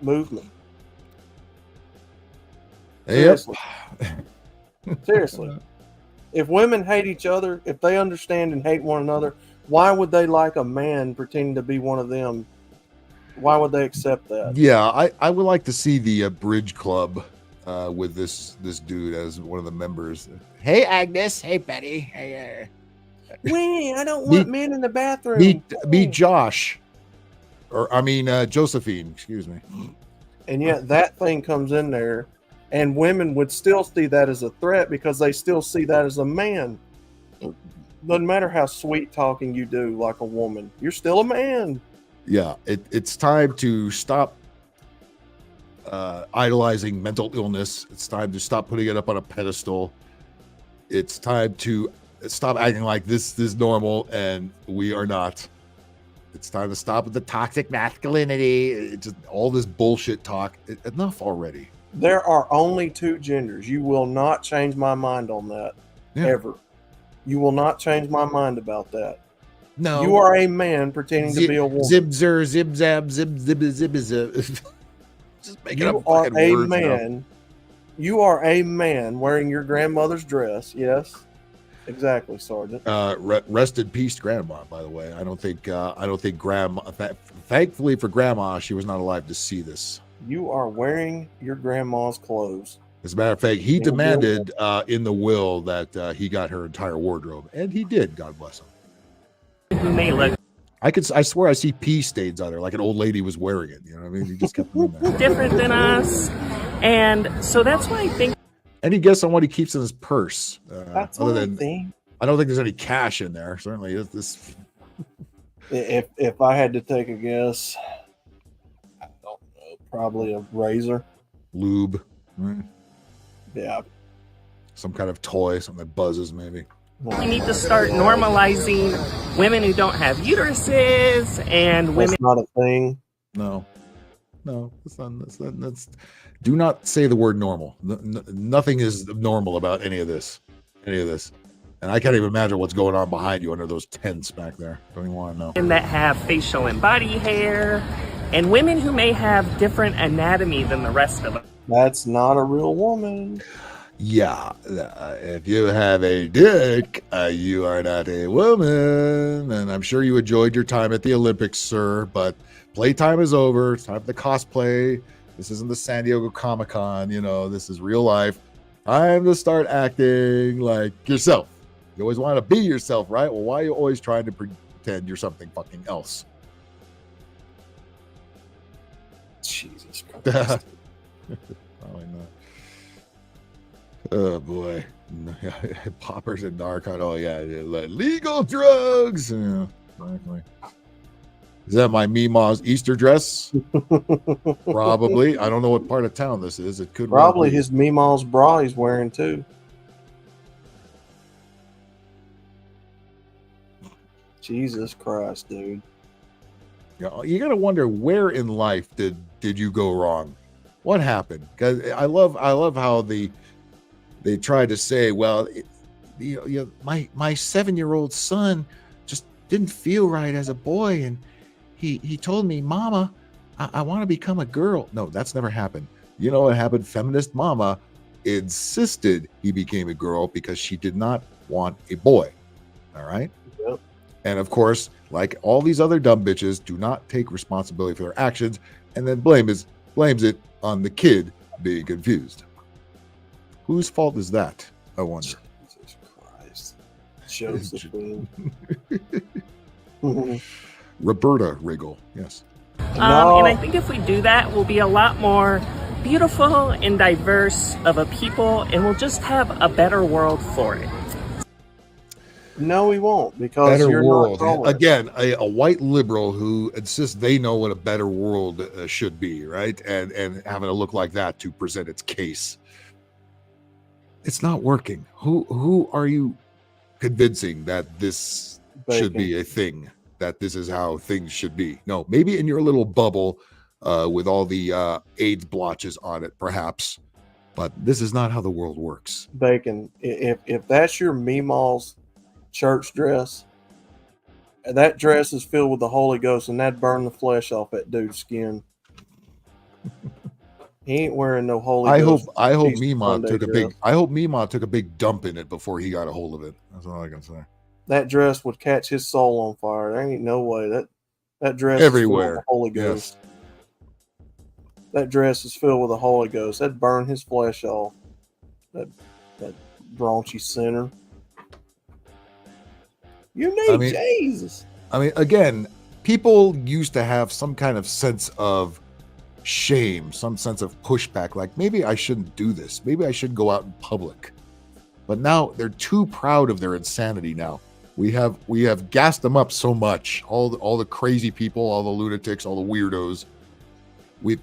Speaker 7: movement? Seriously. Seriously. If women hate each other, if they understand and hate one another, why would they like a man pretending to be one of them? Why would they accept that?
Speaker 5: Yeah, I would like to see the Bridge Club with this dude as one of the members. Hey, Agnes. Hey, Betty. Hey,
Speaker 7: Wait, I don't want men in the bathroom.
Speaker 5: meet Josh. Or, I mean, Josephine. Excuse me.
Speaker 7: And yet that thing comes in there, and women would still see that as a threat because they still see that as a man. Doesn't matter how sweet talking you do like a woman. You're still a man.
Speaker 5: Yeah, it's time to stop idolizing mental illness. It's time to stop putting it up on a pedestal. It's time to stop acting like this is normal, and we are not. It's time to stop with the toxic masculinity. Just all this bullshit talk. Enough already.
Speaker 7: There are only two genders. You will not change my mind on that.
Speaker 5: Yeah.
Speaker 7: Ever. You will not change my mind about that.
Speaker 5: No.
Speaker 7: You are a man pretending to be a woman.
Speaker 5: Zib zer, zib zab, zib zib zib zib. Just make it up.
Speaker 7: You are a man. You are a man wearing your grandmother's dress. Yes, exactly, Sergeant.
Speaker 5: Rest in peace, Grandma. By the way, I don't think Grandma. Thankfully for Grandma, she was not alive to see this.
Speaker 7: You are wearing your grandma's clothes.
Speaker 5: As a matter of fact, he demanded in the will that he got her entire wardrobe, and he did. God bless him.
Speaker 18: Who may look
Speaker 5: I swear I see pee stains on her, like an old lady was wearing it. You know what I mean? He just kept them in there.
Speaker 18: different than us, and so that's why I think.
Speaker 5: Any guess on what he keeps in his purse?
Speaker 7: That's
Speaker 5: other
Speaker 7: what I
Speaker 5: than
Speaker 7: think.
Speaker 5: I don't think there's any cash in there. Certainly, this.
Speaker 7: If I had to take a guess, I don't know. Probably a razor,
Speaker 5: lube, right?
Speaker 7: Yeah.
Speaker 5: Some kind of toy, something that buzzes, maybe.
Speaker 18: We need to start normalizing women who don't have uteruses and women.
Speaker 7: That's not a thing.
Speaker 5: No, that's. Do not say the word normal. Nothing is normal about any of this. And I can't even imagine what's going on behind you under those tents back there. Don't even want to know.
Speaker 18: And that have facial and body hair, and women who may have different anatomy than the rest of us.
Speaker 7: That's not a real woman.
Speaker 5: Yeah, if you have a dick, you are not a woman. And I'm sure you enjoyed your time at the Olympics, sir, but playtime is over. It's time for the cosplay. This isn't the San Diego Comic-Con, this is real life. Time to start acting like yourself. You always want to be yourself, right? Well, why are you always trying to pretend you're something fucking else?
Speaker 7: Jesus Christ.
Speaker 5: Probably not. Oh boy. Poppers and narcon. Oh yeah, legal drugs. Yeah, exactly. Is that my Meemaw's Easter dress? Probably. I don't know what part of town this is. It could
Speaker 7: probably his Meemaw's bra he's wearing too. Jesus Christ, dude.
Speaker 5: Yeah, you gotta wonder where in life did you go wrong? What happened? Because I love how they tried to say, well, my 7-year-old son just didn't feel right as a boy, and he told me, Mama, I want to become a girl. No, that's never happened. You know what happened? Feminist Mama insisted he became a girl because she did not want a boy. All right.
Speaker 7: Yep.
Speaker 5: And of course, like all these other dumb bitches, do not take responsibility for their actions, and then blames it on the kid being confused. Whose fault is that? I wonder.
Speaker 7: Jesus Christ. Josephine.
Speaker 5: Roberta Riggle. Yes.
Speaker 7: No.
Speaker 18: And I think if we do that, we'll be a lot more beautiful and diverse of a people, and we'll just have a better world for it.
Speaker 7: No, we won't, because
Speaker 5: better
Speaker 7: you're
Speaker 5: world.
Speaker 7: not color.
Speaker 5: Again, a white liberal who insists they know what a better world should be, right? And having to look like that to present its case. It's not working. Who are you convincing that this should be a thing? That this is how things should be? No, maybe in your little bubble with all the AIDS blotches on it, perhaps. But this is not how the world works.
Speaker 7: Bacon, if that's your Meemaw's church dress, that dress is filled with the Holy Ghost, and that'd burn the flesh off that dude's skin. He ain't wearing no Holy Ghost.
Speaker 5: I hope Meemaw took a big dump in it before he got a hold of it. That's all I can say.
Speaker 7: That dress would catch his soul on fire. There ain't no way that dress
Speaker 5: Everywhere.
Speaker 7: Is filled with the Holy Ghost.
Speaker 5: Yes.
Speaker 7: That dress is filled with the Holy Ghost. That'd burn his flesh off. That raunchy sinner. You need Jesus.
Speaker 5: I mean, again, people used to have some kind of sense of shame, some sense of pushback, like maybe I shouldn't do this. Maybe I should go out in public. But now they're too proud of their insanity now. We have gassed them up so much. All the crazy people, all the lunatics, all the weirdos.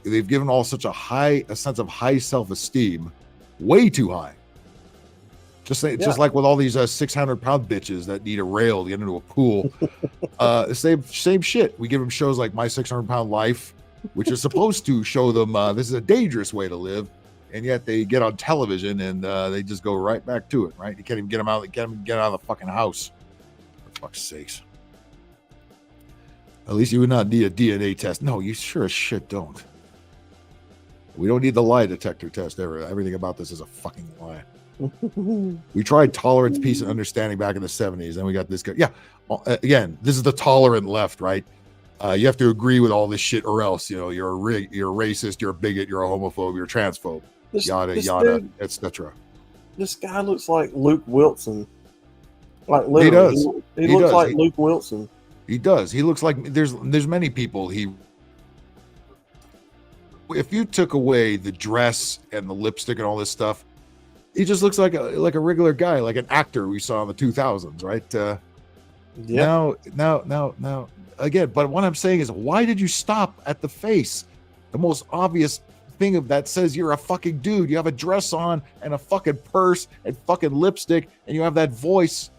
Speaker 5: They've given all such a sense of high self-esteem, way too high. Just like with all these 600-pound bitches that need a rail to get into a pool. Same shit. We give them shows like My 600-Pound Life, which is supposed to show them this is a dangerous way to live, and yet they get on television and they just go right back to it. Right? You can't even get them out. Get out of the fucking house. For fuck's sakes. At least you would not need a DNA test. No, you sure as shit don't. We don't need the lie detector test ever. Everything about this is a fucking lie. We tried tolerance, peace, and understanding back in the 70s, and we got this guy. Yeah, again, this is the tolerant left, right? You have to agree with all this shit, or else you're a racist, you're a bigot, you're a homophobe, you're a transphobe, yada, etc.
Speaker 7: This guy looks like Luke Wilson. Like literally, he looks like Luke Wilson.
Speaker 5: He does. He looks like there's many people. If you took away the dress and the lipstick and all this stuff, he just looks like a regular guy, like an actor we saw in the 2000s, right? Now, again, but what I'm saying is, why did you stop at the face? The most obvious thing of that says you're a fucking dude. You have a dress on and a fucking purse and fucking lipstick, and you have that voice.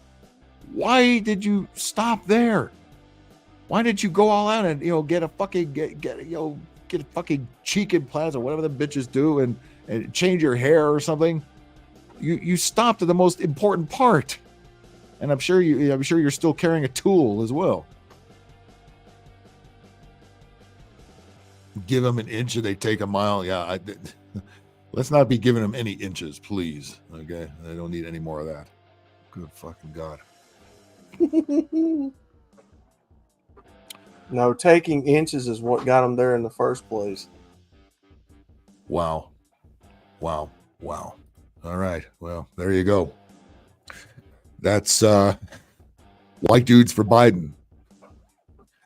Speaker 5: Why did you stop there? Why did you go all out and get a fucking get a fucking cheek implants or whatever the bitches do and change your hair or something? You stopped at the most important part, and I'm sure you're still carrying a tool as well. Give them an inch and they take a mile. Yeah, let's not be giving them any inches, please. Okay, I don't need any more of that. Good fucking God.
Speaker 7: No, taking inches is what got them there in the first place.
Speaker 5: Wow. All right. Well, there you go. That's white dudes for Biden,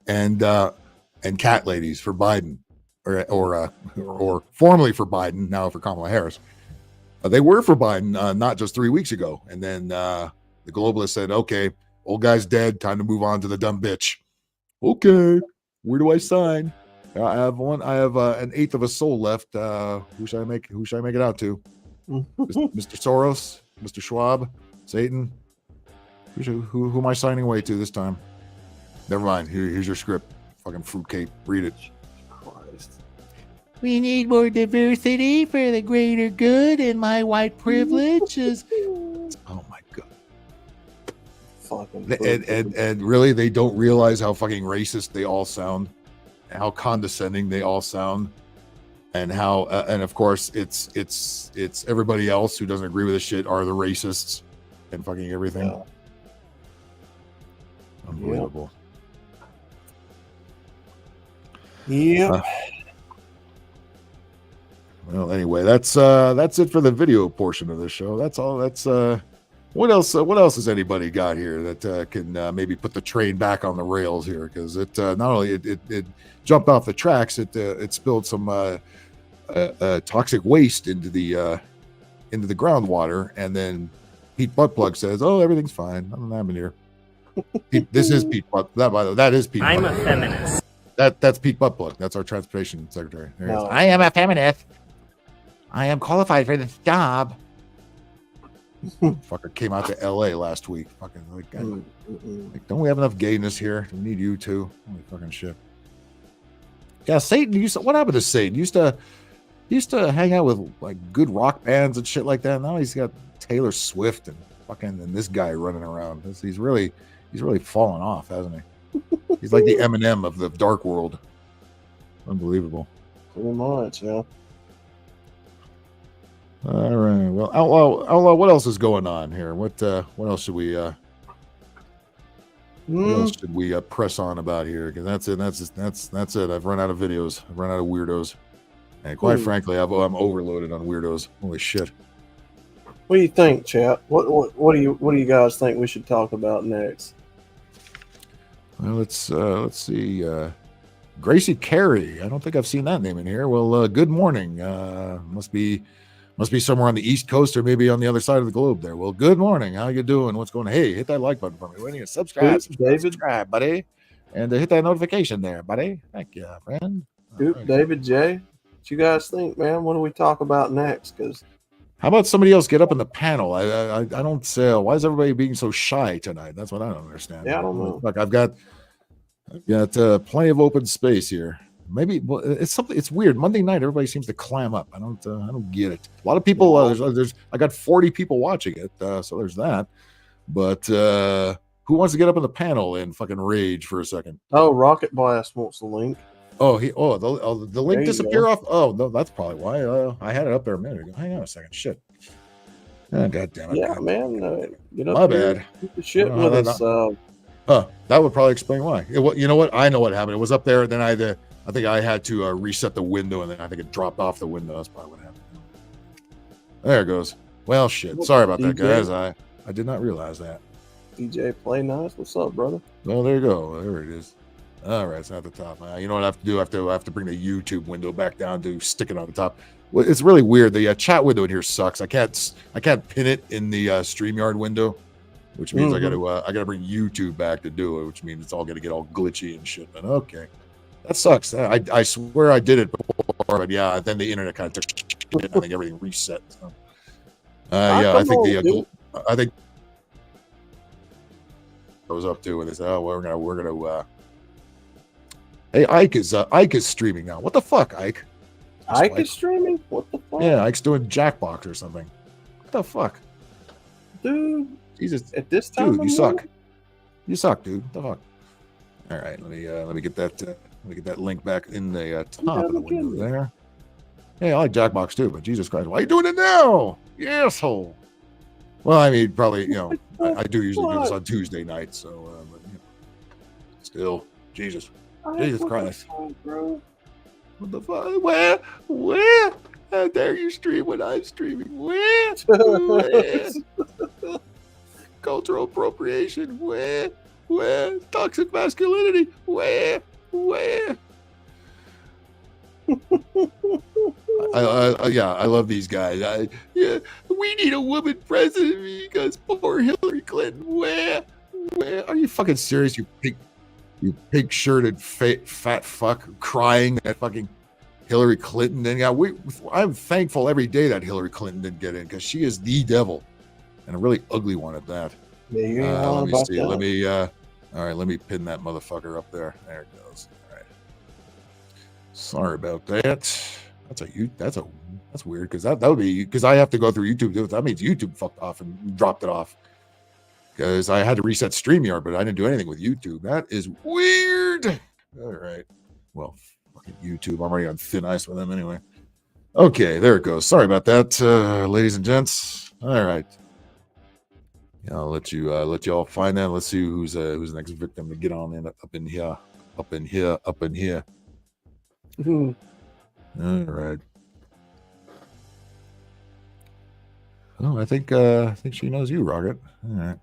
Speaker 5: and cat ladies for Biden, or formerly for Biden, now for Kamala Harris. They were for Biden not just 3 weeks ago, and then the globalists said, "Okay, old guy's dead. Time to move on to the dumb bitch." Okay, where do I sign? I have an eighth of a soul left. Who should I make it out to? Mr. Soros, Mr. Schwab, Satan. Who am I signing away to this time? Never mind. Here's your script. Fucking fruitcake. Read it.
Speaker 7: Christ.
Speaker 11: We need more diversity for the greater good, and my white privilege is.
Speaker 5: Oh my God.
Speaker 7: Fucking.
Speaker 5: And really, they don't realize how fucking racist they all sound, how condescending they all sound. And how, and of course, it's everybody else who doesn't agree with this shit are the racists and fucking everything. Yeah. Unbelievable.
Speaker 7: Yeah.
Speaker 5: Well, anyway, that's it for the video portion of the show. That's all. That's what else? What else has anybody got here that can maybe put the train back on the rails here? Because it not only it jumped off the tracks, it spilled some toxic waste into the groundwater, and then Pete Buttplug says, "Oh, everything's fine. Nothing happened here." This is Pete Butt. That is Pete.
Speaker 18: I'm
Speaker 5: Buttplug.
Speaker 18: A feminist.
Speaker 5: That's Pete Buttplug. That's our transportation secretary.
Speaker 11: No. I am a feminist. I am qualified for this job.
Speaker 5: Fucker came out to L.A. last week. Fucking like, don't we have enough gayness here? We need you too. Holy fucking shit. Yeah, Satan used to, what happened to Satan? He used to hang out with like good rock bands and shit like that. Now he's got Taylor Swift and this guy running around. He's really fallen off, hasn't he? He's like the Eminem of the dark world. Unbelievable.
Speaker 7: Pretty much, yeah.
Speaker 5: All right. Well, Outlaw, what else is going on here? What else should we what else should we press on about here? Because that's it. I've run out of videos. I've run out of weirdos. And quite frankly, I'm overloaded on weirdos. Holy shit.
Speaker 7: What do you think, chat? What do you guys think we should talk about next?
Speaker 5: Well, let's see. Gracie Carey. I don't think I've seen that name in here. Well, good morning. Must be somewhere on the East Coast or maybe on the other side of the globe there. Well, good morning. How you doing? What's going on? Hey, hit that like button for me. When you subscribe, buddy. And hit that notification there, buddy. Thank you, friend.
Speaker 7: Right. David J. What you guys think, man? What do we talk about next? Because
Speaker 5: how about somebody else get up in the panel? I don't say, why is everybody being so shy tonight? That's what I don't understand.
Speaker 7: Yeah, I don't know.
Speaker 5: Like I've got plenty of open space here. Maybe it's something. It's weird. Monday night, everybody seems to clam up. I don't get it. A lot of people. I got 40 people watching it. So there's that. But who wants to get up in the panel and fucking rage for a second?
Speaker 7: Oh, Rocket Blast wants the link.
Speaker 5: Oh, the link disappear off. Oh no, that's probably why. I had it up there a minute ago. Hang on a second. Shit. Oh, God damn it.
Speaker 7: Yeah, man. Get up
Speaker 5: My
Speaker 7: here.
Speaker 5: bad.
Speaker 7: Keep the shit with us.
Speaker 5: That would probably explain why. You know what? I know what happened. It was up there. Then I think I had to reset the window, and then I think it dropped off the window. That's probably what happened. There it goes. Well, shit. Sorry about that, guys. I did not realize that.
Speaker 7: DJ Play Nice. What's up, brother?
Speaker 5: Well, there you go. There it is. All right, it's not the top. You know what I have to do? I have to bring the YouTube window back down to stick it on the top. Well, it's really weird. The chat window in here sucks. I can't pin it in the StreamYard window, which means I got to bring YouTube back to do it, which means it's all going to get all glitchy and shit. But okay. That sucks. I swear I did it before, but yeah, then the internet kind of took shit. I think everything reset. So. I think I was up to, and they said, "Oh, we're gonna." Hey, Ike is streaming now. What the fuck, Ike?
Speaker 7: Ike is streaming? What the fuck?
Speaker 5: Yeah, Ike's doing Jackbox or something. What the fuck,
Speaker 7: dude?
Speaker 5: Jesus,
Speaker 7: at this time,
Speaker 5: dude, you suck. You suck, dude. What the fuck? All right, let me get that link back in the top of the window there. Hey, I like Jackbox too, but Jesus Christ, why are you doing it now? You asshole. Well, I mean, probably, I do usually do this on Tuesday night, so, but, still, Jesus Christ. What the fuck? Where? How dare you stream when I'm streaming? Where? Cultural appropriation? Where? Toxic masculinity? Where? I love these guys. We need a woman president because poor Hillary Clinton. Where? Are you fucking serious? You pig-shirted fat fuck crying that fucking Hillary Clinton didn't get. I'm thankful every day that Hillary Clinton didn't get in because she is the devil and a really ugly one at that.
Speaker 7: Yeah,
Speaker 5: let me see. All right, let me pin that motherfucker up there. There it goes. All right. Sorry about that. That's weird because that would be because I have to go through YouTube. That means YouTube fucked off and dropped it off because I had to reset StreamYard, but I didn't do anything with YouTube. That is weird. All right. Well, fucking YouTube. I'm already on thin ice with them anyway. Okay, there it goes. Sorry about that, ladies and gents. All right. Yeah, I'll let you all find that. Let's see who's the next victim to get on in up in here.
Speaker 7: Mm-hmm.
Speaker 5: All right. Oh, I think she knows you, Rocket. All right.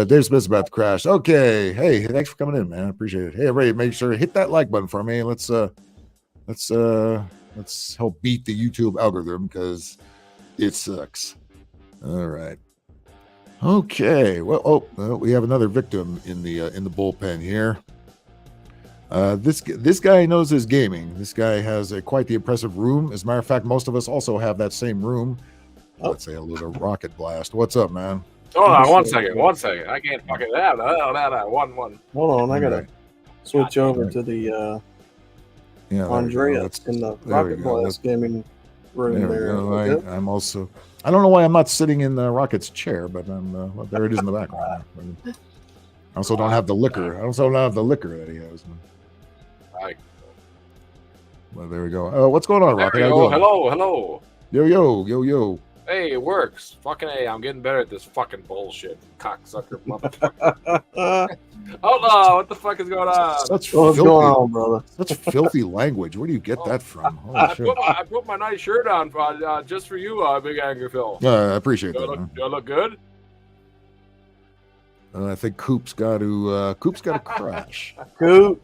Speaker 5: Dave Smith's about to crash. Okay. Hey, thanks for coming in, man. I appreciate it. Hey, everybody, make sure to hit that like button for me. Let's help beat the YouTube algorithm because it sucks. All right. Okay. Well, we have another victim in the bullpen here. This guy knows his gaming. This guy has quite the impressive room. As a matter of fact, most of us also have that same room. Let's say a little Rocket Blast. What's up, man?
Speaker 19: Hold on, one second. I can't fucking one.
Speaker 7: Hold on, I gotta switch over to the
Speaker 5: Yeah,
Speaker 7: Andreas in the Rocket Blast gaming room there.
Speaker 5: I'm also. I don't know why I'm not sitting in Rocket's chair, but well, there it is in the background. I also don't have the liquor. I also don't have the liquor that he has.
Speaker 19: Right.
Speaker 5: Well, there we go. What's going on, Rocket?
Speaker 19: Hello, hello.
Speaker 5: Yo.
Speaker 19: Hey, it works. Fucking A, I'm getting better at this fucking bullshit. Cocksucker motherfucker. Hold on, what the fuck is going on?
Speaker 7: What's going on, brother?
Speaker 5: Such filthy language. Where do you get that from?
Speaker 19: I put my nice shirt on just for you, Big Angry Phil.
Speaker 5: I appreciate
Speaker 19: Do I look good?
Speaker 5: I think Coop's got to crash.
Speaker 7: Coop,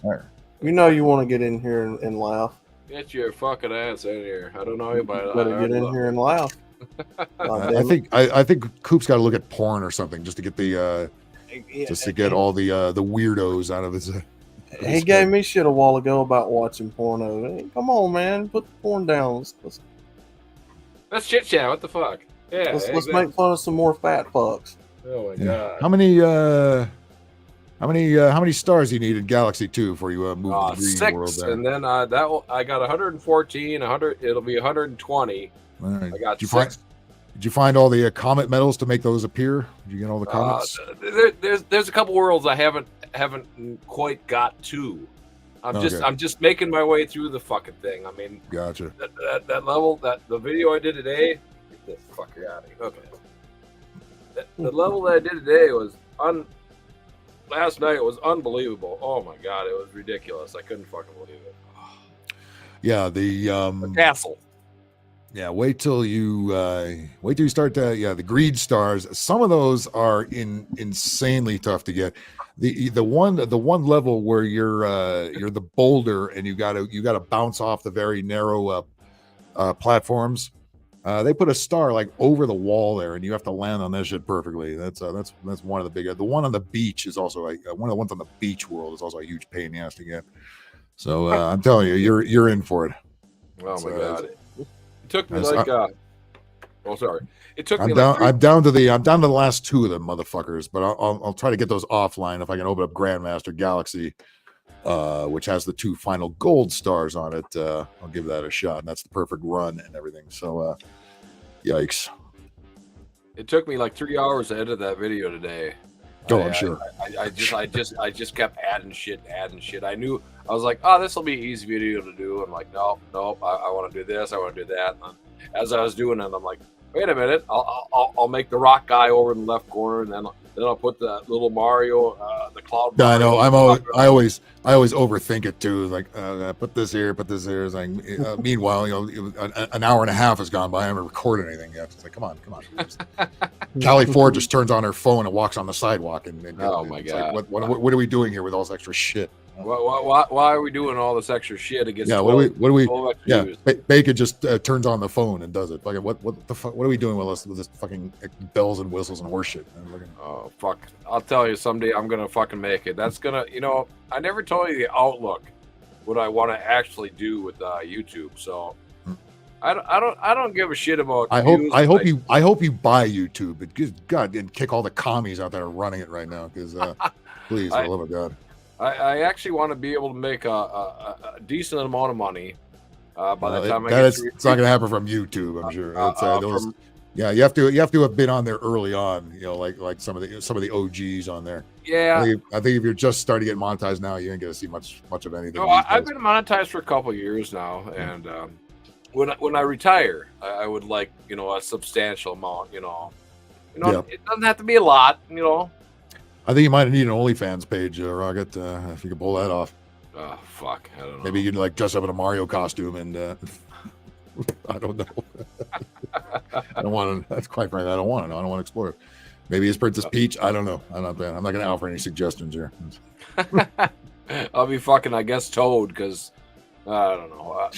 Speaker 7: you know you want to get in here and laugh.
Speaker 19: Get your fucking ass in here. I don't know anybody.
Speaker 7: Better get in here and laugh.
Speaker 5: I think Coop's got to look at porn or something just to get the just to get all the weirdos out of his.
Speaker 7: He gave me shit a while ago about watching porno. Hey, come on, man, put the porn down.
Speaker 19: Let's chit chat. What the fuck? Yeah,
Speaker 7: let's make fun of some more fat fucks.
Speaker 19: Oh my god!
Speaker 5: How many stars do you need in Galaxy 2 before you move to the green
Speaker 19: 6,
Speaker 5: world there?
Speaker 19: and then I got 114, 100. It'll be 120.
Speaker 5: All right.
Speaker 19: I got
Speaker 5: did
Speaker 19: 6.
Speaker 5: Did you find all the comet medals to make those appear? Did you get all the comets?
Speaker 19: There's a couple worlds I haven't quite got to. I'm just making my way through the fucking thing. I mean,
Speaker 5: gotcha.
Speaker 19: That level, the video I did today. Get this fucker out of here. Okay. The level that I did today was last night. It was unbelievable. Oh my god, it was ridiculous. I couldn't fucking believe it.
Speaker 5: Yeah, the
Speaker 19: castle.
Speaker 5: Yeah, wait till you start to the greed stars. Some of those are insanely tough to get. The one level where you're the boulder and you gotta bounce off the very narrow platforms. They put a star like over the wall there, and you have to land on that shit perfectly. That's one of the bigger. The one on the beach is also one of the ones on the beach world is also a huge pain in the ass to get. So I'm telling you, you're in for it.
Speaker 19: Oh my god! It took me like sorry. It took me.
Speaker 5: I'm down to the last 2 of them motherfuckers, but I'll try to get those offline if I can open up Grandmaster Galaxy, which has the 2 final gold stars on it. I'll give that a shot, and that's the perfect run and everything. So, yikes!
Speaker 19: It took me like 3 hours to edit that video today.
Speaker 5: Oh, I'm sure.
Speaker 19: I just kept adding shit. I knew I was like, oh, this will be an easy video to do. I'm like, nope. I want to do this. I want to do that. And as I was doing it, I'm like, wait a minute. I'll make the rock guy over in the left corner, and then I'll put the little Mario, the cloud.
Speaker 5: Yeah, I know. I always overthink it too. Like, put this here, put this there. It's like, meanwhile, an hour and a half has gone by. I haven't recorded anything yet. It's like, come on. Callie Ford just turns on her phone and walks on the sidewalk, and
Speaker 19: oh my god,
Speaker 5: like, what are we doing here with all this extra shit?
Speaker 19: Why are we doing all this extra shit against?
Speaker 5: Yeah, what do we? Yeah, Bacon just turns on the phone and does it. Like, what the fuck? What are we doing with this fucking bells and whistles and horseshit?
Speaker 19: Oh fuck! I'll tell you someday I'm gonna fucking make it. That's gonna, I never told you the outlook, what I want to actually do with YouTube. So I don't give a shit about.
Speaker 5: I hope you buy YouTube. But God, and kick all the commies out there running it right now. Because please, for the love of God.
Speaker 19: I actually want to be able to make a decent amount of money by the time I get
Speaker 5: it's not going to happen from YouTube. I'm sure. You have to have been on there early on. Like some of the OGs on there.
Speaker 19: Yeah,
Speaker 5: I think if you're just starting to get monetized now, you ain't going to see much of anything.
Speaker 19: No, I've been monetized for a couple of years now, and when I retire, I would like a substantial amount. It doesn't have to be a lot.
Speaker 5: I think you might need an OnlyFans page, Rocket, if you can pull that off.
Speaker 19: Oh, fuck. I don't know.
Speaker 5: Maybe you can dress up in a Mario costume and I don't know. I don't want to. That's quite frankly, I don't want to know. I don't want to explore it. Maybe it's Princess Peach. I don't know. I'm not going to offer any suggestions here.
Speaker 19: I'll be fucking, I guess, Toad because I don't know.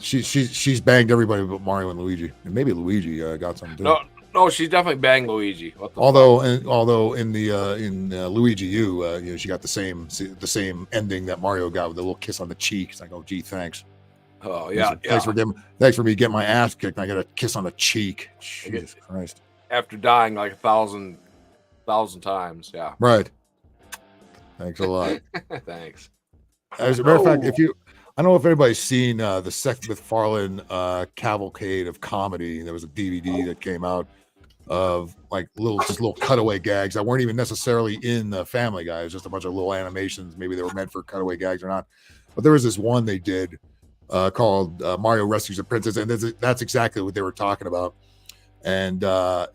Speaker 5: She's banged everybody but Mario and Luigi, and maybe Luigi got something too.
Speaker 19: No, she's definitely banged Luigi.
Speaker 5: Although in Luigi U, she got the same ending that Mario got with a little kiss on the cheek. It's like, oh gee, thanks.
Speaker 19: Oh yeah,
Speaker 5: thanks for me getting my ass kicked. And I got a kiss on the cheek. Jesus Christ!
Speaker 19: After dying like 1,000 times, yeah.
Speaker 5: Right. Thanks a lot.
Speaker 19: Thanks.
Speaker 5: As a matter of fact, I don't know if anybody's seen the Seth MacFarlane cavalcade of comedy. There was a DVD that came out of like little cutaway gags that weren't even necessarily in the Family Guy. It was just a bunch of little animations. Maybe they were meant for cutaway gags or not. But there was this one they did called Mario Rescues the Princess, and that's exactly what they were talking about. And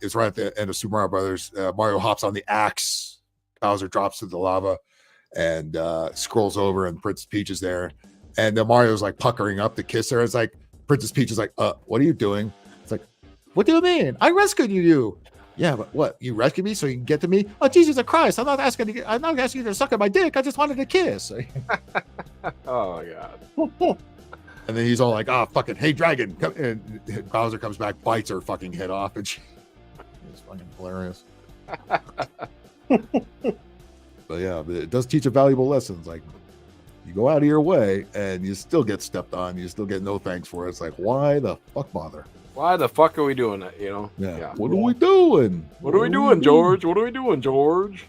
Speaker 5: it's right at the end of Super Mario Brothers. Mario hops on the axe, Bowser drops to the lava, and scrolls over, and Princess Peach is there. And Mario's like puckering up to kiss her. It's like Princess Peach is like, what are you doing? It's like, what do you mean? I rescued you. Yeah, but what? You rescued me so you can get to me? Oh, Jesus Christ! I'm not asking you to suck at my dick. I just wanted to kiss.
Speaker 19: Oh my God.
Speaker 5: And then he's all like, fucking, hey, dragon. And Bowser comes back, bites her fucking head off. And it's fucking hilarious. But yeah, it does teach a valuable lessons. Like, you go out of your way and you still get stepped on. You still get no thanks for it. It's like, why the fuck bother?
Speaker 19: Why the fuck are we doing that, you know?
Speaker 5: Yeah. What are we doing?
Speaker 19: What are we doing, George? What are we doing, George?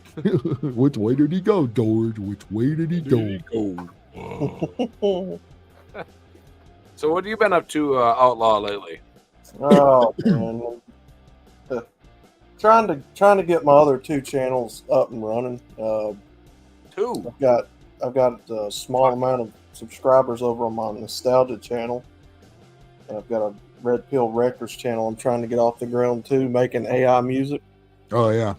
Speaker 5: Which way did he go, George? Which way did he go?
Speaker 19: So what have you been up to, Outlaw, lately?
Speaker 7: Oh man, trying to get my other 2 channels up and running.
Speaker 19: 2.
Speaker 7: I've got a small amount of subscribers over on my Nostalgia channel, and I've got a Red Pill Records channel I'm trying to get off the ground too, making AI music.
Speaker 5: Oh yeah.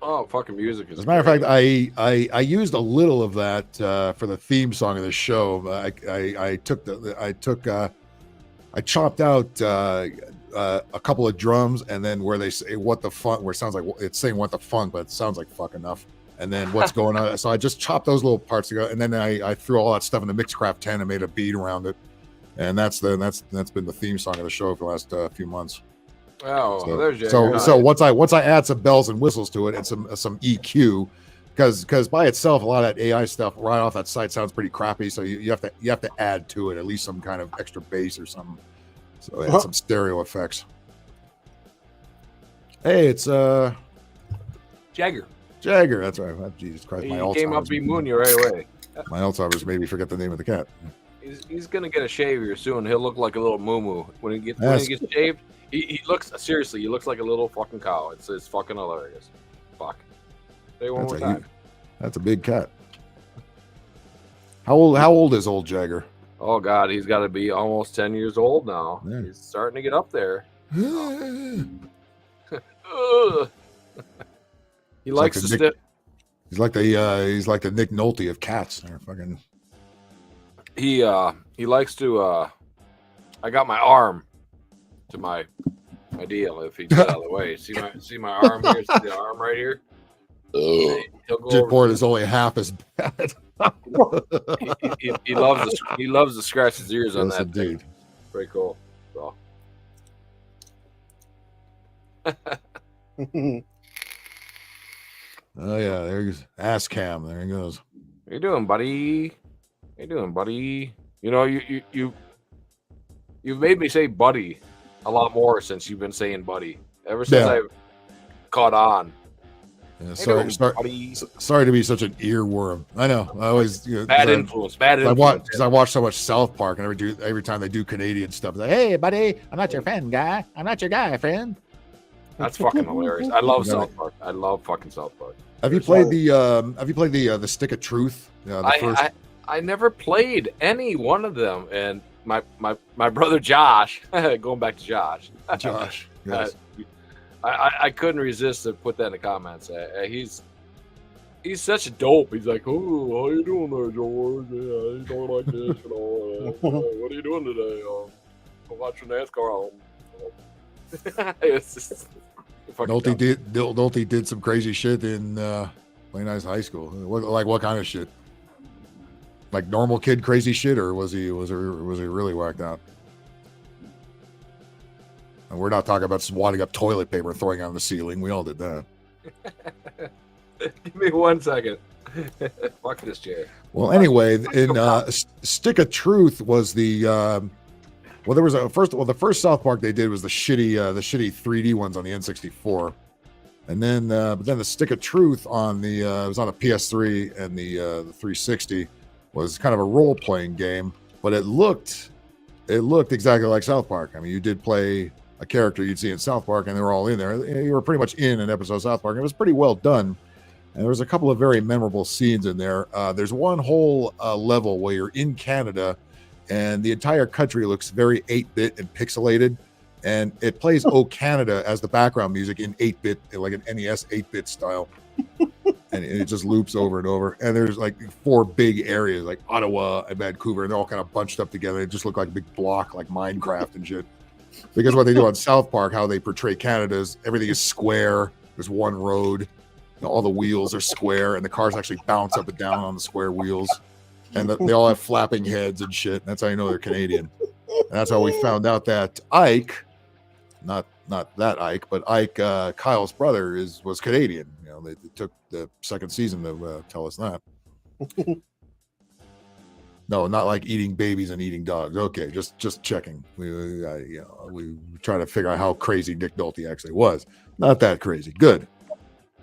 Speaker 19: Oh, fucking music is.
Speaker 5: As a matter of fact, I used a little of that for the theme song of the show. I chopped out a couple of drums, and then where they say "what the fuck," where it sounds like it's saying "what the funk," but it sounds like "fuck enough." And then what's going on? So I just chopped those little parts together, and then I threw all that stuff into Mixcraft 10 and made a beat around it, and that's been the theme song of the show for the last few months.
Speaker 19: Oh,
Speaker 5: So,
Speaker 19: there's your.
Speaker 5: so once I add some bells and whistles to it and some EQ, because by itself a lot of that AI stuff right off that site sounds pretty crappy. So you have to add to it at least some kind of extra bass or something. So add some stereo effects. Hey, it's
Speaker 19: Jagger.
Speaker 5: That's right. Oh, Jesus Christ, my
Speaker 19: He came up to moon you right away.
Speaker 5: My Alzheimer's made me forget the name of the cat.
Speaker 19: He's gonna get a shave here soon. He'll look like a little moo when he gets shaved. He looks seriously. He looks like a little fucking cow. It's fucking hilarious. Fuck. Say it one more time.
Speaker 5: That's a big cat. How old is old Jagger?
Speaker 19: Oh God, he's got to be almost 10 years old now.
Speaker 5: Yeah.
Speaker 19: He's starting to get up there. He likes to stick.
Speaker 5: He's like the Nick Nolte of cats. They're fucking.
Speaker 19: He likes to. I got my arm to my deal. If he's out of the way, see my arm here. See the arm right here.
Speaker 5: Jitboard is only half as bad.
Speaker 19: he loves to scratch his ears on that.
Speaker 5: Indeed.
Speaker 19: Thing. Very cool. So.
Speaker 5: Oh yeah, there's ass cam. There he goes.
Speaker 19: How you doing, buddy? You know, you've made me say buddy a lot more since you've been saying buddy. Ever since I've caught on.
Speaker 5: Yeah, sorry to be such an earworm. I know. I always
Speaker 19: bad influence.
Speaker 5: I watch so much South Park, and every time they do Canadian stuff, it's like, hey buddy, I'm not your friend, guy. I'm not your guy, friend.
Speaker 19: That's fucking hilarious. I love South Park. I love fucking South Park.
Speaker 5: Have you played the Stick of Truth?
Speaker 19: I never played any one of them, and my brother Josh, going back to Josh.
Speaker 5: Yes.
Speaker 19: I couldn't resist to put that in the comments. He's such a dope. He's like, oh, how you doing there, George? Yeah, you doing like this, you know? What are you doing today? I'm watching NASCAR. It's just
Speaker 5: Nolte did some crazy shit in Plain Nice High School. What kind of shit? Like normal kid crazy shit, or was he really whacked out? And we're not talking about wadding up toilet paper and throwing it on the ceiling. We all did that.
Speaker 19: Give me 1 second. Fuck this chair.
Speaker 5: Well, anyway, in Stick of Truth was the there was the first South Park they did was the shitty 3D ones on the N64, and then but then the Stick of Truth on the it was on the PS3 and the 360 was kind of a role playing game. but it looked exactly like South Park. I mean, you did play a character you'd see in South Park, and they were all in there. You were pretty much in an episode of South Park. It was pretty well done, and there was a couple of very memorable scenes in there. There's one whole level where you're in Canada, and the entire country looks very 8-bit and pixelated, and it plays "Oh Canada" as the background music in 8-bit, like an NES 8-bit style. And it just loops over and over. And there's like 4 big areas like Ottawa and Vancouver, and they're all kind of bunched up together. It just look like a big block, like Minecraft and shit. Because what they do on South Park, how they portray Canada is everything is square. There's one road. All the wheels are square, and the cars actually bounce up and down on the square wheels. And they all have flapping heads and shit. That's how you know they're Canadian. And that's how we found out that Ike, not that Ike, but Ike, Kyle's brother, was Canadian. You know, they took the second season to tell us that. No, not like eating babies and eating dogs. Okay, just checking. We try to figure out how crazy Nick Nolte actually was. Not that crazy. Good.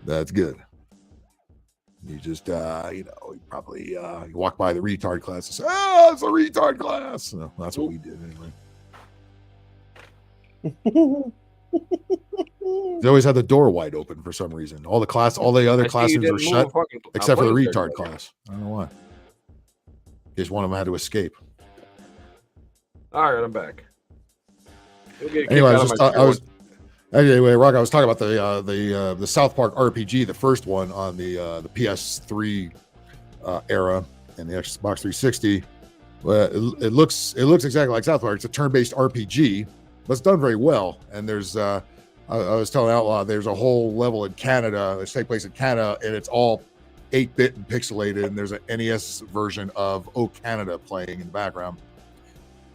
Speaker 5: That's good. You just you probably you walk by the retard class and say, "Oh, it's a retard class." No, that's what we did anyway. They always had the door wide open for some reason. All the other classrooms were shut except for the retard class. I don't know why. In case one of them had to escape.
Speaker 19: All right, I'm back.
Speaker 5: Anyway, Rock, I was talking about the South Park RPG, the first one on the PS3 era and the Xbox 360. It looks exactly like South Park. It's a turn-based RPG, but it's done very well. And there's I was telling Outlaw, there's a whole level in Canada that takes place in Canada, and it's all 8-bit and pixelated. And there's an NES version of "Oh Canada" playing in the background.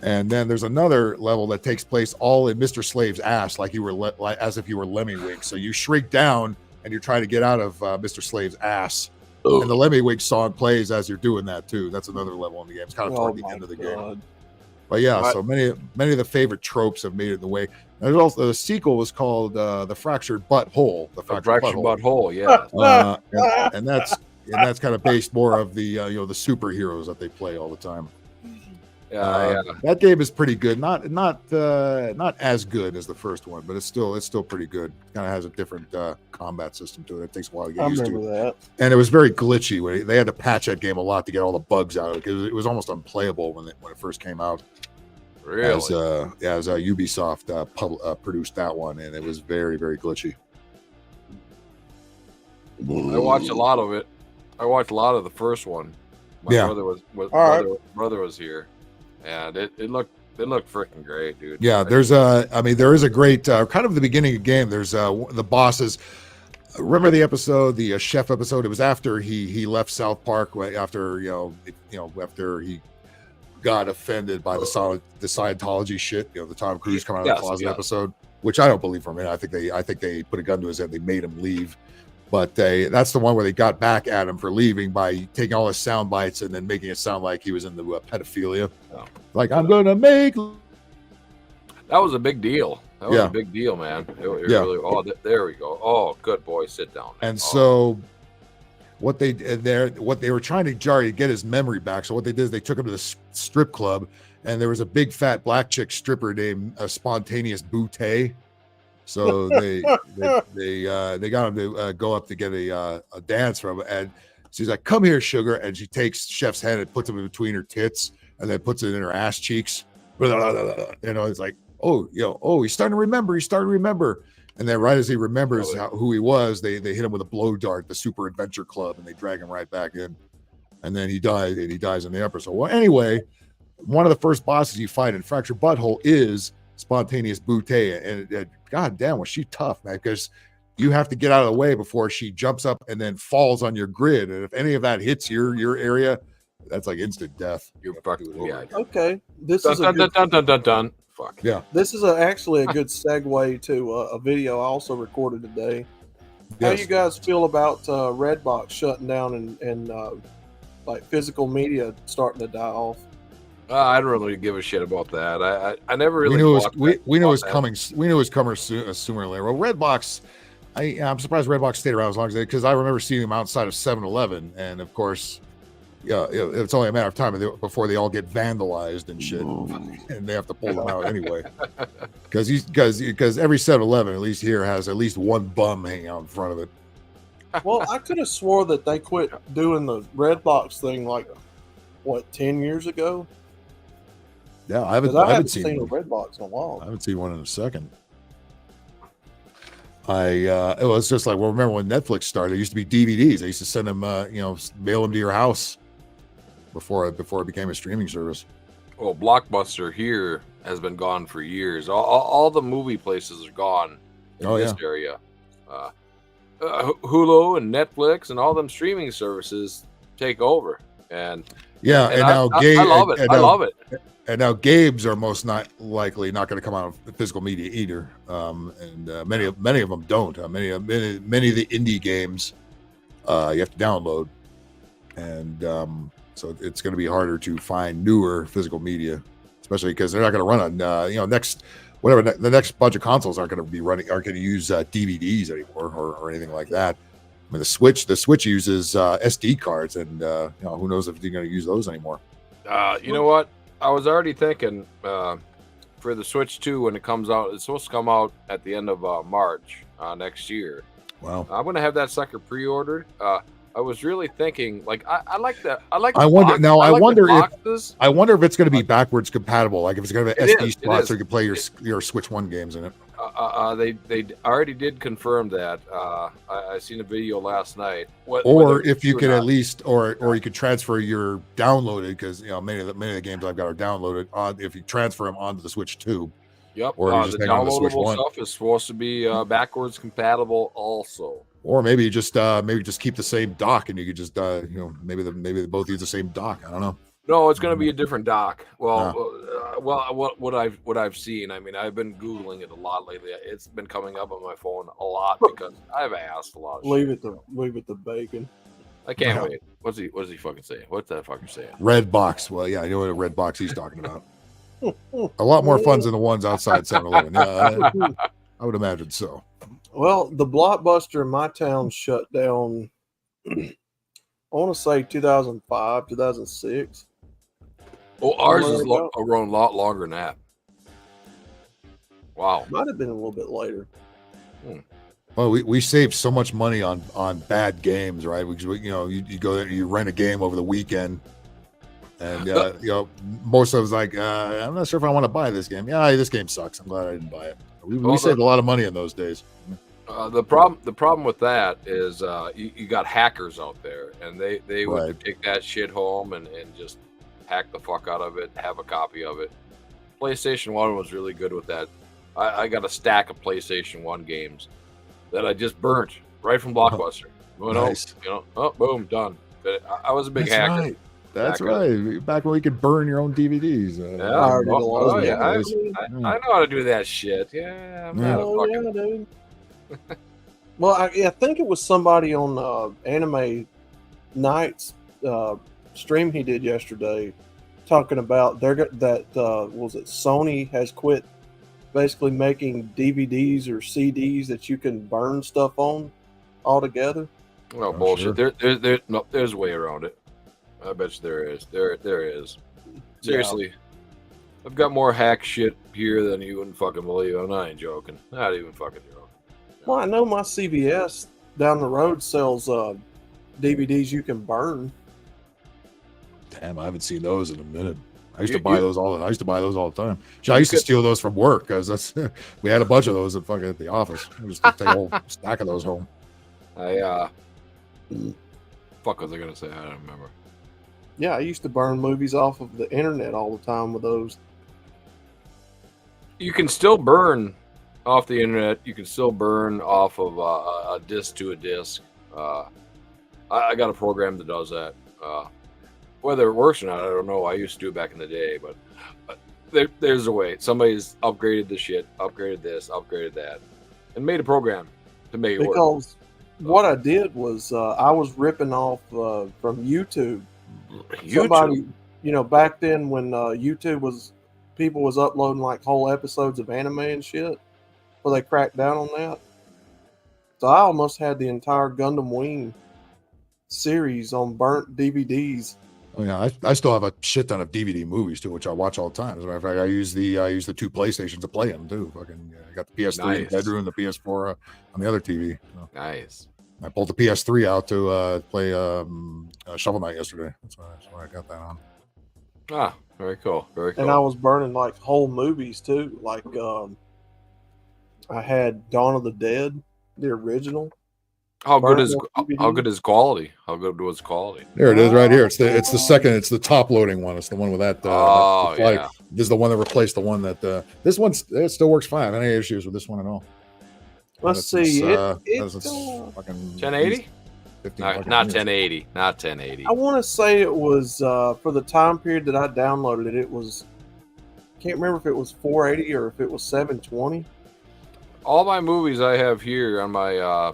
Speaker 5: And then there's another level that takes place all in Mr. Slave's ass, like you were as if you were Lemmiwinks. So you shrink down and you're trying to get out of Mr. Slave's ass. Oh. And the Lemmiwinks song plays as you're doing that too. That's another level in the game. It's kind of toward the end of the game. But yeah, so many of the favorite tropes have made it the way. There's also the sequel was called The Fractured Butthole. The Fractured Butthole,
Speaker 19: yeah.
Speaker 5: and that's kind of based more of the the superheroes that they play all the time. That game is pretty good. Not as good as the first one, but it's still pretty good. Kind of has a different combat system to it. It takes a while to get used to it. That. And it was very glitchy. They had to patch that game a lot to get all the bugs out of it because it was almost unplayable when it first came out.
Speaker 19: Really?
Speaker 5: As Ubisoft produced that one, and it was very, very glitchy.
Speaker 19: I watched a lot of it. I watched a lot of the first one. My brother was here. And it looked freaking great, dude.
Speaker 5: Yeah, there is a great kind of the beginning of the game. There's the bosses. Remember the episode, the chef episode? It was after he left South Park, after after he got offended by the Scientology shit. The Tom Cruise coming out of the closet episode, which I don't believe for a minute. I think they put a gun to his head. They made him leave. But that's the one where they got back at him for leaving by taking all his sound bites and then making it sound like he was into pedophilia. Oh. Like, I'm going to make...
Speaker 19: That was a big deal. That was a big deal, man. It really, there we go. Oh, good boy. Sit down.
Speaker 5: Man. And so what they were trying to get his memory back. So what they did is they took him to the strip club, and there was a big fat black chick stripper named Spontaneous Boutte. So they got him to go up to get a dance from him, and she's like, "Come here, sugar," and she takes Chef's hand and puts it in between her tits, and then puts it in her ass cheeks. It's like, he's starting to remember. And then right as he remembers who he was, they hit him with a blow dart, the Super Adventure Club, and they drag him right back in. And then he dies in the episode. Well, anyway, one of the first bosses you fight in Fractured Butthole is Spontaneous Boutte, and god damn, was she tough, man, because you have to get out of the way before she jumps up and then falls on your grid, and if any of that hits your area, that's like instant death.
Speaker 19: You're fucking
Speaker 7: okay. This is
Speaker 19: dun. Fuck
Speaker 5: yeah.
Speaker 7: This is actually a good segue to a video I also recorded today. How you guys feel about Redbox shutting down and like physical media starting to die off?
Speaker 19: I don't really give a shit about that. I never really.
Speaker 5: We knew it was coming. We knew it was coming sooner or later. Well, Redbox, I'm surprised Redbox stayed around as long as they, because I remember seeing them outside of 7-Eleven, and of course, Yeah, it's only a matter of time before they all get vandalized and shit, and they have to pull them out anyway. Because every 7-Eleven, at least here, has at least one bum hanging out in front of it.
Speaker 7: Well, I could have swore that they quit doing the red box thing like, what, 10 years ago?
Speaker 5: Yeah, I haven't seen
Speaker 7: a red box in a while.
Speaker 5: I haven't seen one in a second. It was just like, well, remember when Netflix started? It used to be DVDs. They used to send them, mail them to your house before it became a streaming service.
Speaker 19: Well, Blockbuster here has been gone for years. All the movie places are gone in this area. Hulu and Netflix and all them streaming services take over. And
Speaker 5: now
Speaker 19: I love it. I love it.
Speaker 5: And now games are most not likely not going to come out of physical media either. Many of them don't. Many of the indie games you have to download, and so it's going to be harder to find newer physical media, especially because they're not going to run on the next bunch of consoles aren't going to use DVDs anymore or anything like that. I mean, the Switch uses SD cards, and who knows if they're going to use those anymore.
Speaker 19: You know what? I was already thinking for the Switch 2 when it comes out. It's supposed to come out at the end of March next year.
Speaker 5: Wow!
Speaker 19: I'm gonna have that sucker pre-ordered. I was really thinking, like, I like that. I
Speaker 5: wonder if it's going to be backwards compatible. Like if it's going to have an SD slot so you can play your Switch 1 games in it.
Speaker 19: They already did confirm that. I seen a video last night.
Speaker 5: Or if you could at least, or you could transfer your downloaded, because many of the games I've got are downloaded on. If you transfer them onto the Switch 2.
Speaker 19: Yep.
Speaker 5: Or you just
Speaker 19: the
Speaker 5: hang on to the Switch
Speaker 19: downloadable
Speaker 5: 1.
Speaker 19: stuff is supposed to be backwards compatible also.
Speaker 5: Or maybe you just keep the same dock, and you could just maybe they both use the same dock. I don't know.
Speaker 19: No, it's going to be a different dock. Well, what I've seen. I mean, I've been Googling it a lot lately. It's been coming up on my phone a lot because I've asked a lot. Of
Speaker 7: leave it to bacon.
Speaker 19: I can't wait. What's he fucking saying? What's that fucker saying?
Speaker 5: Red box. Well, yeah, I know what a red box he's talking about. A lot more funds than the ones outside 7-Eleven. Yeah, I would imagine so.
Speaker 7: Well, the Blockbuster in my town shut down, I want to say 2005, 2006.
Speaker 19: Oh, ours is around a lot longer than that. Wow.
Speaker 7: Might have been a little bit later.
Speaker 5: Well, we saved so much money on bad games, right? Because you go there, you rent a game over the weekend, and most of us like, I'm not sure if I want to buy this game. Yeah, this game sucks. I'm glad I didn't buy it. We saved a lot of money in those days.
Speaker 19: The problem with that is you got hackers out there, and they would take that shit home and just hack the fuck out of it, have a copy of it. PlayStation 1 was really good with that. I got a stack of PlayStation 1 games that I just burnt right from Blockbuster.
Speaker 5: Nice.
Speaker 19: Boom, done. I was a big hacker.
Speaker 5: Right. That's right. Back when we could burn your own DVDs.
Speaker 19: I know how to do that shit. Yeah, I'm not a fucking...
Speaker 7: dude. Well, I think it was somebody on Anime Night's stream he did yesterday talking about was it Sony has quit basically making DVDs or CDs that you can burn stuff on altogether.
Speaker 19: Well, bullshit. Sure. There's a way around it. I bet you there is. There is. Seriously. Yeah. I've got more hack shit here than you wouldn't fucking believe. I'm not even joking. Not even fucking joking.
Speaker 7: Well, I know my CVS down the road sells DVDs you can burn.
Speaker 5: Damn, I haven't seen those in a minute. I used to buy those all the time. I used to steal those from work because we had a bunch of those at the office. I just take a whole stack of those home.
Speaker 19: Fuck was I gonna say? I don't remember.
Speaker 7: Yeah, I used to burn movies off of the internet all the time with those.
Speaker 19: You can still burn off the internet. You can still burn off of a disc to a disc. I got a program that does that. Whether it works or not, I don't know. I used to do it back in the day, but there's a way. Somebody's upgraded the shit, upgraded this, upgraded that, and made a program to make it work.
Speaker 7: Because what I did was I was ripping off from YouTube. Somebody, back then when YouTube people was uploading like whole episodes of anime and shit, where they cracked down on that. So I almost had the entire Gundam Wing series on burnt DVDs
Speaker 5: Oh, yeah, I still have a shit ton of DVD movies too, which I watch all the time. As a matter of fact, I use the two PlayStations to play them too. Fucking, I got the PS3 in the bedroom, the PS4 on the other TV. So.
Speaker 19: Nice.
Speaker 5: I pulled the PS3 out to play Shovel Knight yesterday. That's why I got that on.
Speaker 19: Ah, very cool. Very cool.
Speaker 7: And I was burning like whole movies too. Like I had Dawn of the Dead, the original.
Speaker 19: How good is quality? How good was quality?
Speaker 5: There it is, right here. It's the second. It's the top loading one. It's the one with that.
Speaker 19: Yeah.
Speaker 5: This is the one that replaced the one that. This one it still works fine. I don't have any issues with this one at all.
Speaker 7: Let's see.
Speaker 5: It's fucking
Speaker 19: 1080. Not 1080. Not 1080.
Speaker 7: I want to say it was for the time period that I downloaded it. It was. Can't remember if it was 480 or if it was 720.
Speaker 19: All my movies I have here on my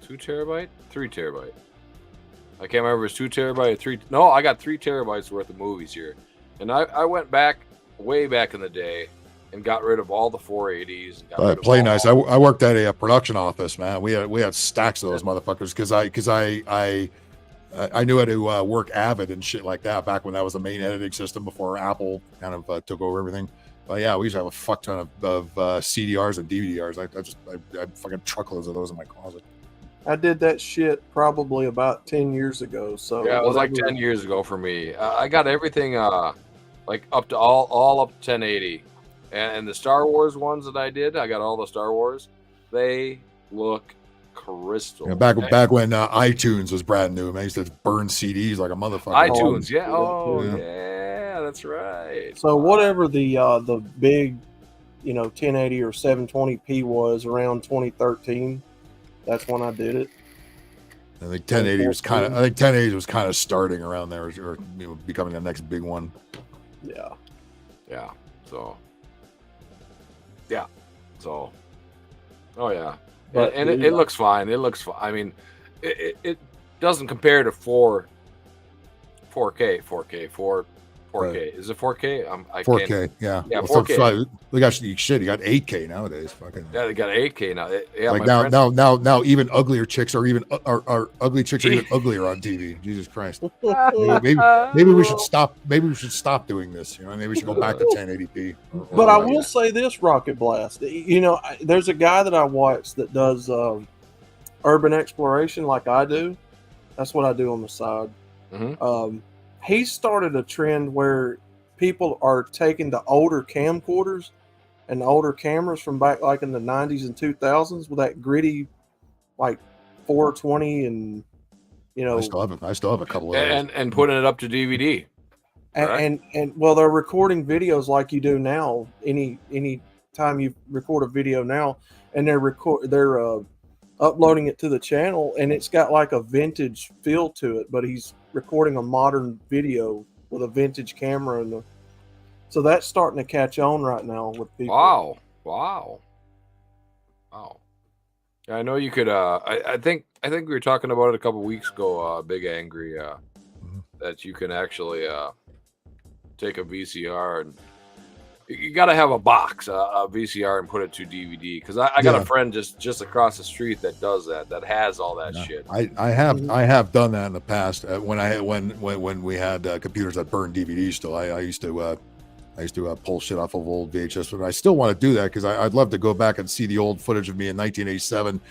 Speaker 19: 2 terabyte, 3 terabyte. I can't remember if it's 2 terabyte or 3. No, I got 3 terabytes worth of movies here, and I went back way back in the day and got rid of all the 480s.
Speaker 5: Play nice. I worked at a production office, man. We had stacks of those motherfuckers because I knew how to work Avid and shit like that back when that was the main editing system before Apple kind of took over everything. But yeah, we used to have a fuck ton of CDRs and DVDRs. I fucking truckloads of those in my closet.
Speaker 7: I did that shit probably about 10 years ago. So
Speaker 19: yeah, it was like 10 years ago for me. I got everything like up to all up to 1080, and the Star Wars ones that I did, I got all the Star Wars. They look crystal.
Speaker 5: Yeah, back when iTunes was brand new, man, I used to burn CDs like a motherfucker.
Speaker 19: iTunes, yeah. Oh yeah, that's right.
Speaker 7: So whatever the big, 1080 or 720p was around 2013. That's when I did it.
Speaker 5: I think 1080 was kind of starting around there, or becoming the next big one.
Speaker 7: Yeah.
Speaker 19: Yeah. So. Yeah. So. Oh yeah. But it looks fine. It looks fine. I mean, it doesn't compare to 4K. 4K. Right. Is it 4K?
Speaker 5: 4K. Yeah.
Speaker 19: Yeah. 4K.
Speaker 5: We got shit. You got 8K nowadays. Fucking.
Speaker 19: Yeah, they got 8K now. Yeah.
Speaker 5: Like now, even uglier chicks are even ugly chicks are even uglier on TV. Jesus Christ. Maybe we should stop. Maybe we should stop doing this. Maybe we should go back to 1080p.
Speaker 7: But I will say this, Rocket Blast. There's a guy that I watch that does urban exploration like I do. That's what I do on the side.
Speaker 19: Mm-hmm.
Speaker 7: He started a trend where people are taking the older camcorders and the older cameras from back like in the 90s and 2000s with that gritty like 420 and
Speaker 5: I still have a couple of those.
Speaker 19: and putting it up to DVD.
Speaker 7: And well, they're recording videos like you do now. Any time you record a video now, and they're uploading it to the channel, and it's got like a vintage feel to it, but he's recording a modern video with a vintage camera, and so that's starting to catch on right now with people.
Speaker 19: Wow. Yeah, I know you could. I think we were talking about it a couple weeks ago. Big Angry, that you can actually take a VCR and you got to have a box, a VCR, and put it to DVD. Because I got a friend just across the street that does that has all that shit.
Speaker 5: I have done that in the past when we had computers that burned DVDs. Still, I used to pull shit off of old VHS, but I still want to do that because I'd love to go back and see the old footage of me in 1987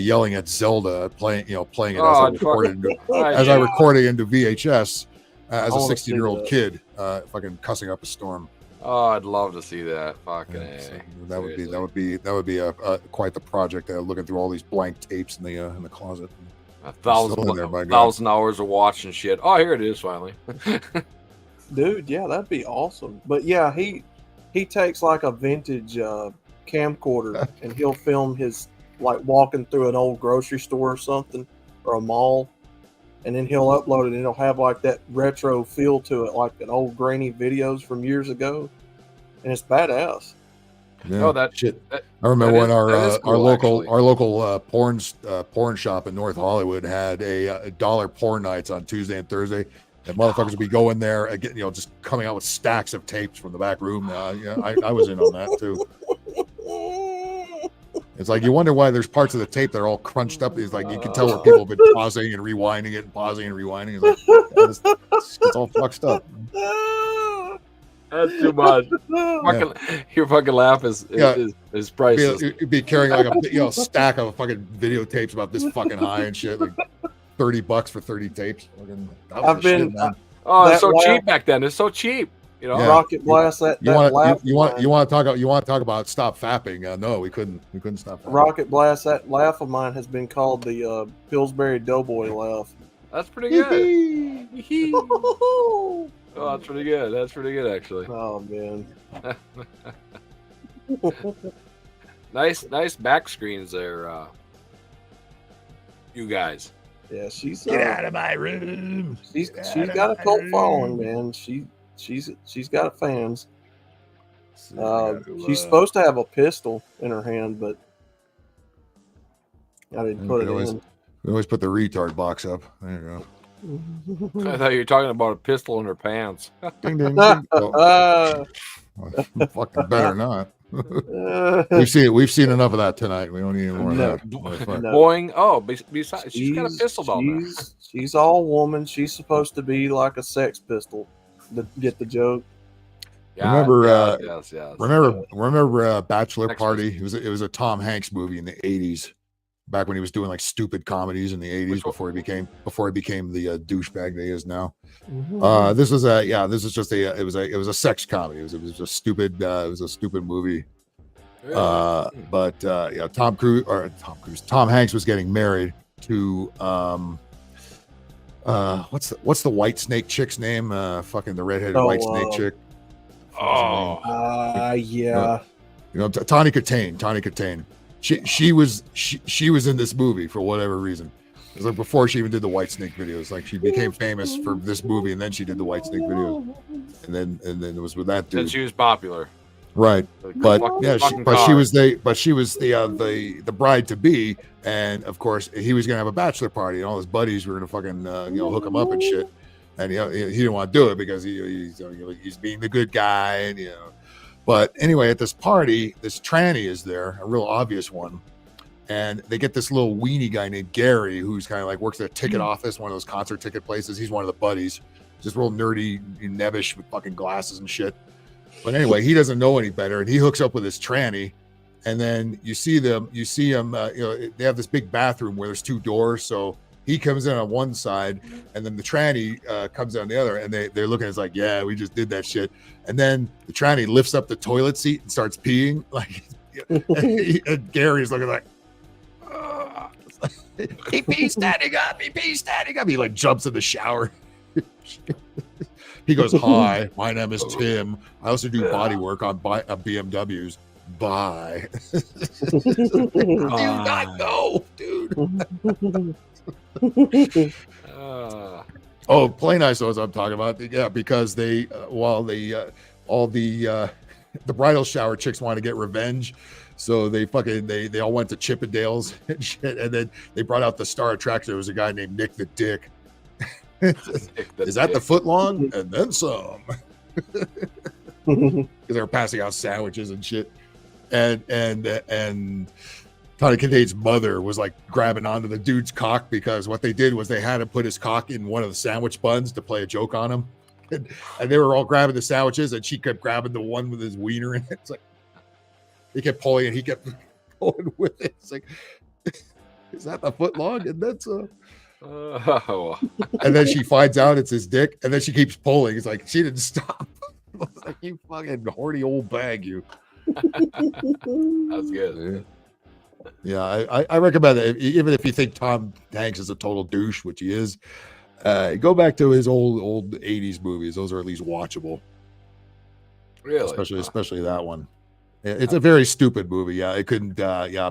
Speaker 5: yelling at Zelda, playing it as I recorded into VHS as a 16-year-old kid, fucking cussing up a storm.
Speaker 19: Oh, I'd love to see that. Fucking
Speaker 5: that would be quite the project. Looking through all these blank tapes in the closet.
Speaker 19: 1,000 hours of watching shit. Oh, here it is finally.
Speaker 7: Dude, yeah, that'd be awesome. But yeah, he takes like a vintage camcorder and he'll film his like walking through an old grocery store or something or a mall, and then he'll upload it and it'll have like that retro feel to it, like an old grainy videos from years ago, and it's badass.
Speaker 5: Yeah, that shit. I remember when our local porn shop in North Hollywood had a dollar porn nights on Tuesday and Thursday. And motherfuckers would be going there and just coming out with stacks of tapes from the back room. I was in on that too. It's like you wonder why there's parts of the tape that are all crunched up. It's like you can tell where people have been pausing and rewinding it and pausing and rewinding. It's like it's all fucked up.
Speaker 19: That's too much. Your fucking laugh is priceless.
Speaker 5: You'd be carrying like a stack of fucking videotapes about this fucking high and shit, like $30 for 30 tapes.
Speaker 19: It's so cheap back then. It's so cheap. You know,
Speaker 7: Rocket Blast.
Speaker 5: You want to talk about stop fapping? No, we couldn't stop. Fapping.
Speaker 7: Rocket Blast. That laugh of mine has been called the Pillsbury Doughboy laugh.
Speaker 19: That's pretty good. Oh, that's pretty good. That's pretty good, actually.
Speaker 7: Oh man.
Speaker 19: nice back screens there, you guys.
Speaker 7: Yeah, she's
Speaker 5: get out of my room.
Speaker 7: She's got a cult following, man. She's got fans. She's supposed to have a pistol in her hand, but I didn't put it in.
Speaker 5: We always put the retard box up. There you go.
Speaker 19: I thought you were talking about a pistol in her pants.
Speaker 5: Ding, ding, ding. Well, fucking better not. We've seen enough of that tonight. We don't need any more of that.
Speaker 19: Boing. Oh, besides, she's got a pistol down there.
Speaker 7: She's all woman. She's supposed to be like a Sex Pistol. Get the joke?
Speaker 19: Yeah, yes.
Speaker 5: Remember Bachelor Party? It was a Tom Hanks movie in the 80s. Back when he was doing like stupid comedies in the 80s before he became the douchebag that he is now. This was a sex comedy. It was a stupid movie. Really? Tom Hanks was getting married to what's the white snake chick's name? Fucking the redheaded white snake chick.
Speaker 7: Yeah.
Speaker 5: Tawny Katane. She was in this movie for whatever reason. It was like before she even did the White Snake videos. Like she became famous for this movie, and then she did the White Snake videos, and then it was with that dude.
Speaker 19: And she was popular,
Speaker 5: right? But she was the bride to be, and of course he was gonna have a bachelor party, and all his buddies were gonna fucking hook him up and shit, and he didn't want to do it because he's being the good guy, and But anyway, at this party, this tranny is there, a real obvious one. And they get this little weenie guy named Gary, who's kind of like works at a ticket office, one of those concert ticket places. He's one of the buddies, just real nerdy, nebbish with fucking glasses and shit. But anyway, he doesn't know any better. And he hooks up with this tranny. And then you see him, they have this big bathroom where there's two doors. So he comes in on one side, and then the tranny comes on the other, and they're looking. It's like, yeah, we just did that shit. And then the tranny lifts up the toilet seat and starts peeing. Like, and Gary's looking like, he pees standing up. He like jumps in the shower. He goes, "Hi, my name is Tim. I also do body work on BMWs. Bye." Do not go, dude. Play nice those I'm talking about. Yeah, because they all the bridal shower chicks want to get revenge, so they all went to Chippendales and shit, and then they brought out the star attraction. There was a guy named Nick the Dick. Is that the foot long? And then some. Because they were passing out sandwiches and shit, and Tawny Katane's mother was like grabbing onto the dude's cock, because what they did was they had him put his cock in one of the sandwich buns to play a joke on him. And they were all grabbing the sandwiches, and she kept grabbing the one with his wiener in it. It's like he kept pulling and he kept going with it. It's like, is that the foot long? And that's and then she finds out it's his dick, and then she keeps pulling. It's like she didn't stop. It's like, you fucking horny old bag, you.
Speaker 19: That's good.
Speaker 5: Yeah, I recommend it. Even if you think Tom Hanks is a total douche, which he is, go back to his old 80s movies. Those are at least watchable.
Speaker 19: Really?
Speaker 5: Especially that one. It's a very stupid movie. Yeah, it couldn't.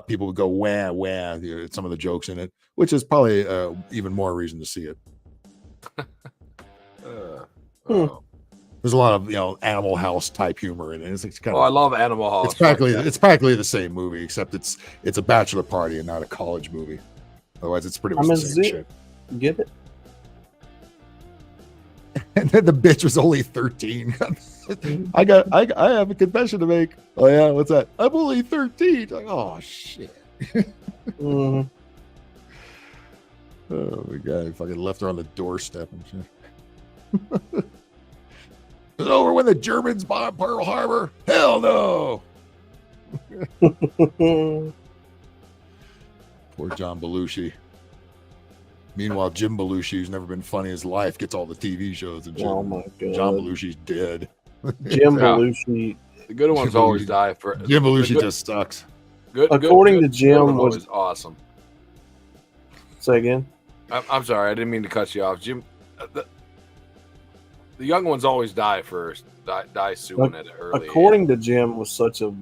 Speaker 5: People would go wah wah. Some of the jokes in it, which is probably even more reason to see it. There's a lot of Animal House type humor in it. It's kind of.
Speaker 19: I love Animal House.
Speaker 5: It's practically the same movie, except it's a bachelor party and not a college movie. Otherwise, it's pretty much the same shit.
Speaker 7: Get it?
Speaker 5: And then the bitch was only 13.
Speaker 11: I have a confession to make. Oh yeah, what's that? I'm only 13. Like, oh shit.
Speaker 7: Mhm.
Speaker 5: Oh my god, I fucking left her on the doorstep and shit. It's over when the Germans bombed Pearl Harbor. Hell no. Poor John Belushi. Meanwhile, Jim Belushi, who's never been funny in his life, gets all the TV shows and shit.
Speaker 7: Oh my god.
Speaker 5: John Belushi's dead.
Speaker 7: Jim Belushi.
Speaker 19: The good ones
Speaker 5: Jim
Speaker 19: always
Speaker 5: Belushi-
Speaker 19: die for.
Speaker 5: Jim Belushi
Speaker 19: the good-
Speaker 5: just sucks.
Speaker 7: According to Jim,
Speaker 19: good
Speaker 7: was
Speaker 19: was awesome.
Speaker 7: Say again.
Speaker 19: I'm sorry, I didn't mean to cut you off, Jim. The young ones always die first. Die soon at an early.
Speaker 7: According to Jim, was such a.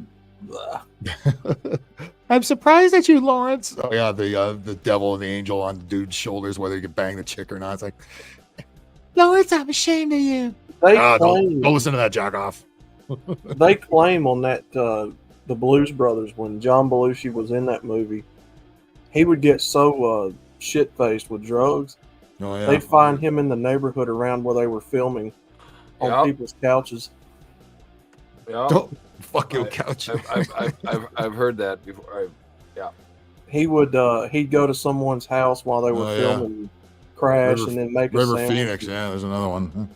Speaker 5: I'm surprised at you, Lawrence. Oh yeah, the devil and the angel on the dude's shoulders, whether he can bang the chick or not. It's like, Lawrence, I'm ashamed of you.
Speaker 7: They
Speaker 5: don't
Speaker 7: claim,
Speaker 5: listen to that jack off.
Speaker 7: they claim on that the Blues Brothers, when John Belushi was in that movie, he would get so shit faced with drugs.
Speaker 5: Oh yeah.
Speaker 7: They'd find him in the neighborhood around where they were filming on people's couches.
Speaker 19: Yeah.
Speaker 5: Don't fuck your couch.
Speaker 19: I've heard that before.
Speaker 7: He would he'd go to someone's house while they were
Speaker 5: Oh, yeah.
Speaker 7: filming, crash,
Speaker 5: River-
Speaker 7: and then make a
Speaker 5: River
Speaker 7: sandwich.
Speaker 5: Phoenix. Yeah, there's another one.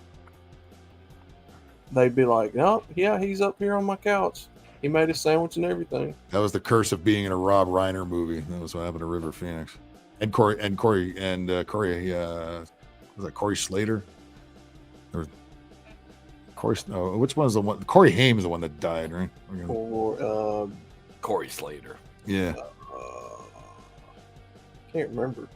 Speaker 7: They'd be like, "No, yeah, he's up here on my couch. He made a sandwich and everything."
Speaker 5: That was the curse of being in a Rob Reiner movie. That was what happened to River Phoenix. And Corey was that Corey Slater? Or Corey? No, which one is the one? Corey Haim is the one that died, right?
Speaker 7: Or
Speaker 19: Corey Slater.
Speaker 5: Yeah.
Speaker 7: Can't remember.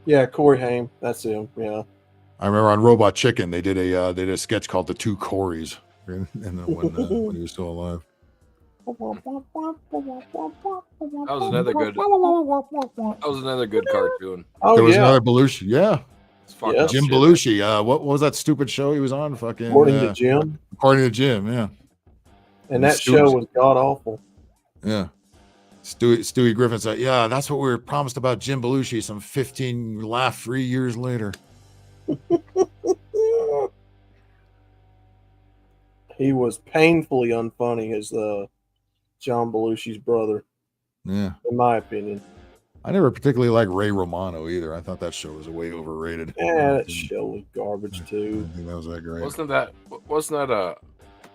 Speaker 7: Yeah, Corey Haim. That's him. Yeah.
Speaker 5: I remember on Robot Chicken they did a sketch called The Two Corys, and when he was still alive.
Speaker 19: That was another good. That was another good cartoon.
Speaker 7: Oh,
Speaker 5: there was
Speaker 7: yeah.
Speaker 5: another Belushi. Yeah.
Speaker 19: It's fucked up
Speaker 5: Jim
Speaker 19: shit.
Speaker 5: Belushi. What was that stupid show he was on? Fucking.
Speaker 7: According to Jim.
Speaker 5: According to Jim, yeah.
Speaker 7: And that show was god awful.
Speaker 5: Yeah. Stewie Griffin said, "Yeah, that's what we were promised about Jim Belushi. Some 15 laugh-free years later."
Speaker 7: He was painfully unfunny as John Belushi's brother,
Speaker 5: Yeah.
Speaker 7: in my opinion.
Speaker 5: I never particularly liked Ray Romano either. I thought that show was way overrated.
Speaker 7: Yeah, that show was garbage
Speaker 5: I
Speaker 7: too.
Speaker 5: didn't think that was that great.
Speaker 19: Wasn't that a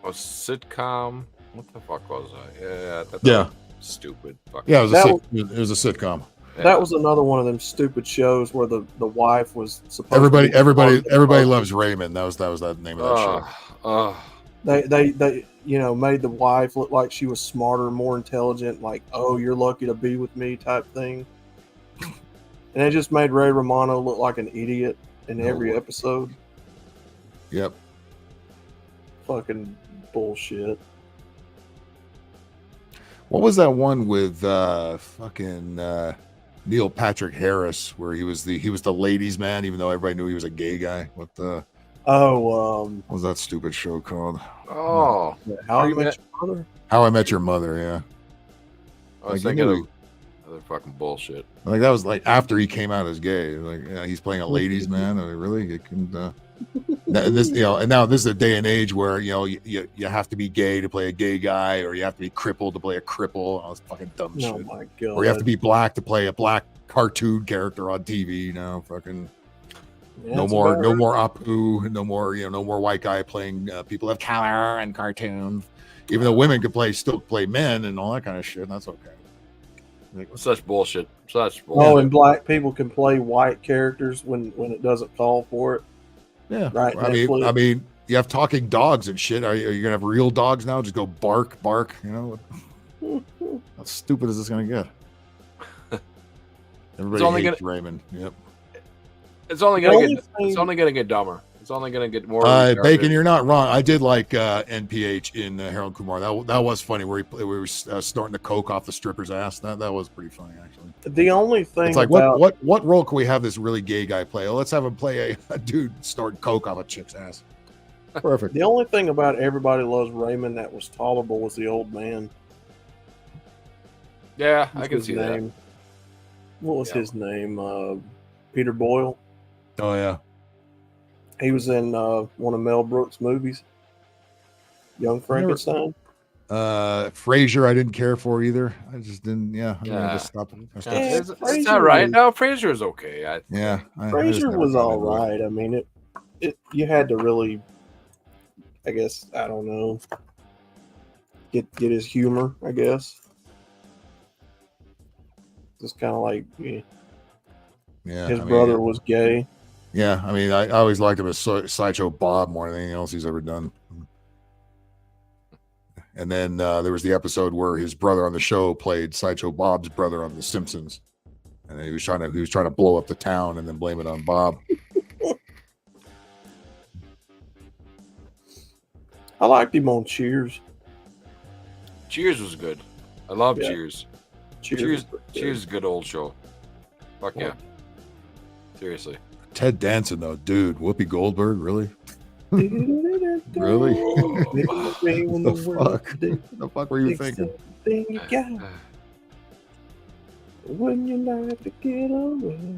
Speaker 19: sitcom? What the fuck was that? Yeah.
Speaker 5: Yeah.
Speaker 19: Stupid.
Speaker 5: Yeah, it was,
Speaker 7: That
Speaker 5: it was a sitcom.
Speaker 7: That was another one of them stupid shows where the wife was supposed
Speaker 5: Everybody loves Raymond. That was that name of that show.
Speaker 7: They made the wife look like she was smarter, more intelligent, like, oh, you're lucky to be with me type thing. And it just made Ray Romano look like an idiot in every episode.
Speaker 5: Yep.
Speaker 7: Fucking bullshit.
Speaker 5: What was that one with fucking Neil Patrick Harris where he was the ladies' man, even though everybody knew he was a gay guy? What was that stupid show called?
Speaker 19: Oh,
Speaker 7: How I Met Your Mother.
Speaker 5: How I Met Your Mother. Yeah.
Speaker 19: I was
Speaker 5: Like,
Speaker 19: thinking
Speaker 5: you
Speaker 19: of
Speaker 5: know,
Speaker 19: other fucking bullshit.
Speaker 5: Like that was like after he came out as gay. Like he's playing a ladies' man. I mean, really, it can. And now this is a day and age where you have to be gay to play a gay guy, or you have to be crippled to play a cripple. All this fucking dumb shit.
Speaker 7: Oh my god.
Speaker 5: Or you have to be black to play a black cartoon character on TV. Now, fucking.
Speaker 7: Yeah,
Speaker 5: No
Speaker 7: it's
Speaker 5: more
Speaker 7: about right.
Speaker 5: Apu. No more white guy playing people of color and cartoons. Even though women could still play men and all that kind of shit. That's okay.
Speaker 19: Such bullshit. Such bullshit.
Speaker 7: Oh, and black people can play white characters when it doesn't call for it.
Speaker 5: Yeah,
Speaker 7: Right.
Speaker 5: I mean, you have talking dogs and shit. Are you gonna have real dogs now? Just go bark, bark. You know, how stupid is this gonna get? Everybody hates Raymond. Yep.
Speaker 19: It's only gonna get dumber. It's only gonna get more.
Speaker 5: Bacon, you're not wrong. I did like NPH in Harold Kumar. That was funny. Where we were snorting the coke off the stripper's ass. That was pretty funny actually.
Speaker 7: The only thing
Speaker 5: It's like
Speaker 7: about
Speaker 5: what role can we have this really gay guy play? Oh, let's have him play a dude snorting coke off a chick's ass. Perfect.
Speaker 7: the only thing about Everybody Loves Raymond that was tolerable was the old man.
Speaker 19: Yeah, I
Speaker 7: What's
Speaker 19: can
Speaker 7: his
Speaker 19: see
Speaker 7: name?
Speaker 19: that.
Speaker 7: What was his name? Peter Boyle.
Speaker 5: Oh yeah.
Speaker 7: He was in one of Mel Brooks' movies, Young Frankenstein.
Speaker 5: Frasier, I didn't care for either. I just didn't. Yeah, I mean, I just stopped.
Speaker 19: It's not right. No, Frasier is okay. I
Speaker 7: Frasier
Speaker 5: never
Speaker 7: was
Speaker 5: got
Speaker 7: all
Speaker 5: into it.
Speaker 7: right. I mean, it you had to really, I guess, I don't know, get his humor. I guess just kind of like his brother was gay.
Speaker 5: Yeah, I mean, I always liked him as Sideshow Bob more than anything else he's ever done. And then there was the episode where his brother on the show played Sideshow Bob's brother on The Simpsons, and he was trying to blow up the town and then blame it on Bob.
Speaker 7: I liked him on Cheers.
Speaker 19: Cheers was good. I love
Speaker 7: Yeah.
Speaker 19: Cheers.
Speaker 7: Cheers
Speaker 19: Cheers is a good old show. Fuck yeah. Seriously.
Speaker 5: Ted Danson, though, dude, Whoopi Goldberg, really? Really? the fuck? The fuck were you thinking?
Speaker 7: You got when you like to get away.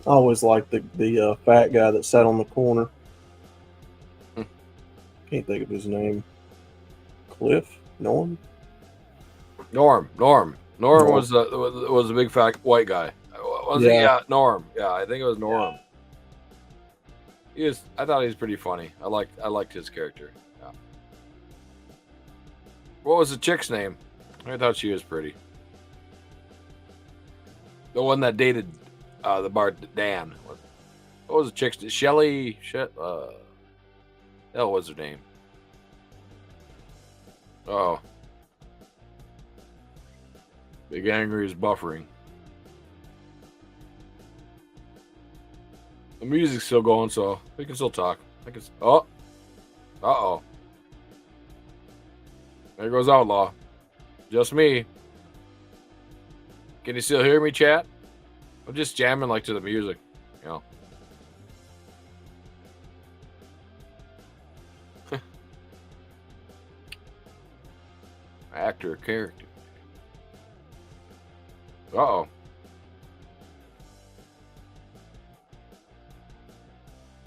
Speaker 7: I always liked the fat guy that sat on the corner. Can't think of his name. Cliff? Norm
Speaker 19: was a big fat white guy. Was he? Yeah, Norm. Yeah, I think it was Norm. I thought he was pretty funny. I liked his character. Yeah. What was the chick's name? I thought she was pretty. The one that dated the Bart Dan. What was the chick's name? Shelly? Hell, was her name? Oh. Big Angry is buffering. The music's still going, so we can still talk. Uh-oh. There goes Outlaw. Just me. Can you still hear me, chat? I'm just jamming like to the music, you know. Actor, character. Uh-oh.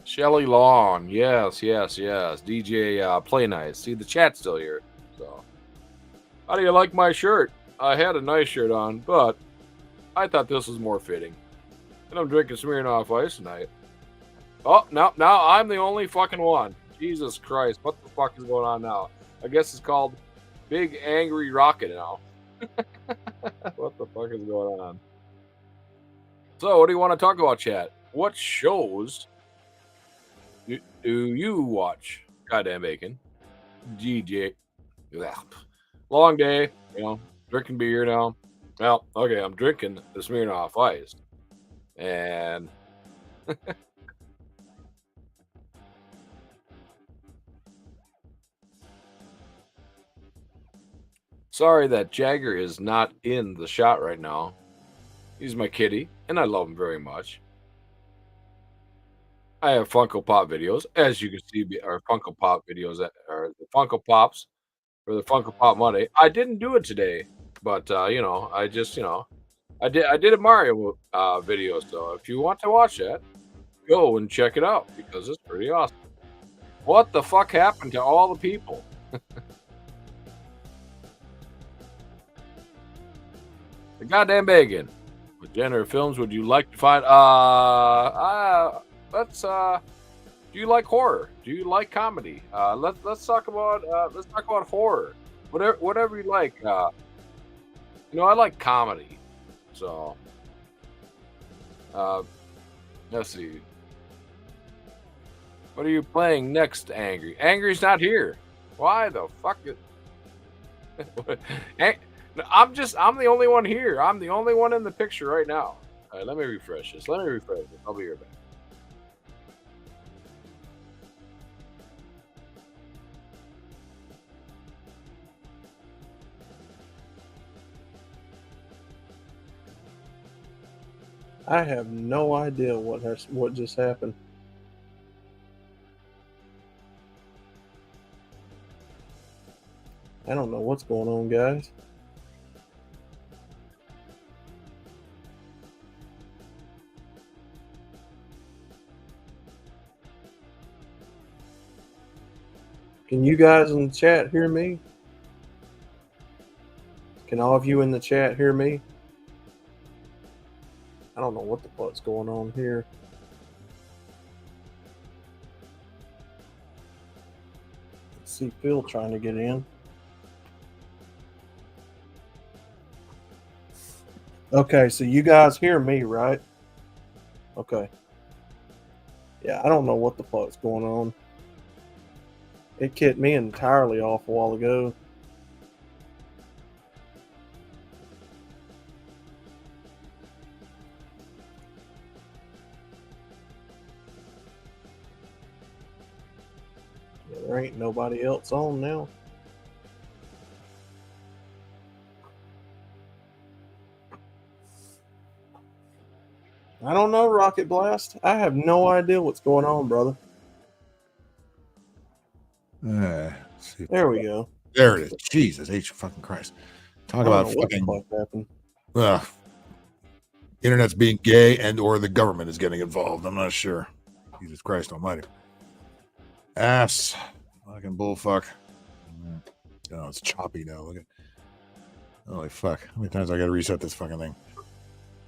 Speaker 19: Shelly Long, yes. DJ Play Nice. See, the chat's still here. So, how do you like my shirt? I had a nice shirt on, but I thought this was more fitting. And I'm drinking Smirnoff Ice tonight. Oh, now I'm the only fucking one. Jesus Christ, what the fuck is going on now? I guess it's called Big Angry Rocket now. What the fuck is going on? So, what do you want to talk about, chat? What shows do you watch? Goddamn bacon. GJ. Long day, drinking beer now. Well, okay, I'm drinking the Smirnoff Ice. And sorry that Jagger is not in the shot right now. He's my kitty, and I love him very much. I have Funko Pop videos, as you can see, our Funko Pop videos are the Funko Pops for the Funko Pop Monday. I didn't do it today, but I just I did a Mario video. So if you want to watch that, go and check it out because it's pretty awesome. What the fuck happened to all the people? The goddamn bacon. What genre of films would you like to find? Do you like horror? Do you like comedy? Let's talk about horror. Whatever you like. I like comedy. So let's see. What are you playing next, Angry? Angry's not here. Why the fuck I'm the only one here. I'm the only one in the picture right now. All right, let me refresh this. I'll be right back.
Speaker 7: I have no idea what just happened. I don't know what's going on, guys. Can you guys in the chat hear me? Can all of you in the chat hear me? I don't know what the fuck's going on here. Let's see Phil trying to get in. Okay, so you guys hear me, right? Okay. Yeah, I don't know what the fuck's going on. It kicked me entirely off a while ago. Yeah, there ain't nobody else on now. I don't know, Rocket Blast. I have no idea what's going on, brother. There we go.
Speaker 5: There it is. Jesus H fucking Christ. Talk about fucking.
Speaker 7: What the fuck happened?
Speaker 5: Internet's being gay and or the government is getting involved. I'm not sure. Jesus Christ almighty. Ass. Fucking bullfuck. Oh, it's choppy now. Look at. Holy fuck. How many times I gotta reset this fucking thing?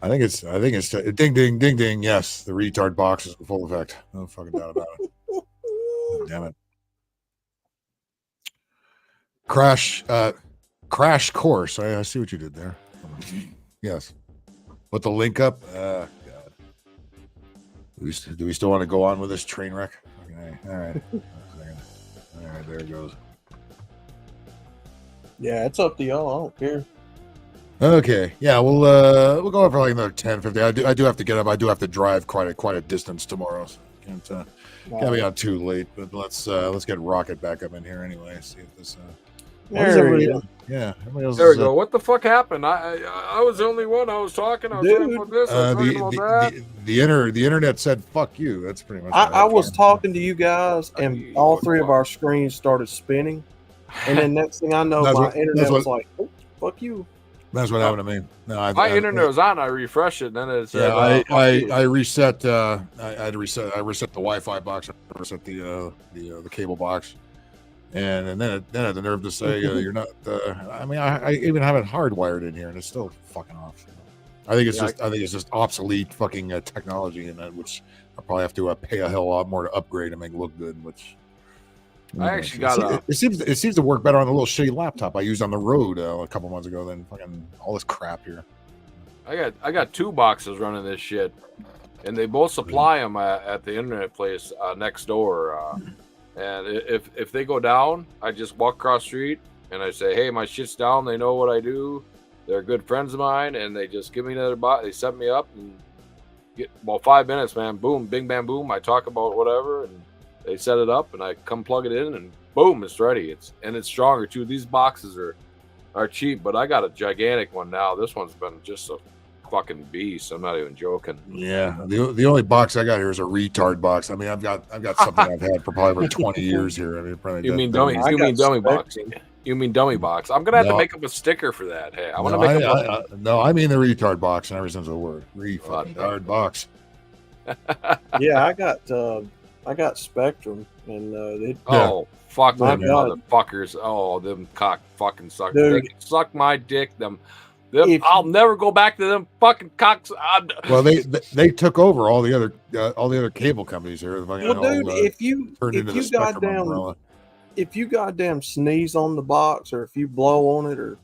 Speaker 5: I think it's ding ding ding ding. Yes, the retard box is in full effect. No fucking doubt about it. Damn it. Crash course. I see what you did there. Yes. Put the link up. God. Do we still want to go on with this train wreck? Okay. All right. All right, there it goes.
Speaker 7: Yeah, it's up to y'all. I don't care.
Speaker 5: Okay. Yeah, we'll go on for like another 10, 15. I do have to get up. I do have to drive quite a distance tomorrow. So can't be on too late. But let's get Rocket back up in here anyway. See if this.
Speaker 7: There we go.
Speaker 5: Yeah, everybody else
Speaker 19: There we go. What the fuck happened? I was the only one. I was talking. I was talking about this. I was talking about that.
Speaker 5: The internet said "fuck you." That's pretty much.
Speaker 7: I was talking to you guys, and all three of our screens started spinning, and then next thing I know, my internet was like, oh, "Fuck you."
Speaker 5: That's what happened to me. No,
Speaker 19: my internet was on. I refreshed it, and then it said,
Speaker 5: I reset. I had to reset. I reset the Wi-Fi box. I reset the cable box. And then it had the nerve to say you're not. I mean, I even have it hardwired in here, and it's still fucking off. I think it's just obsolete fucking technology, and which I probably have to pay a hell of a lot more to upgrade and make it look good. Which
Speaker 19: I actually got.
Speaker 5: It seems to work better on the little shitty laptop I used on the road a couple months ago than fucking all this crap here.
Speaker 19: I got two boxes running this shit, and they both supply them at the internet place next door. And if they go down, I just walk across the street and I say, hey, my shit's down. They know what I do. They're good friends of mine. And they just give me another box. They set me up and get about 5 minutes, man. Boom, bing, bam, boom. I talk about whatever and they set it up and I come plug it in and boom, it's ready. It's stronger too. These boxes are cheap, but I got a gigantic one now. This one's been just a fucking beast. I'm not even joking.
Speaker 5: Yeah, the only box I got here is a retard box. I mean, I've got something I've had for probably over 20 years here. I mean, probably
Speaker 19: you mean dummy box? You mean dummy box? I'm gonna have to make up a sticker for that. Hey, I want to make up.
Speaker 5: No, I mean the retard box in every sense of the word. Retard box.
Speaker 7: Yeah, I got Spectrum, and
Speaker 19: fuck them motherfuckers! Oh, them cock fucking suckers! They can suck my dick. I'll never go back to them fucking cocks.
Speaker 5: Well, they took over all the other cable companies here.
Speaker 7: Well, dude, if you goddamn sneeze on the box, or if you blow on it, or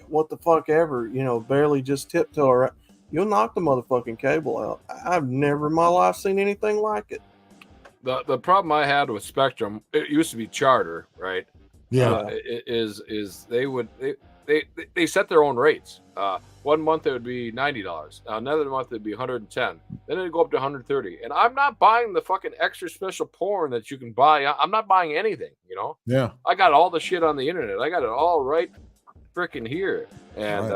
Speaker 7: what the fuck ever, barely just tiptoe around, you'll knock the motherfucking cable out. I've never in my life seen anything like it.
Speaker 19: The problem I had with Spectrum, it used to be Charter, right?
Speaker 5: Yeah,
Speaker 19: They set their own rates. 1 month it would be $90. Another month it'd be $110. Then it'd go up to $130. And I'm not buying the fucking extra special porn that you can buy. I'm not buying anything,
Speaker 5: Yeah.
Speaker 19: I got all the shit on the internet. I got it all right freaking here. And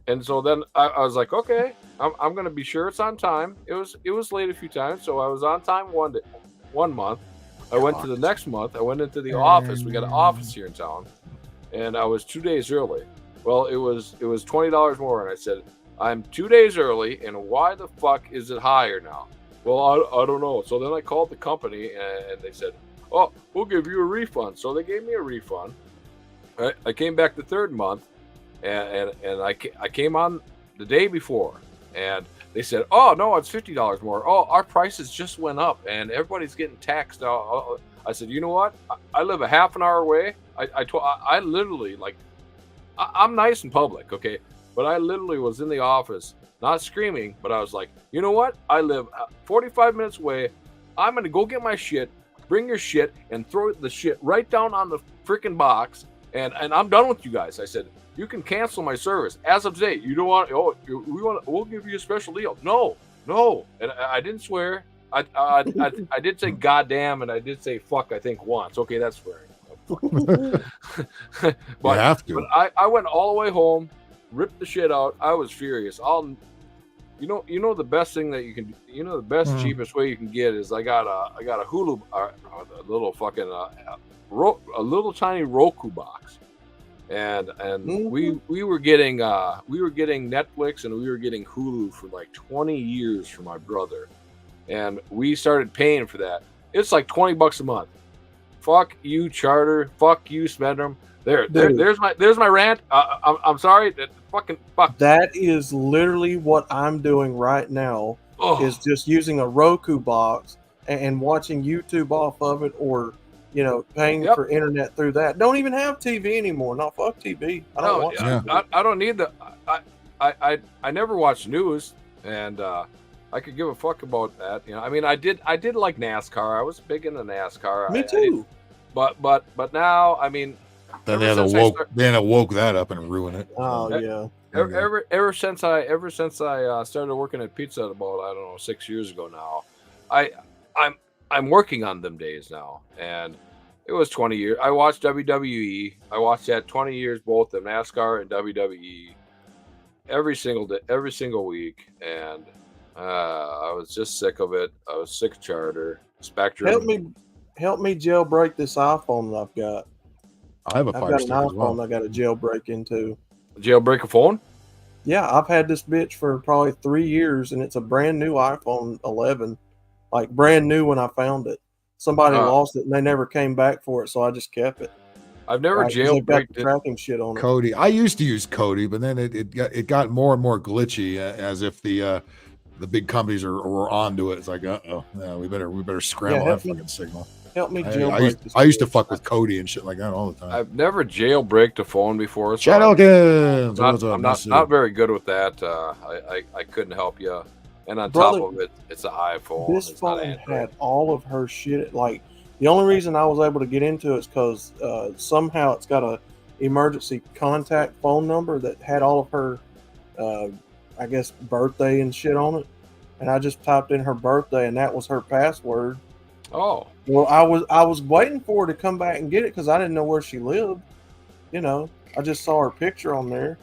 Speaker 19: and so then I was like, okay, I'm gonna be sure it's on time. It was late a few times, so I was on time one month. I went to the next month. I went into the office. We got an office here in town. And I was 2 days early. Well, it was $20 more, and I said, I'm 2 days early, and why the fuck is it higher now? Well, I don't know. So then I called the company, and they said, oh, we'll give you a refund. So they gave me a refund. I came back the third month, and I came on the day before, and they said, oh, no, it's $50 more. Oh, our prices just went up, and everybody's getting taxed now. I said, you know what? I live a half an hour away. I literally, like, I'm nice in public, okay? But I literally was in the office, not screaming, but I was like, you know what? I live 45 minutes away. I'm going to go get my shit, bring your shit, and throw the shit right down on the freaking box, and I'm done with you guys. I said, you can cancel my service. As of today, you don't want, we'll give you a special deal. No. And I didn't swear. I did say goddamn, and I did say fuck, I think once. Okay, that's swearing. But,
Speaker 5: You have to.
Speaker 19: But I went all the way home, ripped the shit out. I was furious. You know the best thing that you can, the best cheapest way you can get is I got a Hulu, a little fucking a little tiny Roku box, and we were getting Netflix and we were getting Hulu for like 20 years for my brother, and we started paying for that. It's like $20 a month. Fuck you, Charter. Fuck you, Spectrum. There's my rant. I'm sorry. Fucking fuck.
Speaker 7: That is literally what I'm doing right now. Is just using a Roku box and watching YouTube off of it, or paying for internet through that. Don't even have TV anymore. No, fuck TV. I don't watch TV.
Speaker 19: I don't need the. I never watched news, and I could give a fuck about that. I mean, I did like NASCAR. I was big into NASCAR.
Speaker 7: Me too.
Speaker 19: But now, I mean,
Speaker 5: then they had to woke that up and ruin it.
Speaker 7: Oh yeah.
Speaker 19: Ever since I started working at Pizza Hut about, I don't know, 6 years ago now, I'm working on them days now, and it was 20 years. I watched WWE. I watched that 20 years, both of NASCAR and WWE, every single day, every single week, and I was just sick of it. I was sick of Charter, Spectrum.
Speaker 7: Help me jailbreak this iPhone that I've got.
Speaker 5: I've got an
Speaker 7: iPhone
Speaker 5: as well.
Speaker 7: I got a jailbreak into.
Speaker 19: Jailbreak a phone?
Speaker 7: Yeah, I've had this bitch for probably 3 years, and it's a brand new iPhone 11, like brand new when I found it. Somebody lost it, and they never came back for it, so I just kept it.
Speaker 19: I've never jailbreaked
Speaker 7: tracking shit on it.
Speaker 5: Kodi. I used to use Kodi, but then it got more and more glitchy, as if the big companies were onto it. It's like, we better scramble that fucking signal.
Speaker 7: Help me jailbreak this.
Speaker 5: I used to fuck with Kodi and shit like that all the time.
Speaker 19: I've never jailbreaked a phone before. So I'm not very good with that. I couldn't help you. And on top of it, it's an iPhone.
Speaker 7: This phone had all of her shit. Like, the only reason I was able to get into it is because somehow it's got a emergency contact phone number that had all of her, I guess, birthday and shit on it. And I just typed in her birthday, and that was her password.
Speaker 19: Oh.
Speaker 7: Well, I was waiting for her to come back and get it because I didn't know where she lived. I just saw her picture on there,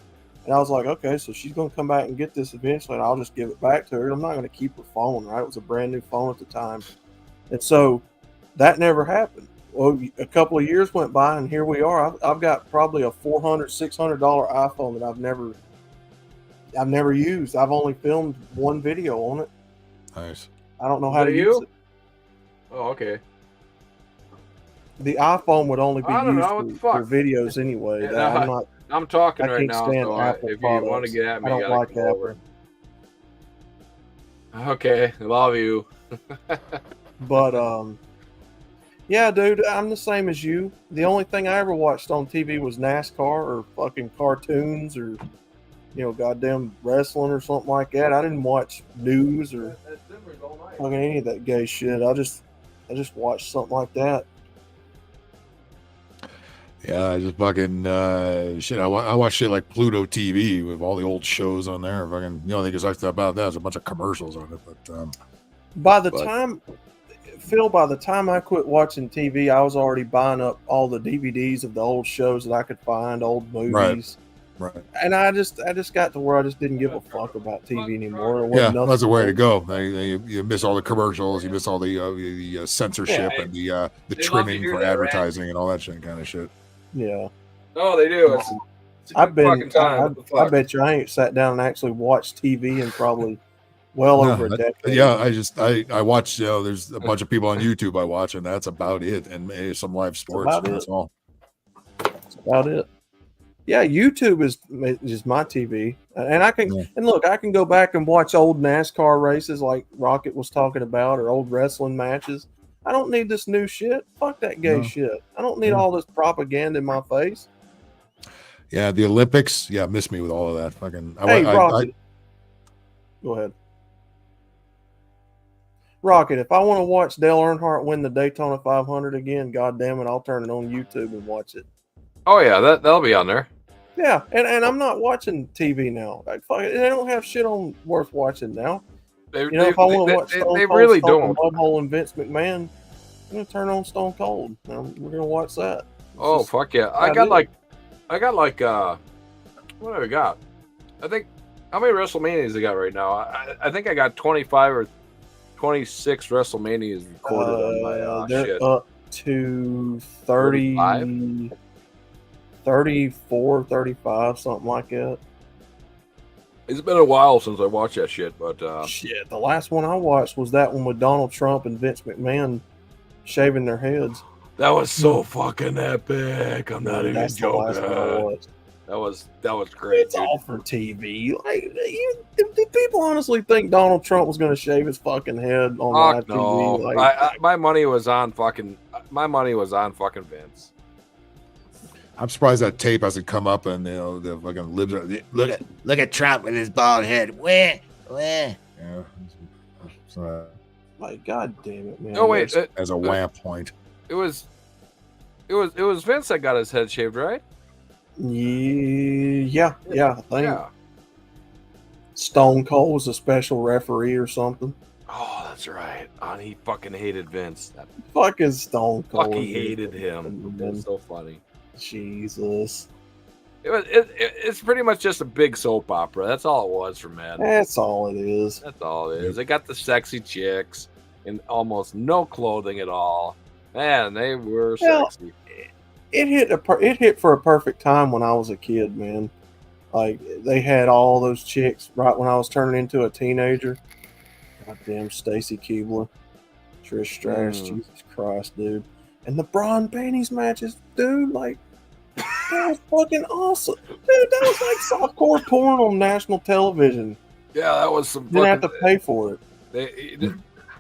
Speaker 7: and I was like, okay, so she's going to come back and get this eventually, and I'll just give it back to her. I'm not going to keep her phone, right? It was a brand new phone at the time. And so that never happened. Well, a couple of years went by, and here we are. I've got probably a $400, $600 iPhone that I've never used. I've only filmed one video on it.
Speaker 5: Nice.
Speaker 7: I don't know how to use it.
Speaker 19: Oh, okay.
Speaker 7: The iPhone would only be used for videos anyway.
Speaker 19: Yeah, I'm talking right now. So
Speaker 7: Apple
Speaker 19: if you want to get at me,
Speaker 7: I
Speaker 19: you
Speaker 7: don't
Speaker 19: gotta
Speaker 7: like
Speaker 19: come over.
Speaker 7: Apple.
Speaker 19: Okay, love you.
Speaker 7: But yeah, dude, I'm the same as you. The only thing I ever watched on TV was NASCAR or fucking cartoons or goddamn wrestling or something like that. I didn't watch news or fucking any of that gay shit. I just watched something like that.
Speaker 5: Yeah, I just fucking shit. I watch shit like Pluto TV with all the old shows on there. Fucking, the only thing I like about that is a bunch of commercials on it. But
Speaker 7: by the time I quit watching TV, I was already buying up all the DVDs of the old shows that I could find, old movies.
Speaker 5: Right.
Speaker 7: And I just got to where I just didn't give a fuck about TV anymore.
Speaker 5: Yeah, that's the way to go. You miss all the commercials, you miss all the censorship and the trimming for advertising and all that shit kind of shit.
Speaker 7: Yeah.
Speaker 19: Oh, they do. I
Speaker 7: bet you I ain't sat down and actually watched TV in probably well over a decade.
Speaker 5: Yeah, I watch. There's a bunch of people on YouTube I watch, and that's about it. And maybe some live sports. That's all.
Speaker 7: That's about it. Yeah, YouTube is my TV, and I can and look, I can go back and watch old NASCAR races like Rocket was talking about, or old wrestling matches. I don't need this new shit. Fuck that gay shit. I don't need all this propaganda in my face.
Speaker 5: Yeah, the Olympics. Yeah, miss me with all of that. Fucking.
Speaker 7: Rocket. Go ahead. Rocket, if I want to watch Dale Earnhardt win the Daytona 500 again, God damn it, I'll turn it on YouTube and watch it.
Speaker 19: Oh yeah, that'll be on there.
Speaker 7: Yeah, and I'm not watching TV now. Like, they don't have shit on worth watching now. If I want to watch Stone Cold,
Speaker 19: really don't.
Speaker 7: Mudhole and Vince McMahon, I'm gonna turn on Stone Cold. We're gonna watch that.
Speaker 19: Oh fuck yeah! I got like what do I got? I think how many WrestleManias I got right now? I think I got 25 or 26 WrestleManias recorded on my
Speaker 7: they're
Speaker 19: shit.
Speaker 7: Up to 30, 34, 35, something like that.
Speaker 19: It's been a while since I watched that shit, but
Speaker 7: shit, the last one I watched was that one with Donald Trump and Vince McMahon shaving their heads.
Speaker 19: That was so fucking epic. I'm not even joking. That was great.
Speaker 7: It's all for TV. Like, did people honestly think Donald Trump was going to shave his fucking head on live TV? Like,
Speaker 19: my money was on fucking Vince.
Speaker 5: I'm surprised that tape hasn't come up, and the fucking libs are,
Speaker 20: look at Trump with his bald head. Where?
Speaker 5: Yeah.
Speaker 7: Like, god damn it, man.
Speaker 19: No wait,
Speaker 5: as a wham point.
Speaker 19: It was Vince that got his head shaved, right?
Speaker 7: Yeah. I think Stone Cold was a special referee or something.
Speaker 19: Oh, that's right. And he fucking hated Vince. That
Speaker 7: fucking Stone Cold.
Speaker 19: Fuck, he hated him. It was so funny.
Speaker 7: Jesus.
Speaker 19: It's pretty much just a big soap opera. That's all it was for men.
Speaker 7: That's all it is.
Speaker 19: That's all it is. They got the sexy chicks in almost no clothing at all. Man, they were sexy.
Speaker 7: It hit for a perfect time when I was a kid, man. Like, they had all those chicks right when I was turning into a teenager. Goddamn Stacy Keibler, Trish Stratus, Jesus Christ, dude. And the Braun panties matches, dude, like, that was fucking awesome. Dude, that was like softcore porn on national television.
Speaker 19: Yeah, that was some
Speaker 7: Didn't have to pay for it.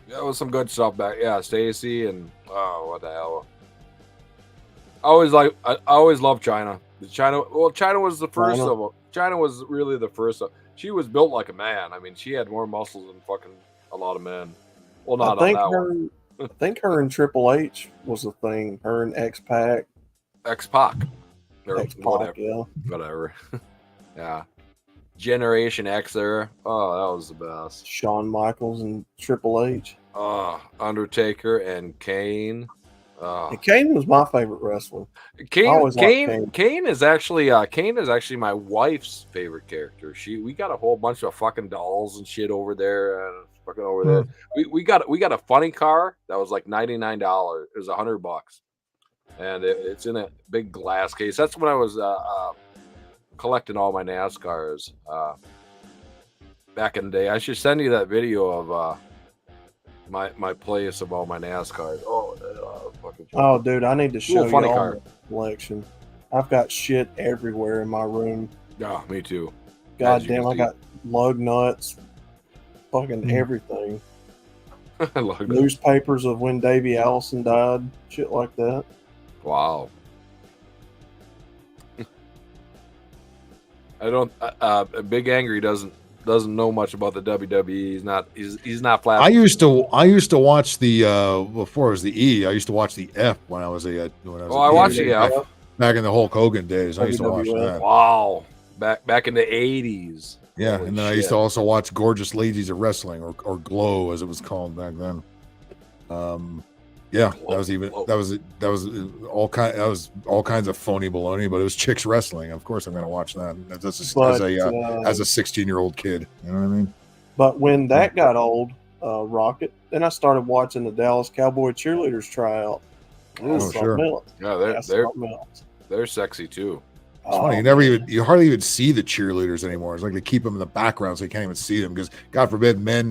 Speaker 19: That was some good stuff back. Yeah, Stacy and what the hell. I always loved China. China was the first of them. China was really the first. She was built like a man. I mean, she had more muscles than fucking a lot of men. Well, not on that one.
Speaker 7: I think her and Triple H was a thing. Her and X-Pac.
Speaker 19: X-Pac.
Speaker 7: X-Pac, yeah.
Speaker 19: Whatever. Yeah. Generation X there. Oh, that was the best.
Speaker 7: Shawn Michaels and Triple H.
Speaker 19: Undertaker and Kane.
Speaker 7: And Kane was my favorite wrestler.
Speaker 19: Kane is actually my wife's favorite character. We got a whole bunch of fucking dolls and shit over there. There. We got a funny car that was like $99. It was $100, and it's in a big glass case. That's when I was collecting all my NASCARs back in the day. I should send you that video of my place of all my NASCARs.
Speaker 7: Oh, dude, I need to show you
Speaker 19: funny
Speaker 7: all
Speaker 19: car.
Speaker 7: my collection. I've got shit everywhere in my room.
Speaker 19: Yeah, me too.
Speaker 7: God damn, I got lug nuts, fucking everything. Newspapers of when Davey Allison died, shit like that.
Speaker 19: Wow. I don't. Big Angry doesn't know much about the WWE. He's not flat.
Speaker 5: I used to watch the before it was the E. I used to watch the F when I was a kid.
Speaker 19: I watched the F
Speaker 5: back in the Hulk Hogan days. I used to watch that.
Speaker 19: Wow, back in the 80s.
Speaker 5: Yeah, and then I used to also watch Gorgeous Ladies of Wrestling, or Glow as it was called back then. Yeah, that was all kinds of phony baloney, but it was chicks wrestling. Of course, I'm going to watch that. As a 16-year-old kid, you know what I mean.
Speaker 7: But when that got old, Rocket, then I started watching the Dallas Cowboy cheerleaders try out.
Speaker 5: Oh, sure.
Speaker 19: Yeah, they're sexy too.
Speaker 5: It's funny. You hardly even see the cheerleaders anymore. It's like they keep them in the background so you can't even see them because, God forbid, men,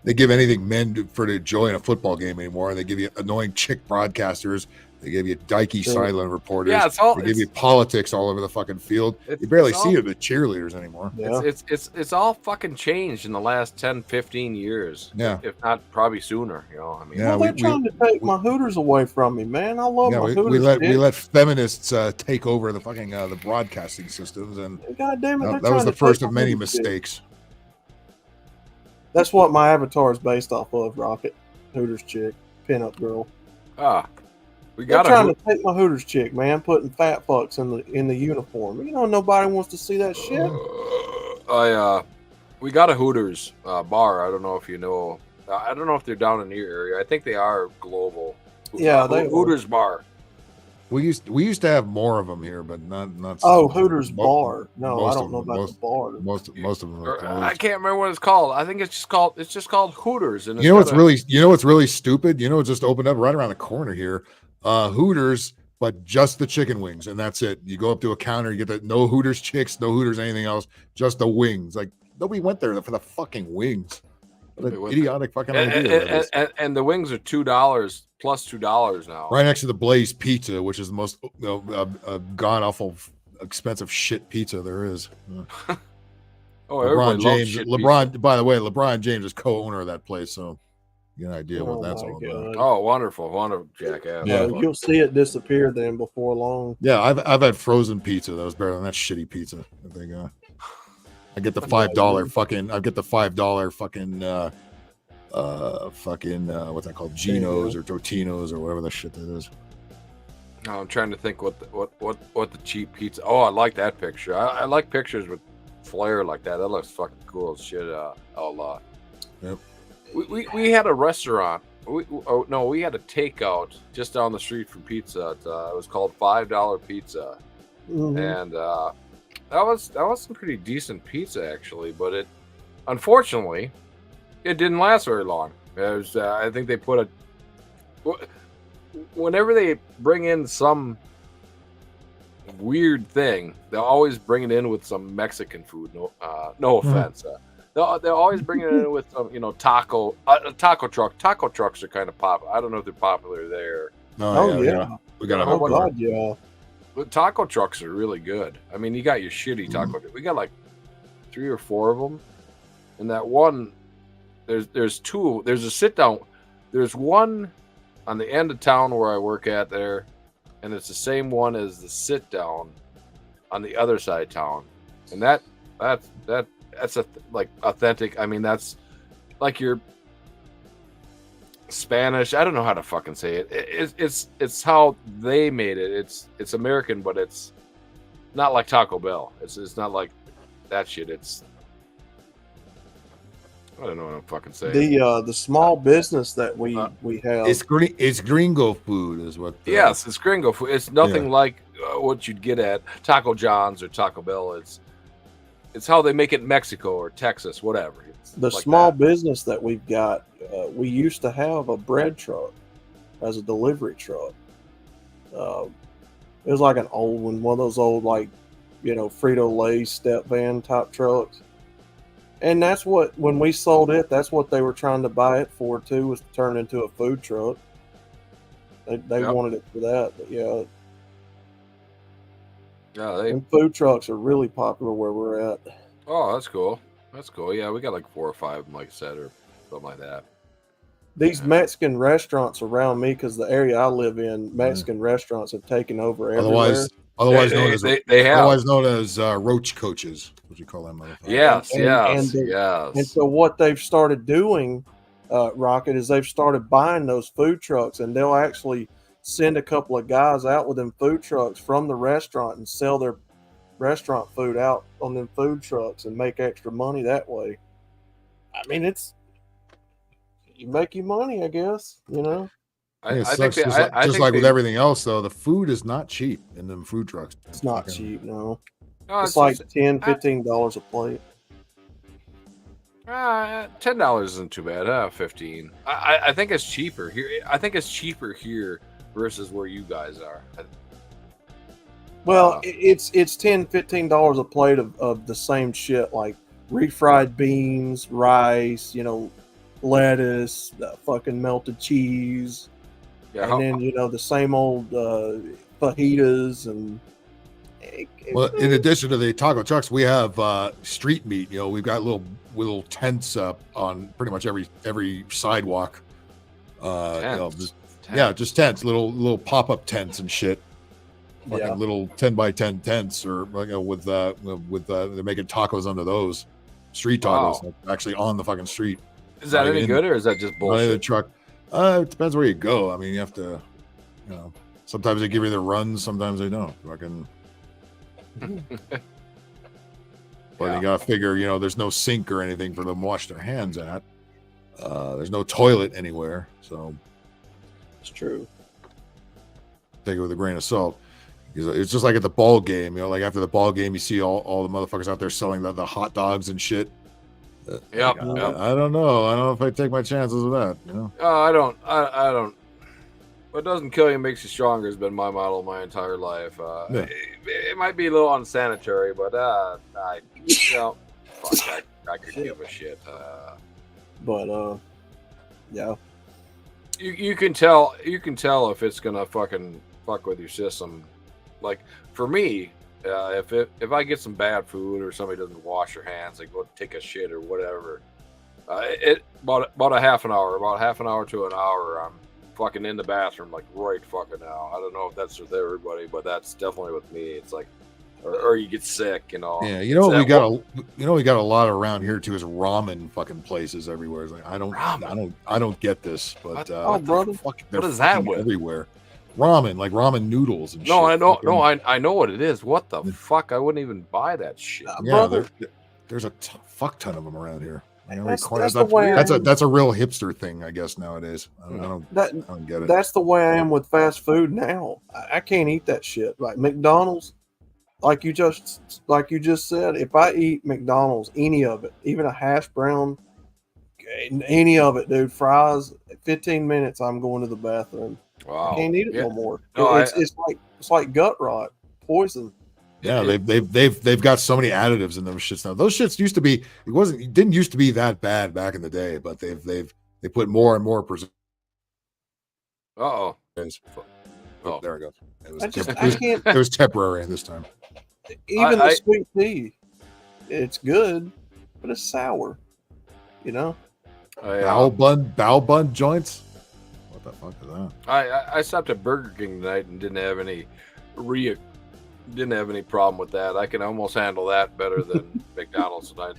Speaker 5: they give anything men for to enjoy in a football game anymore. And they give you annoying chick broadcasters. They give you dykey silent reporters.
Speaker 19: Yeah,
Speaker 5: they give you politics all over the fucking field. You barely see the cheerleaders anymore.
Speaker 19: It's all fucking changed in the last 10, 15 years.
Speaker 5: Yeah.
Speaker 19: If not probably sooner, I mean,
Speaker 7: Well, they're trying to take my Hooters away from me, man. I love my Hooters.
Speaker 5: We let feminists take over the fucking the broadcasting systems, and
Speaker 7: God damn it,
Speaker 5: that was the first of many mistakes.
Speaker 7: That's what my avatar is based off of, Rocket. Hooters chick, pinup girl. They're trying to take my Hooters chick, man, putting fat fucks in the uniform. Nobody wants to see that shit.
Speaker 19: We got a Hooters bar. I don't know if you know. I don't know if they're down in your area. I think they are global.
Speaker 7: Yeah,
Speaker 19: Hooters bar.
Speaker 5: We used to have more of them here, but not.
Speaker 7: Oh, Hooters bar. No, I don't know about the bar.
Speaker 5: Most of them.
Speaker 19: I can't remember what it's called. I think it's just called Hooters. And
Speaker 5: what's really stupid? It just opened up right around the corner here. Hooters, but just the chicken wings, and that's it. You go up to a counter, you get no Hooters chicks, no Hooters anything else, just the wings. Like nobody went there for the fucking wings. What an idiotic fucking idea.
Speaker 19: And the wings are $2 plus $2 now.
Speaker 5: Right next to the Blaze Pizza, which is the most god awful expensive shit pizza there is. LeBron James. By the way, LeBron James is co-owner of that place, so you get an idea what that's all about.
Speaker 19: Oh, wonderful jackass.
Speaker 7: Yeah, you'll see it disappear then before long.
Speaker 5: Yeah, I've had frozen pizza that was better than that shitty pizza that they got. I get the $5 fucking. I get the $5 fucking. What's that called? Geno's or Totino's or whatever the shit that is.
Speaker 19: No, I'm trying to think what the cheap pizza. Oh, I like that picture. I like pictures with flair like that. That looks fucking cool as shit.
Speaker 5: Yep.
Speaker 19: We had a restaurant. We had a takeout just down the street from Pizza. It was called $5 Pizza, and that was some pretty decent pizza actually. But it, unfortunately, it didn't last very long. I think they put whenever they bring in some weird thing, they'll always bring it in with some Mexican food. No offense. They'll always bring it in with some, taco truck. Taco trucks are kind of popular. I don't know if they're popular there.
Speaker 7: Yeah.
Speaker 5: We got a
Speaker 7: God, yeah.
Speaker 19: But taco trucks are really good. I mean, you got your shitty taco. We got like 3 or 4 of them, and that one, there's 2. There's a sit down. There's one on the end of town where I work at there, and it's the same one as the sit down on the other side of town, and that's like authentic. I mean, that's like your Spanish. I don't know how to fucking say it. It's how they made it. It's American, but it's not like Taco Bell. It's not like that shit. I don't know what I'm fucking saying.
Speaker 7: The small business that we have.
Speaker 5: It's gringo food, is what.
Speaker 19: Yes, it's gringo food. It's nothing like what you'd get at Taco John's or Taco Bell. It's how they make it in Mexico or Texas, whatever.
Speaker 7: The like small business that we've got, we used to have a bread truck as a delivery truck. It was like an old one of those old, like, Frito-Lay step van type trucks. And that's what, when we sold it, that's what they were trying to buy it for too, was to turn into a food truck. They wanted it for that, but yeah. And food trucks are really popular where we're at.
Speaker 19: Oh, that's cool. That's cool. Yeah, we got like 4 or 5 of them, like I said, or something like that.
Speaker 7: These Mexican restaurants around me, because the area I live in, Mexican restaurants have taken over everywhere.
Speaker 5: Otherwise known as roach coaches, what you call them, motherfuckers.
Speaker 19: Yes.
Speaker 7: And so what they've started doing, Rocket, is they've started buying those food trucks, and they'll actually send a couple of guys out with them food trucks from the restaurant and sell their restaurant food out on them food trucks and make extra money that way. I mean, you make your money, I guess,
Speaker 5: I think just like with everything else, though, the food is not cheap in them food trucks.
Speaker 7: It's not cheap, no. It's like $10, $15 a plate.
Speaker 19: $10 isn't too bad. $15. I think it's cheaper here. I think it's cheaper here versus where you guys are.
Speaker 7: Well, it's $10-15 a plate of the same shit, like refried beans, rice, lettuce, fucking melted cheese, and then the same old fajitas and.
Speaker 5: Well, in addition to the taco trucks, we have street meat. We've got little tents up on pretty much every sidewalk. Just tents, little pop-up tents and shit. Fucking little 10x10 tents, or with they're making tacos under those street tacos, like actually on the fucking street.
Speaker 19: Is that any good, or is that just bullshit?
Speaker 5: The truck. It depends where you go. I mean, you have to, sometimes they give you the runs, sometimes they don't. Fucking. But you gotta figure, there's no sink or anything for them to wash their hands at. There's no toilet anywhere, so
Speaker 7: it's true.
Speaker 5: Take it with a grain of salt. It's just like at the ball game, like after the ball game, you see all the motherfuckers out there selling the hot dogs and shit.
Speaker 19: Yep.
Speaker 5: I don't know. I don't know if I take my chances with that.
Speaker 19: I don't. What doesn't kill you makes you stronger has been my model my entire life. It might be a little unsanitary, but I could give a shit.
Speaker 7: Yeah.
Speaker 19: You can tell if it's gonna fucking fuck with your system. Like for me, if I get some bad food or somebody doesn't wash their hands, they go take a shit or whatever, about a half an hour to an hour, I'm fucking in the bathroom like right fucking now. I don't know if that's with everybody, but that's definitely with me. It's like, or you get sick,
Speaker 5: Yeah, we got a lot around here too is ramen fucking places everywhere. It's like I don't get this, but
Speaker 7: brother,
Speaker 19: what is that with?
Speaker 5: Everywhere. Ramen, like ramen noodles and shit.
Speaker 19: I know what it is. What the fuck? I wouldn't even buy that shit.
Speaker 5: There's a fuck ton of them around here.
Speaker 7: That's
Speaker 5: that's a real hipster thing, I guess, nowadays. I don't get it.
Speaker 7: That's the way I am with fast food now. I can't eat that shit. Like McDonald's, like you just said, if I eat McDonald's, any of it, even a hash brown, any of it, dude, fries, 15 minutes, I'm going to the bathroom.
Speaker 19: Wow.
Speaker 7: I can't eat it no more.
Speaker 19: No,
Speaker 7: it's like gut rot, poison.
Speaker 5: Yeah, they've got so many additives in those shits now. Those shits used to be it didn't used to be that bad back in the day, but they put more and more preservatives.
Speaker 19: Oh,
Speaker 5: there it goes.
Speaker 7: It
Speaker 5: was temporary this time.
Speaker 7: Even the sweet tea, it's good, but it's sour.
Speaker 5: Bowel bun joints. What the fuck is that?
Speaker 19: I stopped at Burger King tonight and didn't have any problem with that. I can almost handle that better than McDonald's tonight.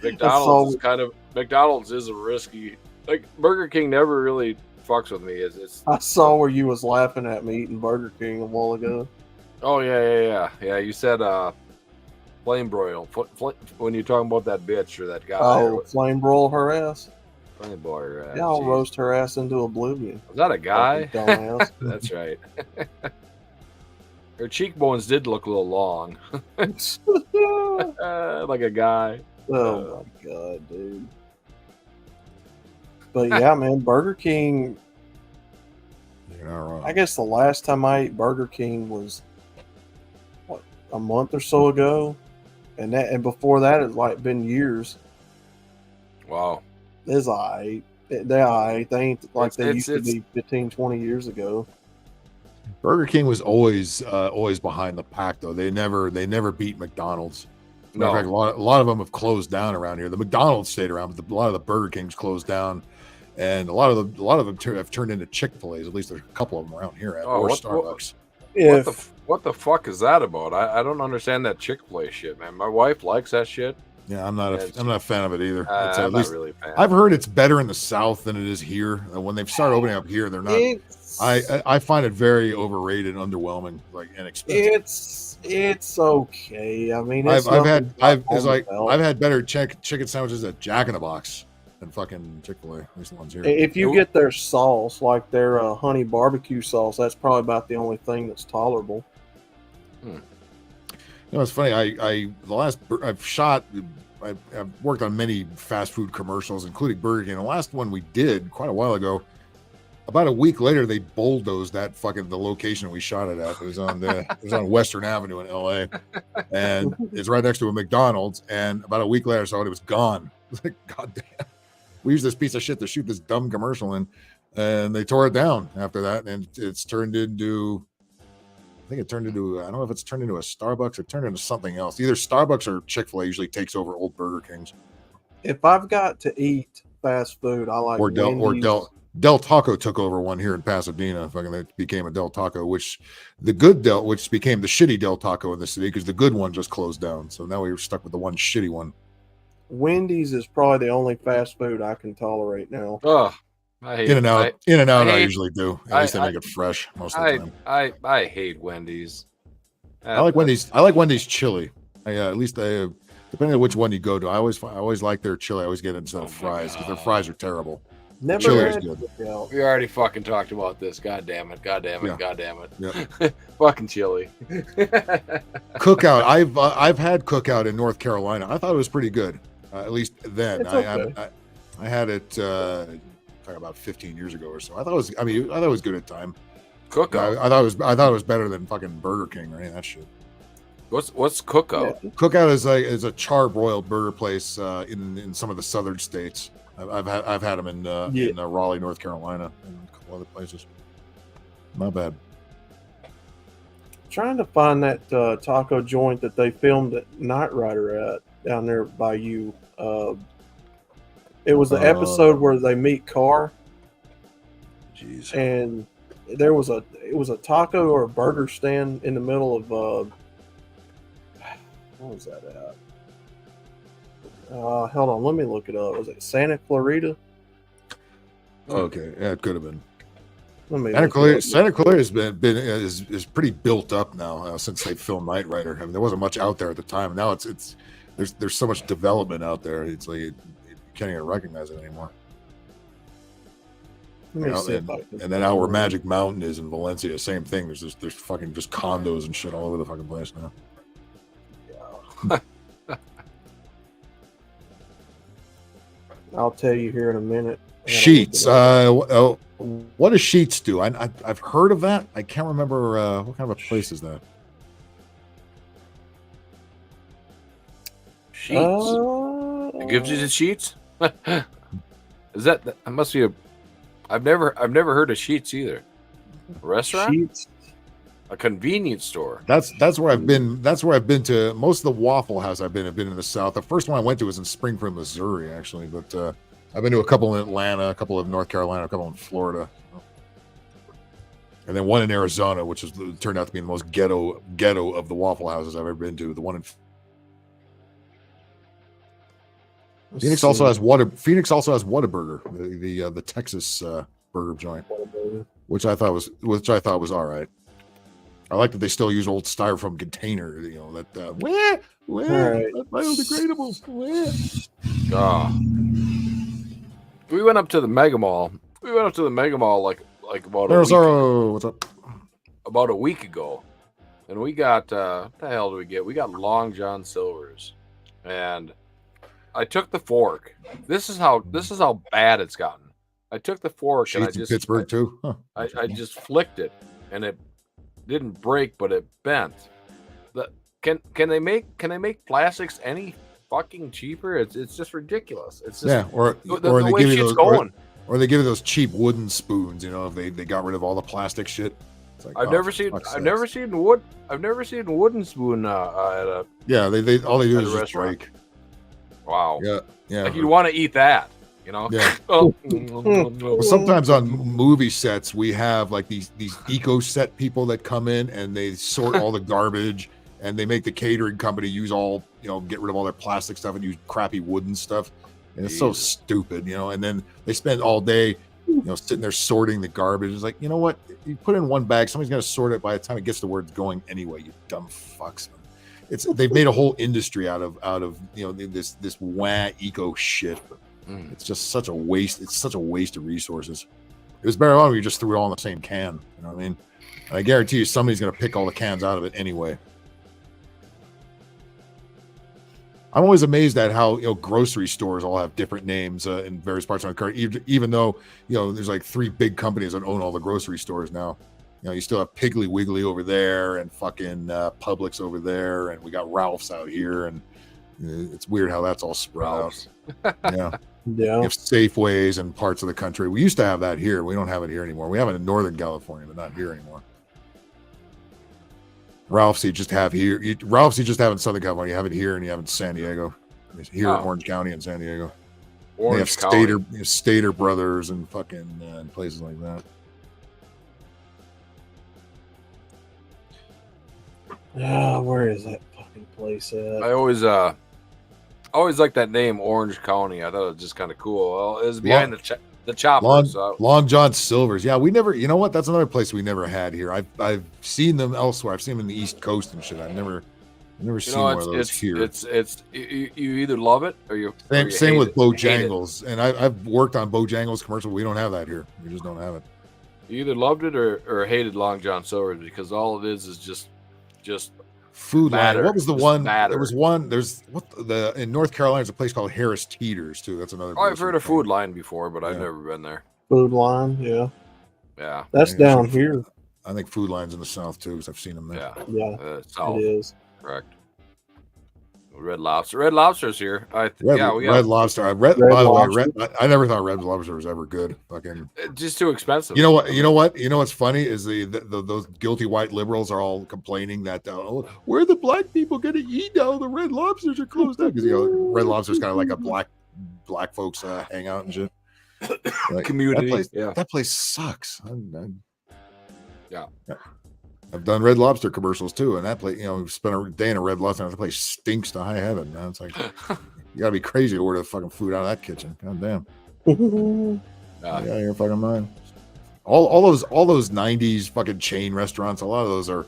Speaker 19: McDonald's is a risky. Like Burger King never really fucks with me.
Speaker 7: I saw where you was laughing at me eating Burger King a while ago.
Speaker 19: Oh yeah. You said flame broil when you're talking about that bitch or that guy.
Speaker 7: Oh, flame broil her ass.
Speaker 19: Flame broil her ass.
Speaker 7: Yeah, I'll roast her ass into oblivion.
Speaker 19: Is that a guy?
Speaker 7: Dumbass.
Speaker 19: That's right. Her cheekbones did look a little long. Like a guy.
Speaker 7: Oh my god, dude. But yeah, man, Burger King.
Speaker 5: You're not wrong.
Speaker 7: I guess the last time I ate Burger King was a month or so ago. And before that it's like been years.
Speaker 19: Wow.
Speaker 7: It's alright. They ain't like they used to be 15, 20 years ago.
Speaker 5: Burger King was always behind the pack, though. They never beat McDonald's.
Speaker 19: No.
Speaker 5: In fact, a lot of them have closed down around here. The McDonald's stayed around, but a lot of the Burger Kings closed down, and a lot of them have turned into Chick-fil-A's. At least there's a couple of them around here, or Starbucks.
Speaker 19: What the fuck is that about? I don't understand that Chick-fil-A shit, man. My wife likes that shit.
Speaker 5: Yeah, I'm not a fan of it either.
Speaker 19: I'm not really a fan.
Speaker 5: I've heard it's better in the South than it is here. When they've started opening up here, they're not. I find it very overrated, underwhelming, like inexpensive.
Speaker 7: It's okay. I mean,
Speaker 5: I've had better chicken sandwiches at Jack in the Box than fucking Chick-fil-A. At least the ones here.
Speaker 7: If you get their sauce, like their honey barbecue sauce, that's probably about the only thing that's tolerable.
Speaker 5: It's funny. I've worked on many fast food commercials, including Burger King. The last one we did quite a while ago about a week later, they bulldozed that the location we shot it at. It was on Western Avenue in LA, and it's right next to a McDonald's. And about a week later, I saw it was gone. I was like, God damn, we used this piece of shit to shoot this dumb commercial in, and they tore it down after that, and it's turned into. I think it turned into, I don't know if it's turned into a Starbucks or turned into something else. Either Starbucks or Chick-fil-A usually takes over old Burger Kings.
Speaker 7: If I've got to eat fast food, I like
Speaker 5: Del Taco took over one here in Pasadena. Fucking it became a Del Taco, which became the shitty Del Taco in the city because the good one just closed down. So now we're stuck with the one shitty one.
Speaker 7: Wendy's is probably the only fast food I can tolerate now.
Speaker 19: Oh,
Speaker 5: In-N-Out, I usually do. At least they make it fresh most of the time.
Speaker 19: I hate Wendy's.
Speaker 5: I like Wendy's. I like Wendy's chili. At least depending on which one you go to. I always like their chili. I always get it instead of fries because their fries are terrible.
Speaker 7: Never
Speaker 5: chili
Speaker 7: had
Speaker 5: is good.
Speaker 19: We already fucking talked about this. God damn it.
Speaker 5: Yeah.
Speaker 19: Fucking chili.
Speaker 5: Cookout. I've had Cookout in North Carolina. I thought it was pretty good. At least then.
Speaker 7: It's okay.
Speaker 5: I had it about 15 years ago or so. I thought it was good at the time.
Speaker 19: Cookout.
Speaker 5: I thought it was better than fucking Burger King or any of that shit.
Speaker 19: What's Cookout?
Speaker 5: Yeah. Cookout is a char-broiled burger place in some of the southern states. I've had them in Raleigh, North Carolina, and a couple other places. Not bad.
Speaker 7: Trying to find that taco joint that they filmed at Knight Rider at down there by you. It was the episode where they meet Carr.
Speaker 5: Jeez.
Speaker 7: And it was a taco or a burger stand in the middle of what was that at? Hold on, let me look it up. Was it Santa Clarita?
Speaker 5: Okay, yeah, it could have been.
Speaker 7: Santa
Speaker 5: Clarita has been is pretty built up now since they filmed Knight Rider. I mean, there wasn't much out there at the time. Now there's so much development out there. It's like you can't even recognize it anymore. And then out where Magic Mountain is in Valencia, same thing. There's fucking just condos and shit all over the fucking place now.
Speaker 7: I'll tell you here in a minute.
Speaker 5: Sheets. What does Sheets do? I've heard of that. I can't remember what kind of a place is that.
Speaker 19: Sheets. It gives you the sheets. Is that must be a? I've never heard of Sheets either. A restaurant.
Speaker 7: Sheets.
Speaker 19: A convenience store.
Speaker 5: That's where I've been. That's where I've been to. Most of the Waffle House I've been in the South. The first one I went to was in Springfield, Missouri, actually. But I've been to a couple in Atlanta, a couple in North Carolina, a couple in Florida, and then one in Arizona, which turned out to be the most ghetto of the Waffle Houses I've ever been to. The one in Phoenix also has Whataburger, the Texas burger joint, which I thought was all right. I like that they still use old styrofoam container, that biodegradable.
Speaker 19: We went up to the Mega Mall. Like about
Speaker 5: what's up?
Speaker 19: About a week ago, and we got what the hell do we get? We got Long John Silver's, and I took the fork. This is how bad it's gotten. I took the fork
Speaker 5: Sheets
Speaker 19: and I just
Speaker 5: Pittsburgh too. Huh.
Speaker 19: I just flicked it, and it didn't break, but it bent. Can they make plastics any fucking cheaper? It's just ridiculous. It's just
Speaker 5: or
Speaker 19: the
Speaker 5: they
Speaker 19: way
Speaker 5: give you
Speaker 19: shit's
Speaker 5: those,
Speaker 19: going.
Speaker 5: or they give you those cheap wooden spoons. If they got rid of all the plastic shit. It's like,
Speaker 19: I've never seen wooden spoon at a
Speaker 5: they all they do is just
Speaker 19: restaurant.
Speaker 5: break.
Speaker 19: Wow.
Speaker 5: Yeah.
Speaker 19: Like you'd want to eat that.
Speaker 5: Yeah.
Speaker 19: Oh.
Speaker 5: Well, sometimes on movie sets we have like these eco set people that come in and they sort all the garbage and they make the catering company use get rid of all their plastic stuff and use crappy wooden stuff. And it's so stupid, and then they spend all day, sitting there sorting the garbage. It's like, you know what? You put it in one bag, somebody's going to sort it by the time it gets to where it's going anyway, you dumb fucks. They've made a whole industry out of this eco shit. It's just such a waste. It's such a waste of resources. It was better if you just threw it all in the same can. You know what I mean? And I guarantee you somebody's going to pick all the cans out of it anyway. I'm always amazed at how grocery stores all have different names in various parts of the country, even though there's like 3 big companies that own all the grocery stores now. You still have Piggly Wiggly over there and fucking Publix over there, and we got Ralph's out here, and it's weird how that's all spread out. Yeah. You have Safeways in parts of the country. We used to have that here. We don't have it here anymore. We have it in Northern California, but not here anymore. Ralph's you just have here. Ralph's you just have in Southern California. You have it here, and you have it in San Diego. Here in Orange County and San Diego. They have Stater Brothers and fucking and places like that.
Speaker 7: Where is that fucking place at?
Speaker 19: I always liked that name, Orange County. I thought it was just kind of cool. Well, it was behind the chopper.
Speaker 5: Long John Silver's. Yeah, we never. You know what? That's another place we never had here. I've seen them elsewhere. I've seen them in the East Coast and shit. I've never seen one of those here.
Speaker 19: It's you either love it or you.
Speaker 5: Same with Bojangles, and I've worked on Bojangles commercial. We don't have that here. We just don't have it.
Speaker 19: You either loved it or hated Long John Silver's, because all it is just
Speaker 5: Food
Speaker 19: matter.
Speaker 5: Line. What was the one?
Speaker 19: Matter.
Speaker 5: There was one. There's in North Carolina. There's a place called Harris Teeter's too. That's another.
Speaker 19: I've heard of Food Line before, but I've never been there.
Speaker 7: Food Line, yeah.
Speaker 19: Yeah.
Speaker 7: That's down here.
Speaker 5: I think Food Line's in the South too, because I've seen them there.
Speaker 7: Yeah.
Speaker 19: South.
Speaker 7: It is.
Speaker 19: Correct. Red Lobster. Red Lobster's here.
Speaker 5: Red Lobster. By the way, I never thought Red Lobster was ever good. Fucking
Speaker 19: just too expensive.
Speaker 5: You know what? What's funny is those guilty white liberals are all complaining that where the black people going to eat now? The Red Lobsters are closed down because Red Lobster's kind of like a black folks hangout and shit. Like,
Speaker 19: community.
Speaker 5: That place sucks.
Speaker 19: Yeah.
Speaker 5: I've done Red Lobster commercials too, and that place, we've spent a day in a Red Lobster, and that place stinks to high heaven. Man, it's like you gotta be crazy to order the fucking food out of that kitchen. God damn. Yeah, you're fucking mind. All those '90s fucking chain restaurants. A lot of those are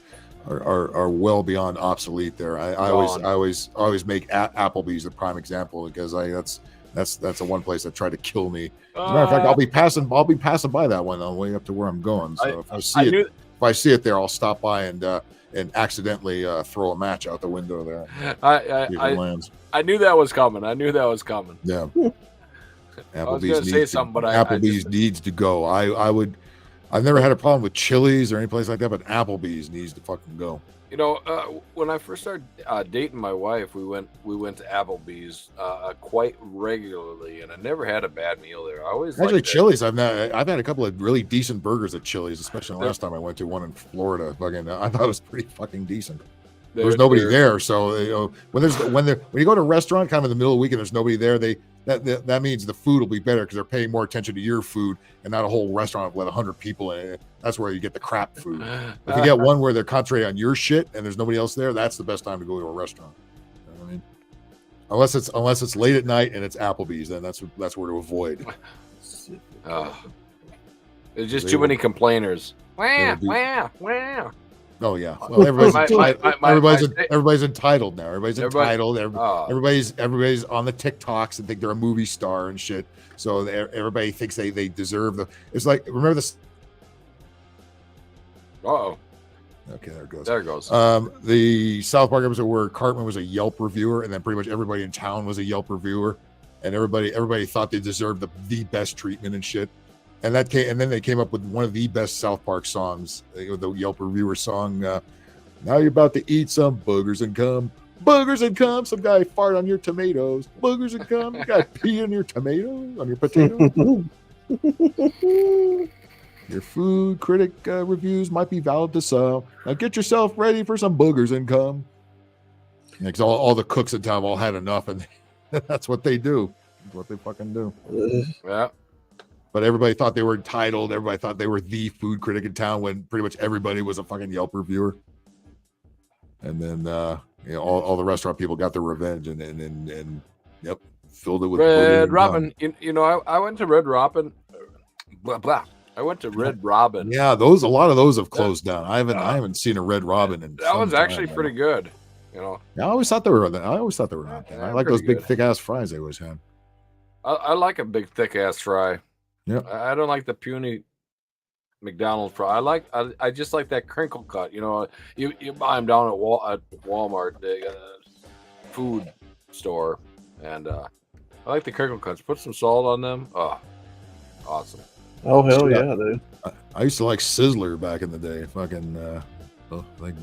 Speaker 5: well beyond obsolete. There, I always make Applebee's the prime example, because that's the one place that tried to kill me. As a matter of fact, I'll be passing by that one on the way up to where I'm going. So if I see it there, I'll stop by and accidentally throw a match out the window there.
Speaker 19: I knew that was coming.
Speaker 5: Yeah.
Speaker 19: Applebee's
Speaker 5: needs to go. I've never had a problem with Chili's or any place like that, but Applebee's needs to fucking go.
Speaker 19: When I first started dating my wife, we went to Applebee's quite regularly, and I never had a bad meal there. I always
Speaker 5: actually Chili's. I've had a couple of really decent burgers at Chili's, especially the last time I went to one in Florida. Fucking, I thought it was pretty fucking decent. There was nobody there, so when you go to a restaurant kind of in the middle of the week and there's nobody there, that means the food will be better because they're paying more attention to your food and not a whole restaurant with 100 people in it. That's where you get the crap food. If you get one where they're concentrating on your shit and there's nobody else there, that's the best time to go to a restaurant. You know what I mean? Unless it's late at night and it's Applebee's, then that's where to avoid.
Speaker 19: There's just too many complainers. Wow.
Speaker 5: Oh yeah, well, everybody's entitled now. Everybody's entitled. Everybody's on the TikToks and think they're a movie star and shit. So everybody thinks they deserve the. It's like, remember this.
Speaker 19: Uh-oh.
Speaker 5: Okay, there it goes.
Speaker 19: There it goes.
Speaker 5: The South Park episode where Cartman was a Yelp reviewer, and then pretty much everybody in town was a Yelp reviewer, and everybody thought they deserved the best treatment and shit. And then they came up with one of the best South Park songs, the Yelp reviewer song. Now you're about to eat some boogers and cum. Boogers and cum. Some guy fart on your tomatoes. Boogers and cum. You got pee on your tomatoes, on your potatoes. Your food critic reviews might be valid to sell. Now get yourself ready for some boogers and cum. Because all the cooks in town all had enough, and that's what they do. That's what they fucking do.
Speaker 19: Yeah.
Speaker 5: But everybody thought they were entitled. Everybody thought they were the food critic in town when pretty much everybody was a fucking Yelp reviewer. And then all the restaurant people got their revenge and yep, filled it with
Speaker 19: Red Robin. I went to Red Robin. Blah blah. I went to Red Robin.
Speaker 5: Yeah, a lot of those have closed down. I haven't seen a Red Robin in
Speaker 19: that one's actually pretty good.
Speaker 5: Yeah, I always thought they were not. I like those big thick ass fries they always had.
Speaker 19: I like a big thick ass fry.
Speaker 5: Yeah,
Speaker 19: I don't like the puny McDonald's fry. I just like that crinkle cut. You buy them down at Walmart. They food store, and I like the crinkle cuts. Put some salt on them. Oh, awesome.
Speaker 7: Oh hell yeah, dude.
Speaker 5: I used to like Sizzler back in the day. Fucking, like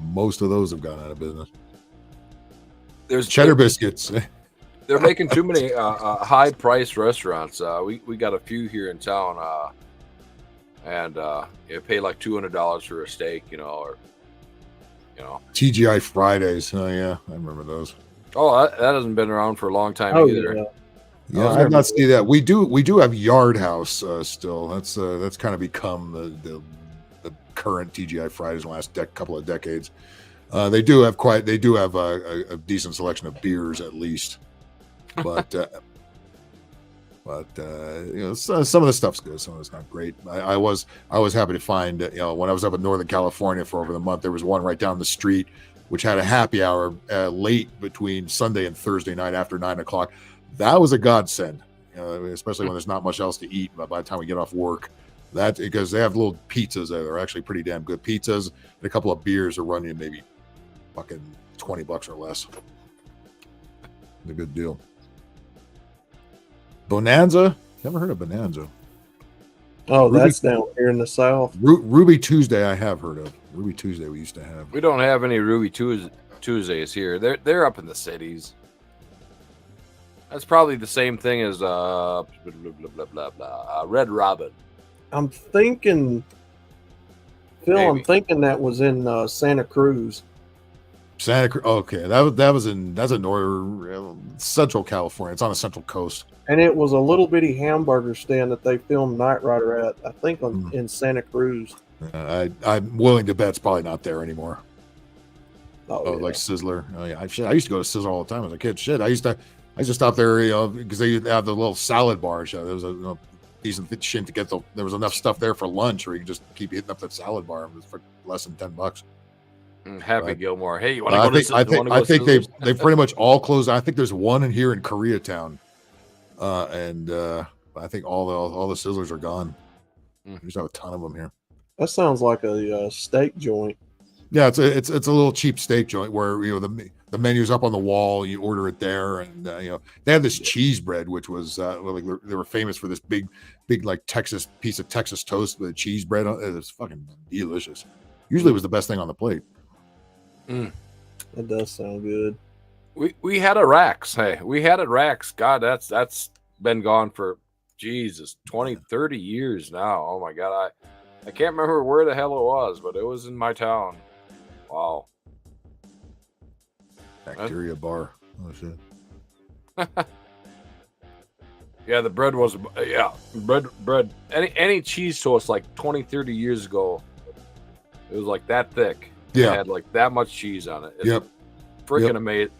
Speaker 5: most of those have gone out of business.
Speaker 19: There's
Speaker 5: cheddar biscuits.
Speaker 19: They're making too many high-priced restaurants. We got a few here in town, and you pay like $200 for a steak, or
Speaker 5: TGI Fridays. Oh yeah, I remember those.
Speaker 19: Oh, that hasn't been around for a long time either.
Speaker 5: Yeah, I did not see that. We do have Yard House still. That's kind of become the current TGI Fridays in the last couple of decades. They do have a decent selection of beers at least, but some of the stuff's good, some of it's not great. I was happy to find when I was up in Northern California for over the month, there was one right down the street which had a happy hour late between Sunday and Thursday night after 9 o'clock. That was a godsend, especially when there's not much else to eat. But by the time we get off work, because they have little pizzas that are actually pretty damn good pizzas, and a couple of beers are running maybe fucking $20 or less. A good deal. Bonanza? Never heard of Bonanza.
Speaker 7: Oh, that's down here in the South.
Speaker 5: Ruby Tuesday, I have heard of. Ruby Tuesday, we used to have.
Speaker 19: We don't have any Ruby Tuesdays here. They're up in the cities. That's probably the same thing as Red Robin.
Speaker 7: I'm thinking, Phil. Maybe. I'm thinking that was in Santa Cruz.
Speaker 5: Santa Cruz. Okay, that's in Central California. It's on the Central Coast.
Speaker 7: And it was a little bitty hamburger stand that they filmed Knight Rider at. I think in Santa Cruz.
Speaker 5: I'm willing to bet it's probably not there anymore.
Speaker 7: Oh,
Speaker 5: like Sizzler. Oh yeah, I used to go to Sizzler all the time as a kid. Shit, I used to stop there, because they have the little salad bar. There was a decent shit to get there was enough stuff there for lunch, or you could just keep hitting up that salad bar for less than $10.
Speaker 19: Happy Gilmore. Hey, you want to go to Sizzler?
Speaker 5: I think they pretty much all closed. I think there's one in here in Koreatown, and I think all the Sizzlers are gone. We just have a ton of them here.
Speaker 7: That sounds like a steak joint.
Speaker 5: Yeah, it's a little cheap steak joint where the menu's up on the wall. You order it there, and they had this cheese bread, which was like they were famous for this big like Texas piece of Texas toast with cheese bread on it. It was fucking delicious. Usually, it was the best thing on the plate.
Speaker 7: That does sound good.
Speaker 19: We had a Rax. Hey, we had a Rax. God, that's been gone for 20, 30 years now. Oh my God, I can't remember where the hell it was, but it was in my town. Wow.
Speaker 5: Bacteria bar. Oh shit.
Speaker 19: Yeah, the bread was bread. Any cheese toast like 20, 30 years ago, it was like that thick.
Speaker 5: Yeah.
Speaker 19: It had like that much cheese on it.
Speaker 5: Yep.
Speaker 19: Freaking amazing.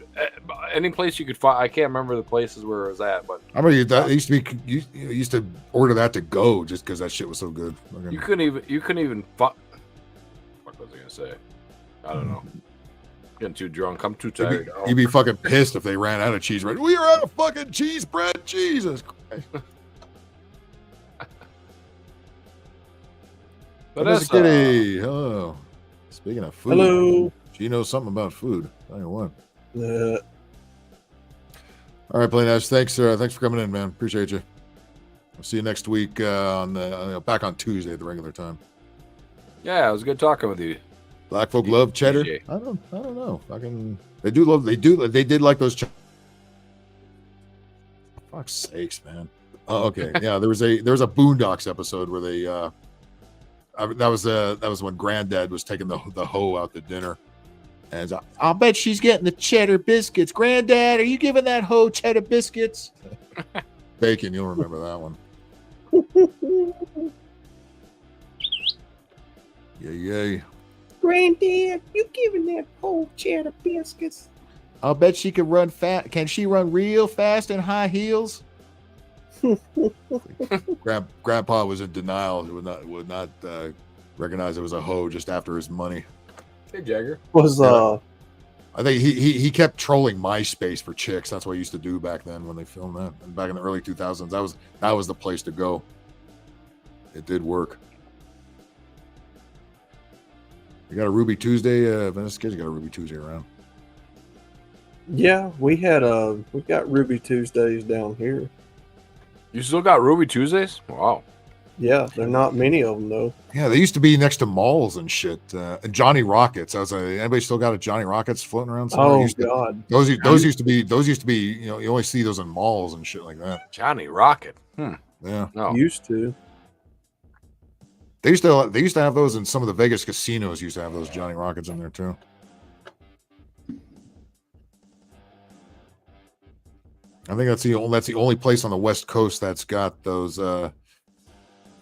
Speaker 19: Any place you could find, I can't remember the places where it was at, but
Speaker 5: I remember that used to be. You used to order that to go just because that shit was so good.
Speaker 19: You couldn't even. What was I gonna say? I don't know. Getting too drunk. I'm too tired.
Speaker 5: You'd be fucking pissed if they ran out of cheese bread. We are out of fucking cheese bread. Jesus Christ. But that's Kitty. Hello. Speaking of food.
Speaker 7: Hello.
Speaker 5: She knows something about food. Tell you what.
Speaker 7: Yeah.
Speaker 5: All right, Plainash. Thanks for coming in, man. Appreciate you. I'll see you next week back on Tuesday at the regular time.
Speaker 19: Yeah, it was good talking with you.
Speaker 5: Black folk love cheddar.
Speaker 19: DJ.
Speaker 5: I don't know. They did like those. Fuck's sakes, man. Oh, okay. Yeah, there was a Boondocks episode where they that was when Granddad was taking the hoe out to dinner, and I'll bet she's getting the cheddar biscuits. Granddad, are you giving that hoe cheddar biscuits? Bacon, you'll remember that one. Yay.
Speaker 11: Granddad, you giving that whole cheddar biscuits?
Speaker 5: I'll bet she could run fast. Can she run real fast in high heels? Grandpa was in denial. He would not recognize it was a hoe just after his money.
Speaker 19: Hey, Jagger.
Speaker 5: I think he kept trolling MySpace for chicks. That's what he used to do back then when they filmed that. And back in the early 2000s, that was the place to go. It did work. You got a Ruby Tuesday? Venice Kids got a Ruby Tuesday around.
Speaker 7: Yeah, we've got Ruby Tuesdays down here.
Speaker 19: You still got Ruby Tuesdays? Wow.
Speaker 7: Yeah, there are not many of them though.
Speaker 5: Yeah, they used to be next to malls and shit. And Johnny Rockets. Anybody still got a Johnny Rockets floating around somewhere?
Speaker 7: Oh God,
Speaker 5: those used to be. You know, you only see those in malls and shit like that.
Speaker 19: Johnny Rocket.
Speaker 5: Yeah.
Speaker 19: No.
Speaker 7: Used to.
Speaker 5: They used to have those in some of the Vegas casinos. Used to have those Johnny Rockets in there too. I think that's the only place on the West Coast that's got those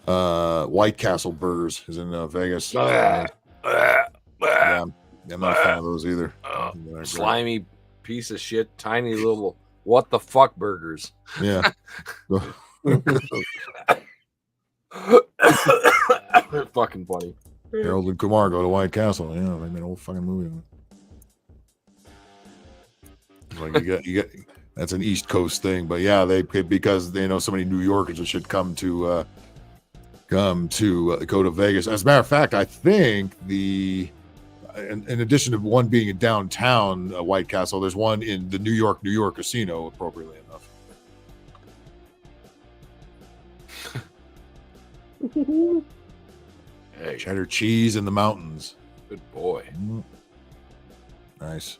Speaker 5: White Castle burgers is in Vegas. Yeah, I'm not a fan of those either.
Speaker 19: Slimy piece of shit, tiny little what the fuck burgers.
Speaker 5: Yeah.
Speaker 19: Fucking funny.
Speaker 5: Harold and Kumar go to White Castle. Yeah, they made a whole fucking movie. Like you get that's an East Coast thing, but yeah, because they know so many New Yorkers that should come to go to Vegas. As a matter of fact, I think in addition to one being in downtown White Castle, there's one in the New York casino, appropriately enough.
Speaker 19: Hey.
Speaker 5: Cheddar cheese in the mountains.
Speaker 19: Good boy.
Speaker 5: Nice.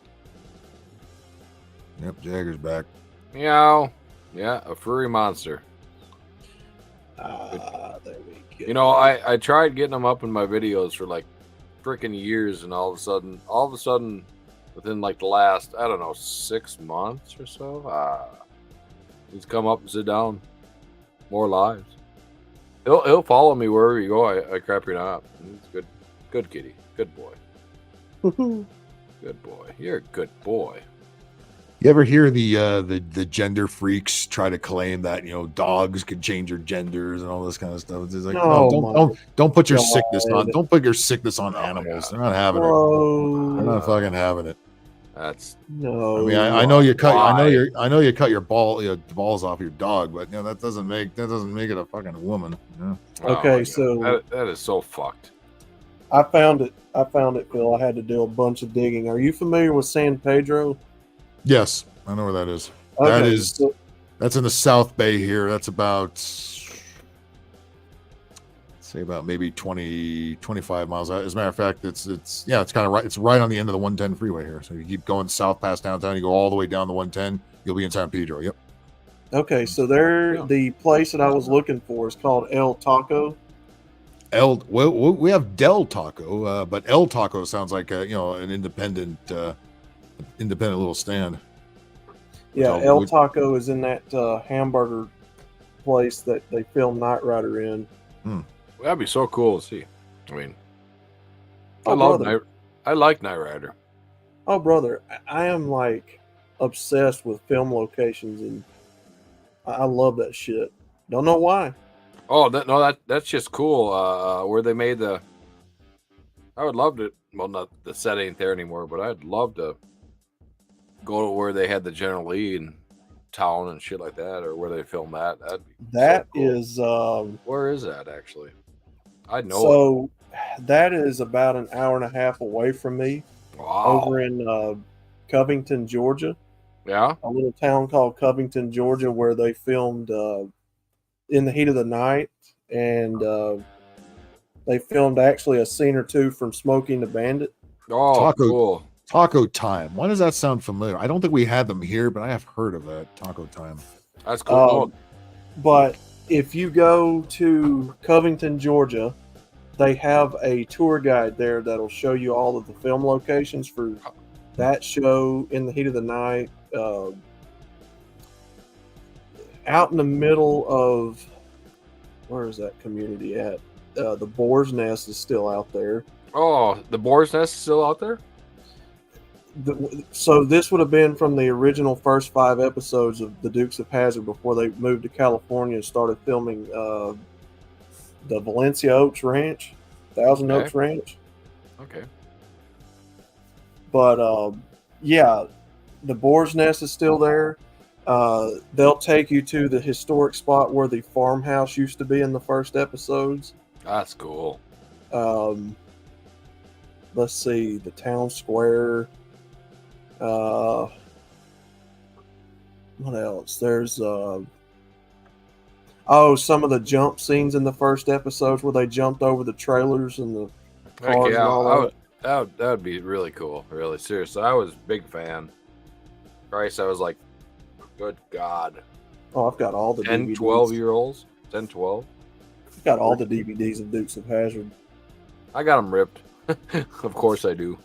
Speaker 5: Yep, Jagger's back.
Speaker 19: Meow. Yeah, a furry monster.
Speaker 7: There we go.
Speaker 19: You know, I tried getting him up in my videos for like freaking years, and all of a sudden, within like the last, I don't know, 6 months or so, he's come up and sit down. More lives. He'll follow me wherever you go. I crap you not. He's good kitty. Good boy. Good boy. You're a good boy.
Speaker 5: You ever hear the gender freaks try to claim that, you know, dogs could change their genders and all this kind of stuff? It's like, don't put your sickness on. Don't put your sickness on animals. They're not having it. They're not fucking having it.
Speaker 19: That's
Speaker 7: no.
Speaker 5: I mean, I know you cut. I know you cut your balls off your dog, but you know that doesn't make it a fucking woman. Yeah.
Speaker 7: Okay, so
Speaker 19: that is so fucked.
Speaker 7: I found it, Phil. I had to do a bunch of digging. Are you familiar with San Pedro?
Speaker 5: Yes, I know where that is.
Speaker 7: Okay,
Speaker 5: That's in the South Bay here. That's about maybe 20, 25 miles out. As a matter of fact, it's kind of right. It's right on the end of the 110 freeway here. So you keep going south past downtown, you go all the way down the 110, you'll be in San Pedro. Yep.
Speaker 7: Okay, so the place that I was looking for is called El Taco.
Speaker 5: We have Del Taco, but El Taco sounds like an independent little stand.
Speaker 7: Yeah, El Taco is in that hamburger place that they filmed Knight Rider in.
Speaker 19: That'd be so cool to see. I mean, I like Knight Rider.
Speaker 7: Oh, brother, I am like obsessed with film locations, and I love that shit. Don't know why.
Speaker 19: Oh, that's just cool. Where they made I would love to. Well, not the set ain't there anymore, but I'd love to go to where they had the General Lee in town and shit like that, or where they filmed that.
Speaker 7: That is
Speaker 19: where is that actually? I know.
Speaker 7: So that is about an hour and a half away from me.
Speaker 19: Wow.
Speaker 7: Over in Covington, Georgia.
Speaker 19: Yeah.
Speaker 7: A little town called Covington, Georgia, where they filmed In the Heat of the Night, and they filmed actually a scene or two from Smoking the Bandit.
Speaker 19: Oh, cool.
Speaker 5: Taco Time. Why does that sound familiar? I don't think we had them here, but I have heard of that. Taco Time.
Speaker 19: That's cool.
Speaker 7: But if you go to Covington, Georgia, they have a tour guide there that'll show you all of the film locations for that show, In the Heat of the Night. Out in the middle of, where is that community at? The Boar's Nest is still out there.
Speaker 19: Oh, the Boar's Nest is still out there?
Speaker 7: So this would have been from the original first 5 episodes of the Dukes of Hazzard before they moved to California and started filming the Valencia Oaks Ranch, Thousand Oaks Ranch.
Speaker 19: Okay.
Speaker 7: But yeah, the Boar's Nest is still there. They'll take you to the historic spot where the farmhouse used to be in the first episodes.
Speaker 19: That's cool.
Speaker 7: Let's see, the town square. What else? There's some of the jump scenes in the first episodes where they jumped over the trailers and the
Speaker 19: Heck
Speaker 7: cars
Speaker 19: yeah,
Speaker 7: and all that.
Speaker 19: that would be really cool. Really, seriously, I was a big fan. Christ, I was like, good God.
Speaker 7: Oh, I've got all the
Speaker 19: 10,
Speaker 7: DVDs.
Speaker 19: 12-year-olds? 10, 12?
Speaker 7: I've got all the DVDs of Dukes of Hazzard.
Speaker 19: I got them ripped. Of course I do.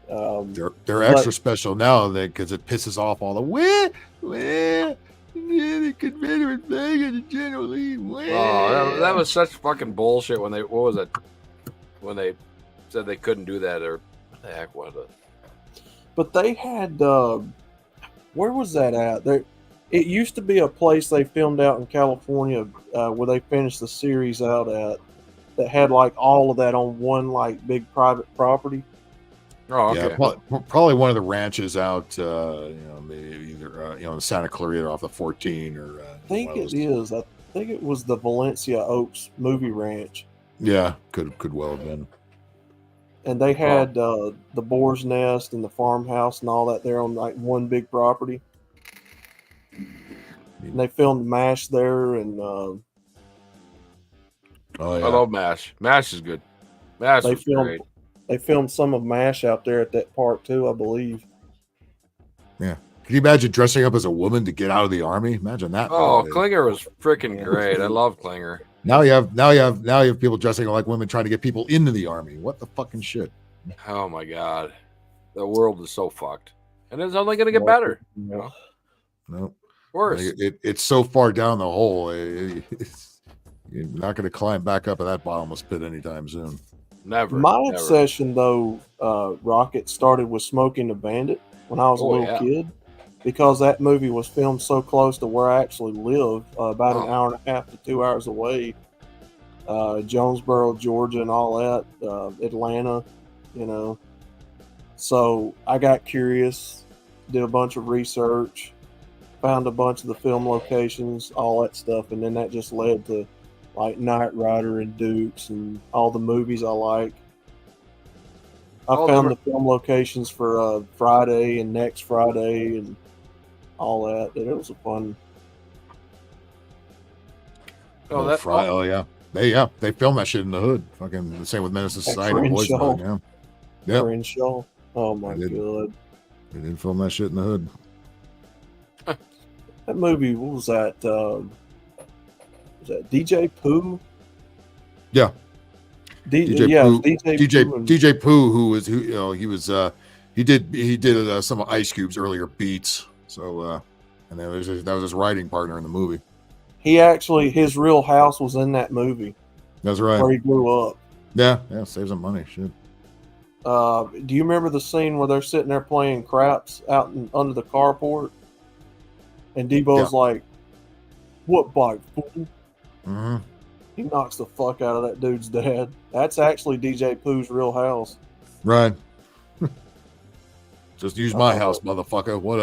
Speaker 5: They're extra special now because it pisses off all the the Confederate flag and the General Lee.
Speaker 19: Oh, that was such fucking bullshit when they when they said they couldn't do that, or what the heck was it?
Speaker 7: But they had where was that at? It used to be a place they filmed out in California where they finished the series out at that had like all of that on one like big private property.
Speaker 19: Oh, okay.
Speaker 5: Yeah, probably one of the ranches out, maybe either in Santa Clarita off the 14 or.
Speaker 7: I think it is. I think it was the Valencia Oaks Movie Ranch.
Speaker 5: Yeah, could well have been.
Speaker 7: And they had the boar's nest and the farmhouse and all that there on like one big property. And they filmed MASH there, and
Speaker 5: oh yeah,
Speaker 19: I love MASH. MASH is good. MASH is great.
Speaker 7: They filmed some of MASH out there at that park too, I believe.
Speaker 5: Yeah. Can you imagine dressing up as a woman to get out of the army? Imagine that.
Speaker 19: Oh, Klinger was freaking great. I love Klinger.
Speaker 5: Now you have people dressing like women trying to get people into the army. What the fucking shit?
Speaker 19: Oh my God, the world is so fucked, and it's only going to get better.
Speaker 5: No,
Speaker 19: worse.
Speaker 5: It's so far down the hole. You're not going to climb back up of that bottomless pit anytime soon.
Speaker 19: Never.
Speaker 7: My obsession, though, Rocket, started with Smoking the Bandit when I was a little kid, because that movie was filmed so close to where I actually live, about an hour and a half to 2 hours away. Jonesboro, Georgia, and all that, Atlanta, So I got curious, did a bunch of research, found a bunch of the film locations, all that stuff, and then that just led to like Knight Rider and Dukes and all the movies I like. I found the film locations for Friday and Next Friday and all that. And it was a fun.
Speaker 5: They filmed that shit in the hood. Fucking the same with Menace to Society and Boys Club. Yeah.
Speaker 7: Crenshaw. Oh my God.
Speaker 5: They didn't film that shit in the hood.
Speaker 7: That movie, what was that? Was that DJ Pooh?
Speaker 5: Yeah. DJ Pooh, he did some Ice Cube's earlier beats. So and that was his writing partner in the movie.
Speaker 7: His real house was in that movie.
Speaker 5: That's right.
Speaker 7: Where he grew up.
Speaker 5: Yeah, saves some money. Shit.
Speaker 7: Do you remember the scene where they're sitting there playing craps out under the carport? And Debo's like, "What bike, fool?"
Speaker 5: Mm-hmm.
Speaker 7: He knocks the fuck out of that dude's dad. That's actually DJ Pooh's real house.
Speaker 5: Right. Just use my house, motherfucker. What?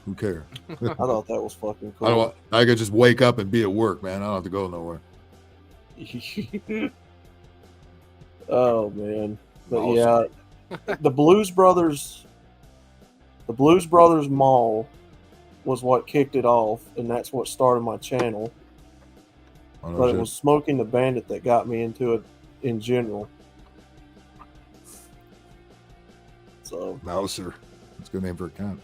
Speaker 5: Who cares?
Speaker 7: I thought that was fucking cool.
Speaker 5: I could just wake up and be at work, man. I don't have to go nowhere.
Speaker 7: Oh man. But awesome. Yeah, the Blues Brothers Mall was what kicked it off, and that's what started my channel. But it was Smoking the Bandit that got me into it in general. So
Speaker 5: Mouser. That's a good name for a cat.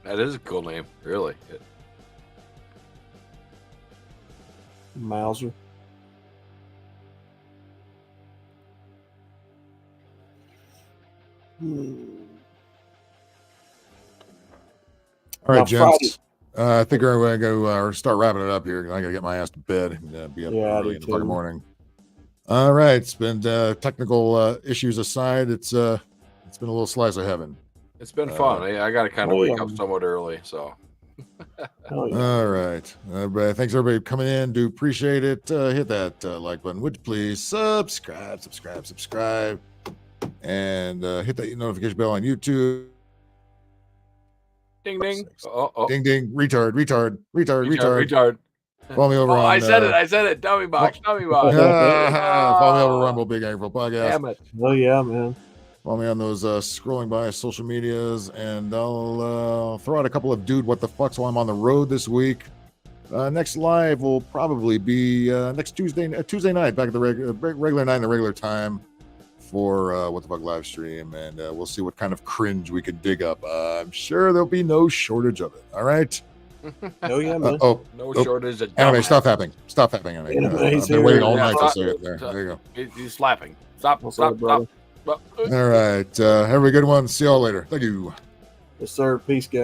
Speaker 19: That is a cool name, really.
Speaker 7: Mouser.
Speaker 5: All right, gents. I think we're going to go start wrapping it up here. I got to get my ass to bed and be up early in the fucking morning. All right. It's been technical issues aside. It's been a little slice of heaven.
Speaker 19: It's been fun. I got to kind of wake up somewhat early, so.
Speaker 5: All right. Thanks everybody for coming in. Do appreciate it. Hit that like button, would you please? Subscribe, and hit that notification bell on YouTube.
Speaker 19: Ding ding.
Speaker 5: Ding ding. Retard. Follow me over on.
Speaker 19: I said it. Dummy box.
Speaker 5: Follow me over on Rumble Big April Podcast.
Speaker 19: Damn it.
Speaker 7: Oh yeah, man.
Speaker 5: Follow me on those scrolling by social medias, and I'll throw out a couple of dude what the fucks while I'm on the road this week. Next live will probably be next Tuesday night, back at the regular night, the regular time for What the Fuck live stream, and we'll see what kind of cringe we can dig up. I'm sure there'll be no shortage of it. All right.
Speaker 7: Oh yeah, man.
Speaker 19: No shortage of
Speaker 5: anime. Stop happening. Anime. I've been waiting all night to say it. There you go.
Speaker 19: He's slapping. Stop.
Speaker 5: All right. Have a good one. See y'all later. Thank you.
Speaker 7: Yes, sir. Peace, guys.